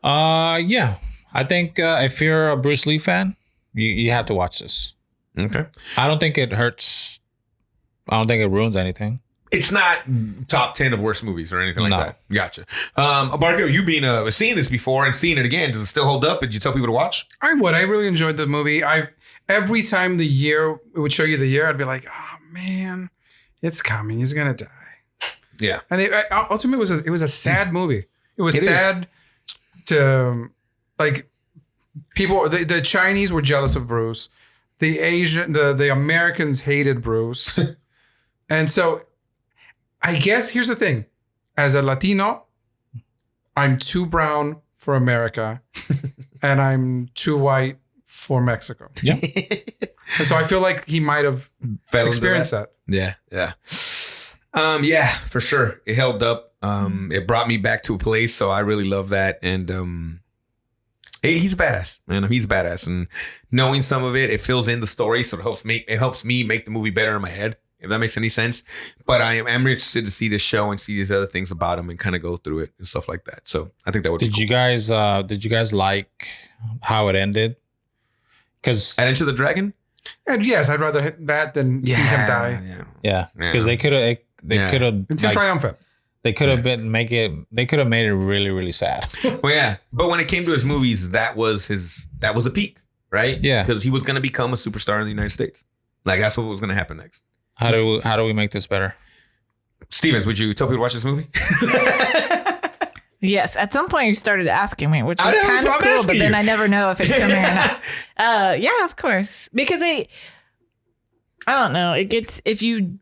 [SPEAKER 4] Yeah. I think if you're a Bruce Lee fan, you have to watch this.
[SPEAKER 1] Okay.
[SPEAKER 4] I don't think it hurts. I don't think it ruins anything.
[SPEAKER 1] It's not top 10 of worst movies or anything like that. Gotcha. Marco, you being seeing this before and seeing it again, does it still hold up? Did you tell people to watch?
[SPEAKER 3] I would. I really enjoyed the movie. Every time the year it would show you the year, I'd be like, oh man, it's coming. He's gonna die.
[SPEAKER 1] Yeah.
[SPEAKER 3] And ultimately it was a sad movie. It was sad to like people. The Chinese were jealous of Bruce. The Americans hated Bruce, and so. I guess here's the thing. As a Latino, I'm too brown for America and I'm too white for Mexico.
[SPEAKER 4] Yeah.
[SPEAKER 3] And so I feel like he might have experienced that.
[SPEAKER 1] Yeah. Yeah. Yeah, for sure. It held up. It brought me back to a place. So I really love that. And he's a badass, man. He's a badass. And knowing some of it fills in the story. So it helps me make the movie better in my head. If that makes any sense. But I am interested to see this show and see these other things about him and kind of go through it and stuff like that. So I think that would be cool.
[SPEAKER 4] Did you guys like how it ended? Because
[SPEAKER 1] at Enter the Dragon?
[SPEAKER 3] And yes, I'd rather hit that than see him die.
[SPEAKER 4] Yeah. Because they could have
[SPEAKER 3] It's triumphant.
[SPEAKER 4] They could have made it really, really sad.
[SPEAKER 1] Well, yeah. But when it came to his movies, that was a peak, right?
[SPEAKER 4] Yeah.
[SPEAKER 1] Because he was going to become a superstar in the United States. Like that's what was going to happen next.
[SPEAKER 4] How do we make this better?
[SPEAKER 1] Stevens, would you tell people to watch this movie?
[SPEAKER 2] Yes. At some point you started asking me, which was kind of cool, but then I never know if it's coming or not. Yeah, of course. Because I don't know. It gets, if you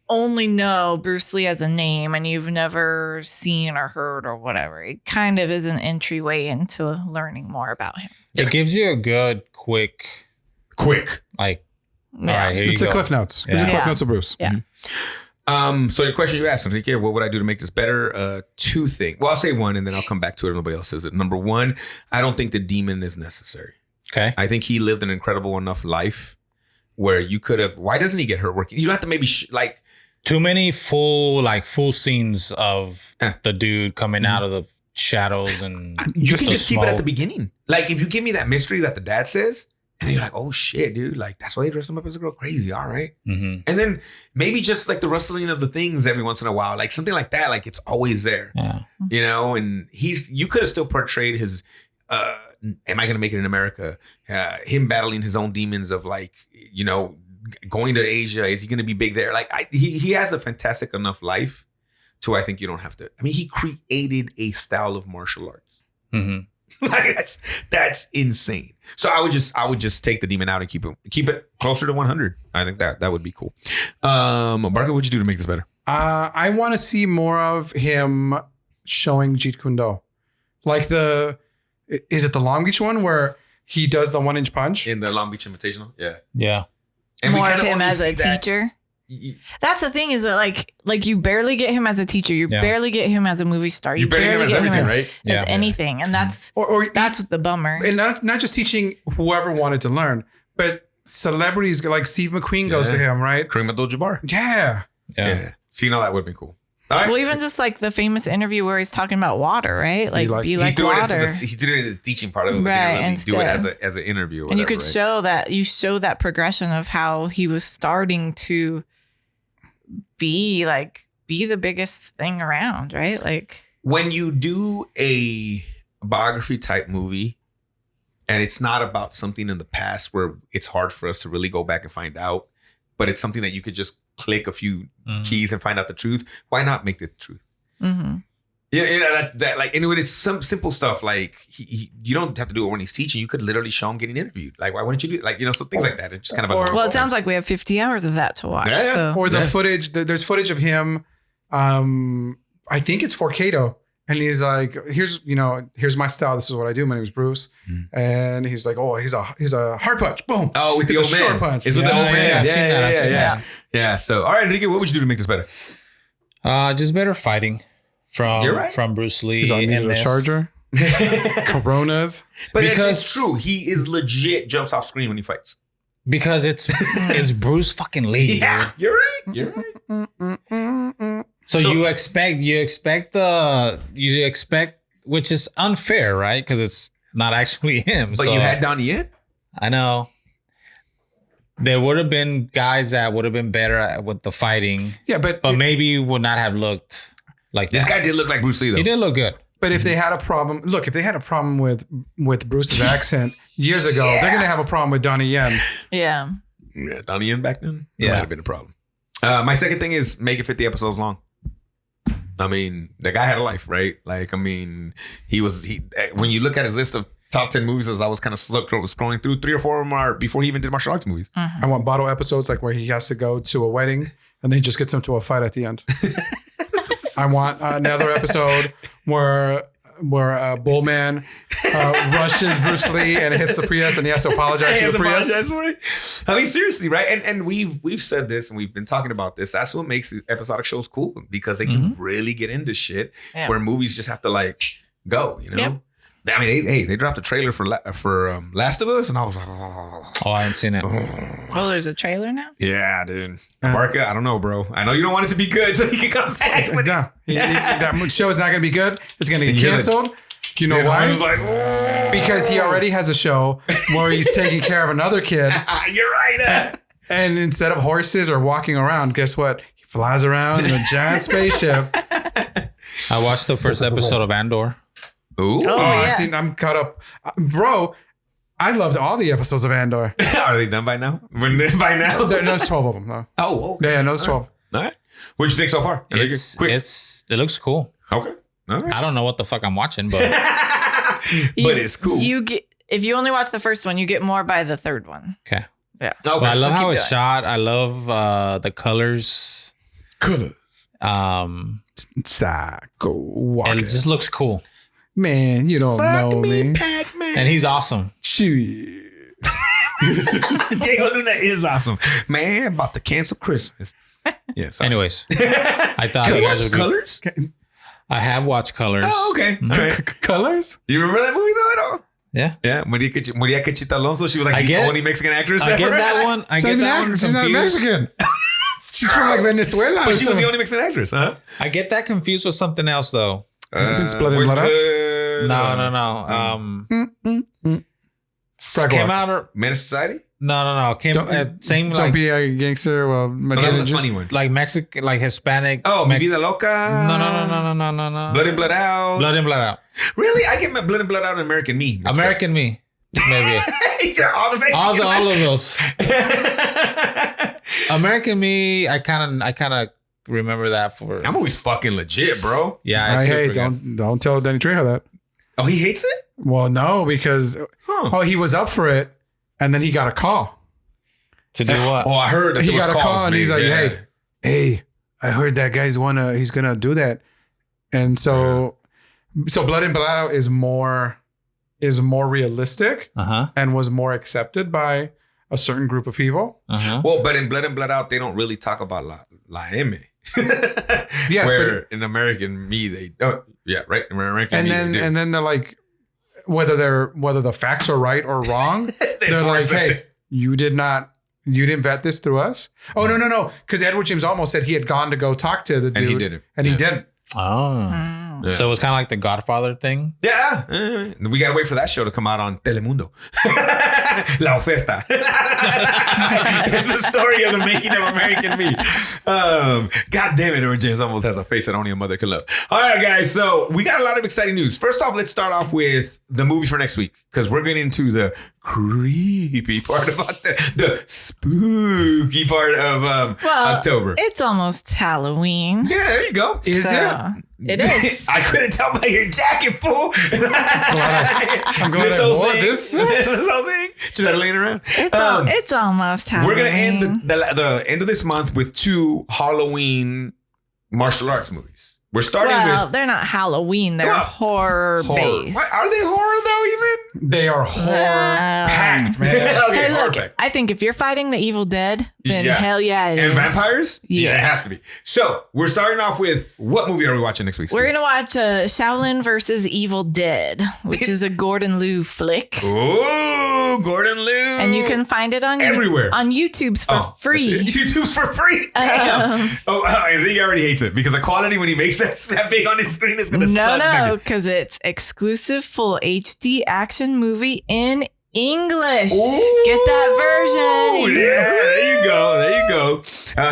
[SPEAKER 2] only know Bruce Lee as a name and you've never seen or heard or whatever, it kind of is an entryway into learning more about him.
[SPEAKER 4] It gives you a good, quick, like,
[SPEAKER 2] yeah.
[SPEAKER 4] All right, here
[SPEAKER 3] it's
[SPEAKER 4] you
[SPEAKER 3] a
[SPEAKER 4] go.
[SPEAKER 3] Cliff Notes. Here's a Cliff Notes of Bruce.
[SPEAKER 2] Yeah.
[SPEAKER 1] So your question you asked, Enrique, what would I do to make this better? Two things. Well, I'll say one and then I'll come back to it if nobody else says it. Number one, I don't think the demon is necessary.
[SPEAKER 4] Okay.
[SPEAKER 1] I think he lived an incredible enough life where you could have, why doesn't he get hurt working? You don't have to maybe
[SPEAKER 4] too many full scenes of the dude coming out of the shadows and
[SPEAKER 1] you can just keep it at the beginning. Like if you give me that mystery that the dad says, and you're like, oh shit, dude. Like, that's why they dressed him up as a girl. Crazy. All right.
[SPEAKER 4] Mm-hmm.
[SPEAKER 1] And then maybe just like the rustling of the things every once in a while, like something like that. Like it's always there, you know, and you could have still portrayed his, am I going to make it in America? Him battling his own demons of like, you know, going to Asia. Is he going to be big there? Like he has a fantastic enough life to, I think you don't have to, I mean, he created a style of martial arts.
[SPEAKER 4] Mm-hmm.
[SPEAKER 1] Like that's insane. So I would just take the demon out and keep it closer to 100. I think that would be cool. Barker, what'd you do to make this better?
[SPEAKER 3] I want to see more of him showing Jeet Kune Do. Like is it the Long Beach one where he does the 1-inch punch?
[SPEAKER 1] In the Long Beach Invitational? Yeah.
[SPEAKER 4] Yeah.
[SPEAKER 1] And
[SPEAKER 2] more of him as a teacher. That's the thing is that like you barely get him as a teacher. You barely get him as a movie star. You barely get him as anything. And that's that's the bummer.
[SPEAKER 3] And not just teaching whoever wanted to learn, but celebrities like Steve McQueen goes to him, right?
[SPEAKER 1] Kareem Abdul-Jabbar.
[SPEAKER 3] Yeah.
[SPEAKER 1] See, that would be cool. All right.
[SPEAKER 2] Well, even just like the famous interview where he's talking about water, right? Like be like water.
[SPEAKER 1] He did it in the teaching part of it, but
[SPEAKER 2] right,
[SPEAKER 1] didn't really do it as an interview. Or
[SPEAKER 2] and
[SPEAKER 1] whatever,
[SPEAKER 2] you could show that progression of how he was starting to be the biggest thing around, right? Like
[SPEAKER 1] when you do a biography type movie and it's not about something in the past where it's hard for us to really go back and find out, but it's something that you could just click a few keys and find out the truth. Why not make the truth?
[SPEAKER 2] mm-hmm.
[SPEAKER 1] Yeah, that like, and it's some simple stuff like you don't have to do it when he's teaching. You could literally show him getting interviewed. Like, why wouldn't you do like so things like that? It's just kind of
[SPEAKER 3] Or-
[SPEAKER 5] Well, it sounds like we have 50 hours of that to watch.
[SPEAKER 1] Yeah, yeah.
[SPEAKER 5] So.
[SPEAKER 3] Or the footage. There's footage of him. I think it's for Kato, and he's like, here's my style. This is what I do. My name is Bruce, and he's like, oh, he's a hard punch. Boom.
[SPEAKER 1] Oh, with the
[SPEAKER 3] It's
[SPEAKER 1] old
[SPEAKER 3] a
[SPEAKER 1] man.
[SPEAKER 3] short punch.
[SPEAKER 1] It's with the old man.
[SPEAKER 4] I've seen that, I've seen that.
[SPEAKER 1] Yeah. So, all right, Enrique, what would you do to make this better?
[SPEAKER 4] Just better fighting
[SPEAKER 1] You're right.
[SPEAKER 4] from Bruce Lee.
[SPEAKER 3] He's on
[SPEAKER 4] in
[SPEAKER 3] a
[SPEAKER 4] this.
[SPEAKER 3] charger. Coronas.
[SPEAKER 1] But
[SPEAKER 4] Because-
[SPEAKER 1] it's true. He is legit jumps off screen when he fights.
[SPEAKER 4] Because it's Bruce fucking Lee.
[SPEAKER 1] Yeah,
[SPEAKER 4] Dude.
[SPEAKER 1] you're right. You're right.
[SPEAKER 4] So you expect, which is unfair, right? Because it's not actually him.
[SPEAKER 1] But
[SPEAKER 4] so
[SPEAKER 1] you had Donnie Yen?
[SPEAKER 4] I know. There would have been guys that would have been better with the fighting,
[SPEAKER 3] Yeah, but
[SPEAKER 4] maybe would not have looked like
[SPEAKER 1] This
[SPEAKER 4] that.
[SPEAKER 1] guy did look like Bruce Lee, though.
[SPEAKER 4] He did look good.
[SPEAKER 3] But if they had a problem, if they had a problem with Bruce's accent years ago, they're gonna have a problem with Donnie Yen.
[SPEAKER 5] Yeah.
[SPEAKER 1] Yeah, Donnie Yen back then? That
[SPEAKER 4] Yeah.
[SPEAKER 1] might have been a problem. My second thing is make it 50 episodes long. I mean, the guy had a life, right? Like, I mean, when you look at his list of top 10 movies, as I was kind of scrolling through, 3 or 4 of them are before he even did martial arts movies.
[SPEAKER 3] I want bottle episodes like where he has to go to a wedding and then he just gets into a fight at the end. I want another episode where Bullman rushes Bruce Lee and hits the Prius and he has to apologize to the Prius.
[SPEAKER 1] For it. I mean, seriously, right? And we've said this and we've been talking about this. That's what makes episodic shows cool because they can really get into shit where movies just have to like go,
[SPEAKER 5] Yep.
[SPEAKER 1] I mean, they dropped a trailer for Last of Us, and I was like,
[SPEAKER 4] Oh, I haven't seen it.
[SPEAKER 5] Oh, there's a trailer now?
[SPEAKER 1] yeah, dude. Marca, I don't know, bro. I know you don't want it to be good, so you can come back with it.
[SPEAKER 3] No, that show is not going to be good. It's going to get
[SPEAKER 1] He killed it.
[SPEAKER 3] canceled. You know
[SPEAKER 1] I
[SPEAKER 3] why?
[SPEAKER 1] was like,
[SPEAKER 3] Because he already has a show where he's taking care of another kid.
[SPEAKER 1] you're right.
[SPEAKER 3] And instead of horses or walking around, guess what? He flies around in a giant spaceship.
[SPEAKER 4] I watched the first episode of Andor.
[SPEAKER 1] Ooh.
[SPEAKER 5] Oh, yeah.
[SPEAKER 3] I'm caught up. Bro, I loved all the episodes of Andor.
[SPEAKER 1] Are they done by now? By now?
[SPEAKER 3] There's 12 of them, though.
[SPEAKER 1] Oh, okay.
[SPEAKER 3] Yeah, no, there's 12.
[SPEAKER 1] All right. What'd you think so far?
[SPEAKER 4] It looks cool.
[SPEAKER 1] Okay. All right.
[SPEAKER 4] I don't know what the fuck I'm watching, but
[SPEAKER 1] But it's cool.
[SPEAKER 5] You get, if you only watch the first one, you get more by the third one.
[SPEAKER 4] okay.
[SPEAKER 5] Yeah.
[SPEAKER 1] Okay.
[SPEAKER 4] But I love
[SPEAKER 5] So
[SPEAKER 4] how
[SPEAKER 5] keep
[SPEAKER 4] it's
[SPEAKER 5] going.
[SPEAKER 4] shot. I love the colors.
[SPEAKER 3] Psycho
[SPEAKER 4] And
[SPEAKER 3] Walker.
[SPEAKER 4] it just looks cool.
[SPEAKER 3] Man, you don't know me.
[SPEAKER 1] Pac-Man.
[SPEAKER 4] And he's awesome.
[SPEAKER 3] Shit.
[SPEAKER 1] Diego Luna is awesome. Man, about to cancel Christmas. Yes.
[SPEAKER 4] Anyways, I thought
[SPEAKER 1] Can
[SPEAKER 4] you
[SPEAKER 1] you
[SPEAKER 4] guys
[SPEAKER 1] watch
[SPEAKER 4] would.
[SPEAKER 1] Colors?
[SPEAKER 4] I have watched Colors.
[SPEAKER 1] Oh, okay. All right.
[SPEAKER 3] Colors?
[SPEAKER 1] You remember that movie though at all?
[SPEAKER 4] Yeah.
[SPEAKER 1] Yeah. Maria Cachita Alonso. She was like
[SPEAKER 4] I
[SPEAKER 1] the
[SPEAKER 4] get-
[SPEAKER 1] only Mexican actress
[SPEAKER 4] I get
[SPEAKER 1] ever.
[SPEAKER 4] that one. I
[SPEAKER 3] She's not
[SPEAKER 4] get
[SPEAKER 3] even
[SPEAKER 4] that one
[SPEAKER 3] She's not
[SPEAKER 4] confused.
[SPEAKER 3] Mexican. She's from like Venezuela.
[SPEAKER 1] But she was the only Mexican actress, huh?
[SPEAKER 4] I get that confused with something else though.
[SPEAKER 3] Has it been Blood in,
[SPEAKER 1] where's
[SPEAKER 3] Blood Out?
[SPEAKER 4] No.
[SPEAKER 3] Frag
[SPEAKER 4] Came
[SPEAKER 3] Walk.
[SPEAKER 4] out or
[SPEAKER 1] Menace Society?
[SPEAKER 4] no. Came same
[SPEAKER 3] Don't
[SPEAKER 4] like
[SPEAKER 3] be a gangster. Well,
[SPEAKER 1] Oh, that's a funny one.
[SPEAKER 4] like Mexican, like Hispanic.
[SPEAKER 1] Oh, Mi Vida Loca.
[SPEAKER 4] No.
[SPEAKER 1] Blood in, Blood Out.
[SPEAKER 4] Blood in, Blood out.
[SPEAKER 1] Really? I get my Blood in, Blood Out and American Me. mixed up.
[SPEAKER 4] American Me, maybe.
[SPEAKER 1] all the Mexican
[SPEAKER 4] all of those. American Me, I kind of remember that for.
[SPEAKER 1] I'm always fucking legit, bro.
[SPEAKER 4] Yeah, it's
[SPEAKER 3] Hey,
[SPEAKER 4] super good.
[SPEAKER 3] don't tell Danny Trejo that.
[SPEAKER 1] Oh, he hates it?
[SPEAKER 3] Well, no, because he was up for it, and then he got a call.
[SPEAKER 4] To do what?
[SPEAKER 1] Oh, I heard that
[SPEAKER 3] He
[SPEAKER 1] there was
[SPEAKER 3] got a
[SPEAKER 1] calls
[SPEAKER 3] call, and he's
[SPEAKER 1] made.
[SPEAKER 3] like,
[SPEAKER 1] Yeah.
[SPEAKER 3] Hey, I heard that guy's he's gonna do that, and so Blood in, Blood Out is more realistic and was more accepted by a certain group of people.
[SPEAKER 1] Well, but in Blood in, Blood Out, they don't really talk about La M.
[SPEAKER 3] Yes,
[SPEAKER 1] Where in American Me, they right. In American
[SPEAKER 3] and
[SPEAKER 1] Me,
[SPEAKER 3] then
[SPEAKER 1] they do.
[SPEAKER 3] and then they're like, whether the facts are right or wrong, they're
[SPEAKER 1] more
[SPEAKER 3] like,
[SPEAKER 1] accepted.
[SPEAKER 3] hey, you didn't vet this through us. Oh no, because Edward James almost said he had gone to go talk to the dude,
[SPEAKER 1] And he didn't.
[SPEAKER 3] and he didn't.
[SPEAKER 4] Oh.
[SPEAKER 1] Yeah.
[SPEAKER 4] So it was kind of like the Godfather thing.
[SPEAKER 1] Yeah, we gotta wait for that show to come out on Telemundo. La Oferta. The story of the making of American Me. God damn it, Edward James almost has a face that only a mother can love. All right, guys. So we got a lot of exciting news. First off, let's start off with the movie for next week because we're getting into the creepy part of October, the spooky part of October.
[SPEAKER 5] It's almost Halloween.
[SPEAKER 1] Yeah, there you go.
[SPEAKER 3] Is it?
[SPEAKER 5] It is.
[SPEAKER 1] I couldn't tell by your jacket, fool.
[SPEAKER 3] I'm going
[SPEAKER 1] this
[SPEAKER 3] to
[SPEAKER 1] whole
[SPEAKER 3] more
[SPEAKER 1] thing.
[SPEAKER 3] this.
[SPEAKER 1] This whole thing. Just had it laying around.
[SPEAKER 5] It's almost Halloween.
[SPEAKER 1] We're gonna end the end of this month with 2 Halloween martial arts movies. We're starting with.
[SPEAKER 5] They're not Halloween. They're horror based.
[SPEAKER 1] What, are they horror though? Even
[SPEAKER 3] They are horror packed, man.
[SPEAKER 1] Okay,
[SPEAKER 5] Hey,
[SPEAKER 1] horror
[SPEAKER 5] look,
[SPEAKER 1] packed.
[SPEAKER 5] I think if you're fighting the Evil Dead, then hell yeah, it
[SPEAKER 1] And
[SPEAKER 5] is.
[SPEAKER 1] vampires?
[SPEAKER 5] Yeah.
[SPEAKER 1] It has to be. So we're starting off with what movie are we watching next week?
[SPEAKER 5] We're gonna watch Shaolin versus Evil Dead, which is a Gordon Liu flick,
[SPEAKER 1] Ooh, Gordon Liu.
[SPEAKER 5] and you can find it on
[SPEAKER 1] everywhere
[SPEAKER 5] on YouTube's for free.
[SPEAKER 1] That's it. YouTube's for free. Damn. Enrique already hates it because the quality when he makes that big on his screen is gonna suck.
[SPEAKER 5] No, because it's exclusive full HD action movie in English.
[SPEAKER 1] Ooh,
[SPEAKER 5] Get that version.
[SPEAKER 1] Yeah, there you go. There you go.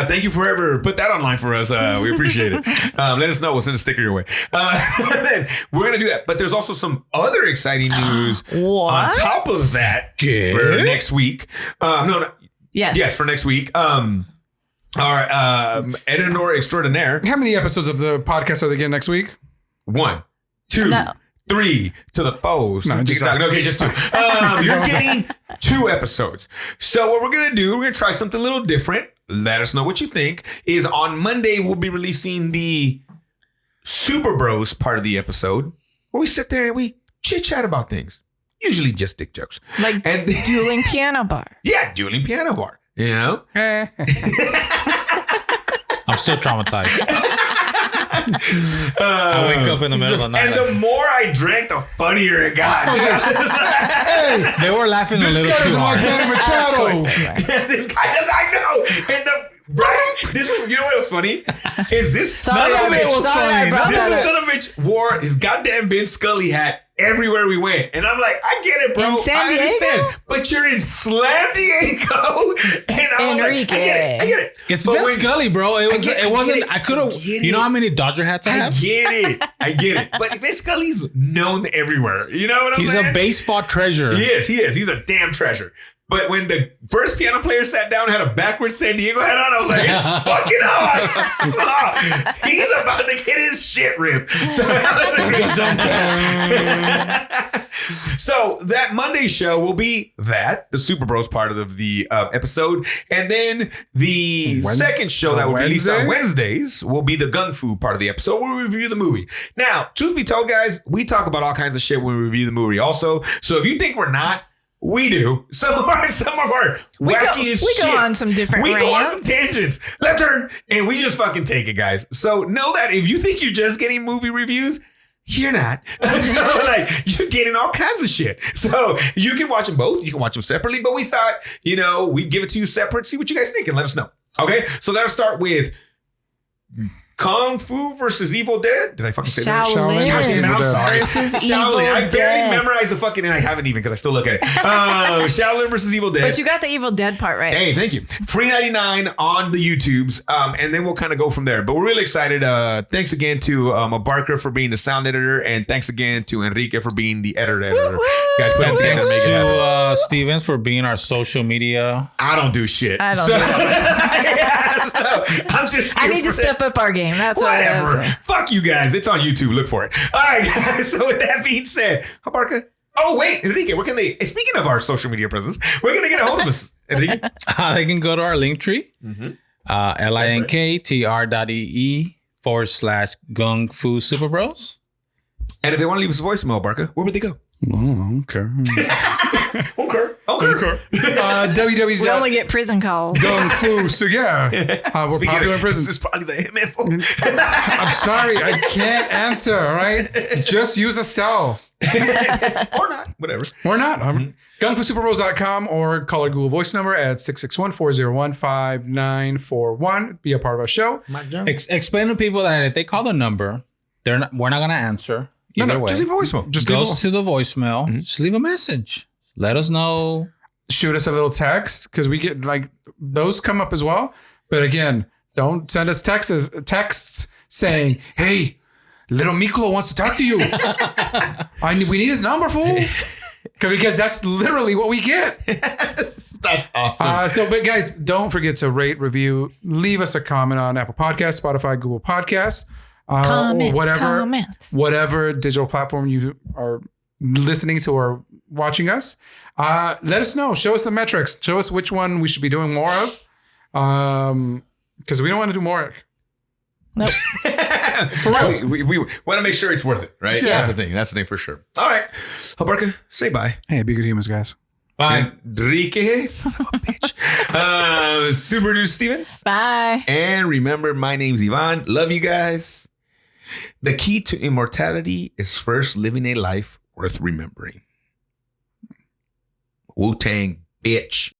[SPEAKER 1] Thank you for ever put that online for us. We appreciate it. Let us know. We'll send a sticker your way. Then we're going to do that. But there's also some other exciting news
[SPEAKER 5] What?
[SPEAKER 1] on top of that for next week. No. Yes, for next week. Our editor extraordinaire.
[SPEAKER 3] How many episodes of the podcast are they getting next week?
[SPEAKER 1] 1, 2,
[SPEAKER 5] No.
[SPEAKER 1] 3 to the foes.
[SPEAKER 3] No, just
[SPEAKER 1] okay, just 2. You're getting 2 episodes. So what we're gonna do, we're gonna try something a little different. Let us know what you think. Is on Monday we'll be releasing the Super Bros part of the episode, where we sit there and we chit chat about things. Usually just dick jokes,
[SPEAKER 5] Like
[SPEAKER 1] and
[SPEAKER 5] dueling piano bar.
[SPEAKER 1] yeah, dueling piano bar. You know.
[SPEAKER 4] I'm still traumatized. I wake up in the middle of the night.
[SPEAKER 1] And the more I drank, the funnier it got.
[SPEAKER 4] They were laughing a little too hard.
[SPEAKER 1] This guy does, I know. And this is, you know what was funny? Is this son of a bitch? This son of a bitch wore his goddamn Ben Scully hat everywhere we went. And I'm like, I get it, bro.
[SPEAKER 5] In San
[SPEAKER 1] I understand.
[SPEAKER 5] Diego?
[SPEAKER 1] But you're in Slam Diego. And I was
[SPEAKER 5] Enrique.
[SPEAKER 1] like, I get it.
[SPEAKER 4] It's
[SPEAKER 1] But
[SPEAKER 4] Vince Scully, bro. It wasn't. I could have.
[SPEAKER 1] get
[SPEAKER 4] You know
[SPEAKER 1] it.
[SPEAKER 4] how many Dodger hats I
[SPEAKER 1] I
[SPEAKER 4] have?
[SPEAKER 1] get it. But Vince Scully's known everywhere. You know what I'm
[SPEAKER 4] He's
[SPEAKER 1] saying?
[SPEAKER 4] a baseball treasure.
[SPEAKER 1] He is. He's a damn treasure. But when the first piano player sat down and had a backwards San Diego hat on, I was like, it's fucking on. He's about to get his shit ripped. So that Monday show will be the Super Bros part of the episode. And then the second show that will be released on Wednesdays will be the Gung-Fu part of the episode where we review the movie. Now, truth be told, guys, we talk about all kinds of shit when we review the movie also. So if you think we're not, we do. Some of our wackiest shit.
[SPEAKER 5] We go on some different
[SPEAKER 1] We
[SPEAKER 5] rants.
[SPEAKER 1] go on some tangents. Left turn. And we just fucking take it, guys. So know that if you think you're just getting movie reviews, you're not. So you're getting all kinds of shit. So you can watch them both. You can watch them separately. But we thought, we'd give it to you separate. See what you guys think and let us know. Okay. So let's start with Kung Fu versus Evil Dead. Did I fucking say that?
[SPEAKER 5] Shaolin
[SPEAKER 1] I'm sorry.
[SPEAKER 5] versus
[SPEAKER 1] Shaolin.
[SPEAKER 5] Evil
[SPEAKER 1] I barely
[SPEAKER 5] Dead.
[SPEAKER 1] memorized the fucking, and I haven't even because I still look at it. Shaolin versus Evil Dead.
[SPEAKER 5] But you got the Evil Dead part right.
[SPEAKER 1] Hey, thank you. Free 99 on the YouTubes. And then we'll kind of go from there. But we're really excited. Thanks again to Barker for being the sound editor. And thanks again to Enrique for being the editor. You guys put it together
[SPEAKER 4] Thanks
[SPEAKER 1] and make it happen.
[SPEAKER 4] to Stevens for being our social media.
[SPEAKER 1] I don't do shit.
[SPEAKER 5] I don't do
[SPEAKER 1] I'm just
[SPEAKER 5] I
[SPEAKER 1] here
[SPEAKER 5] need to
[SPEAKER 1] for
[SPEAKER 5] step up our game. That's what I
[SPEAKER 1] whatever.
[SPEAKER 5] was.
[SPEAKER 1] Fuck you guys. It's on YouTube. Look for it. All right, guys. So with that being said, Barker. Oh, wait, Enrique, where can they, speaking of our social media presence, where can they get a hold of us, Enrique?
[SPEAKER 4] They can go to our link tree, linktr.ee/Gung-Fu Super Bros.
[SPEAKER 1] And if they want to leave us a voicemail, Barker, where would they go?
[SPEAKER 3] Oh, okay.
[SPEAKER 1] Okay.
[SPEAKER 3] www.
[SPEAKER 5] We only get prison calls.
[SPEAKER 3] Gung-Fu. So yeah, we're
[SPEAKER 1] Speaking
[SPEAKER 3] popular
[SPEAKER 1] of,
[SPEAKER 3] in prisons.
[SPEAKER 1] This is probably the info.
[SPEAKER 3] I'm sorry, I can't answer. All right, just use a cell
[SPEAKER 1] Or not. Whatever.
[SPEAKER 3] or not. Gung-Fu-Superbros.com or call our Google Voice number at 661-401-5941. Be a part of our show.
[SPEAKER 4] Explain to people that if they call the number, we're not going to answer. Either way.
[SPEAKER 1] Just leave a voicemail.
[SPEAKER 3] Just leave
[SPEAKER 4] Goes to the voicemail. Just leave a message. Let us know.
[SPEAKER 3] shoot us a little text because we get those come up as well. But again, don't send us texts saying, "Hey, little Mikolo wants to talk to you. We need his number, fool." Because that's literally what we get.
[SPEAKER 1] That's awesome.
[SPEAKER 3] But guys, don't forget to rate, review, leave us a comment on Apple Podcasts, Spotify, Google Podcasts, or whatever digital platform you are listening to or watching us. Let us know. Show us the metrics. Show us which one we should be doing more of. Because we don't want to do more.
[SPEAKER 5] Nope.
[SPEAKER 1] we want to make sure it's worth it, right?
[SPEAKER 3] Yeah.
[SPEAKER 1] That's the thing for sure. All right. Alberca, say bye.
[SPEAKER 3] Hey, be good humans, guys.
[SPEAKER 1] Bye. Enrique, son of a bitch. Super Dude Stevens.
[SPEAKER 5] Bye.
[SPEAKER 1] And remember, my name's Ivan. Love you guys. The key to immortality is first living a life worth remembering. Wu-Tang, bitch.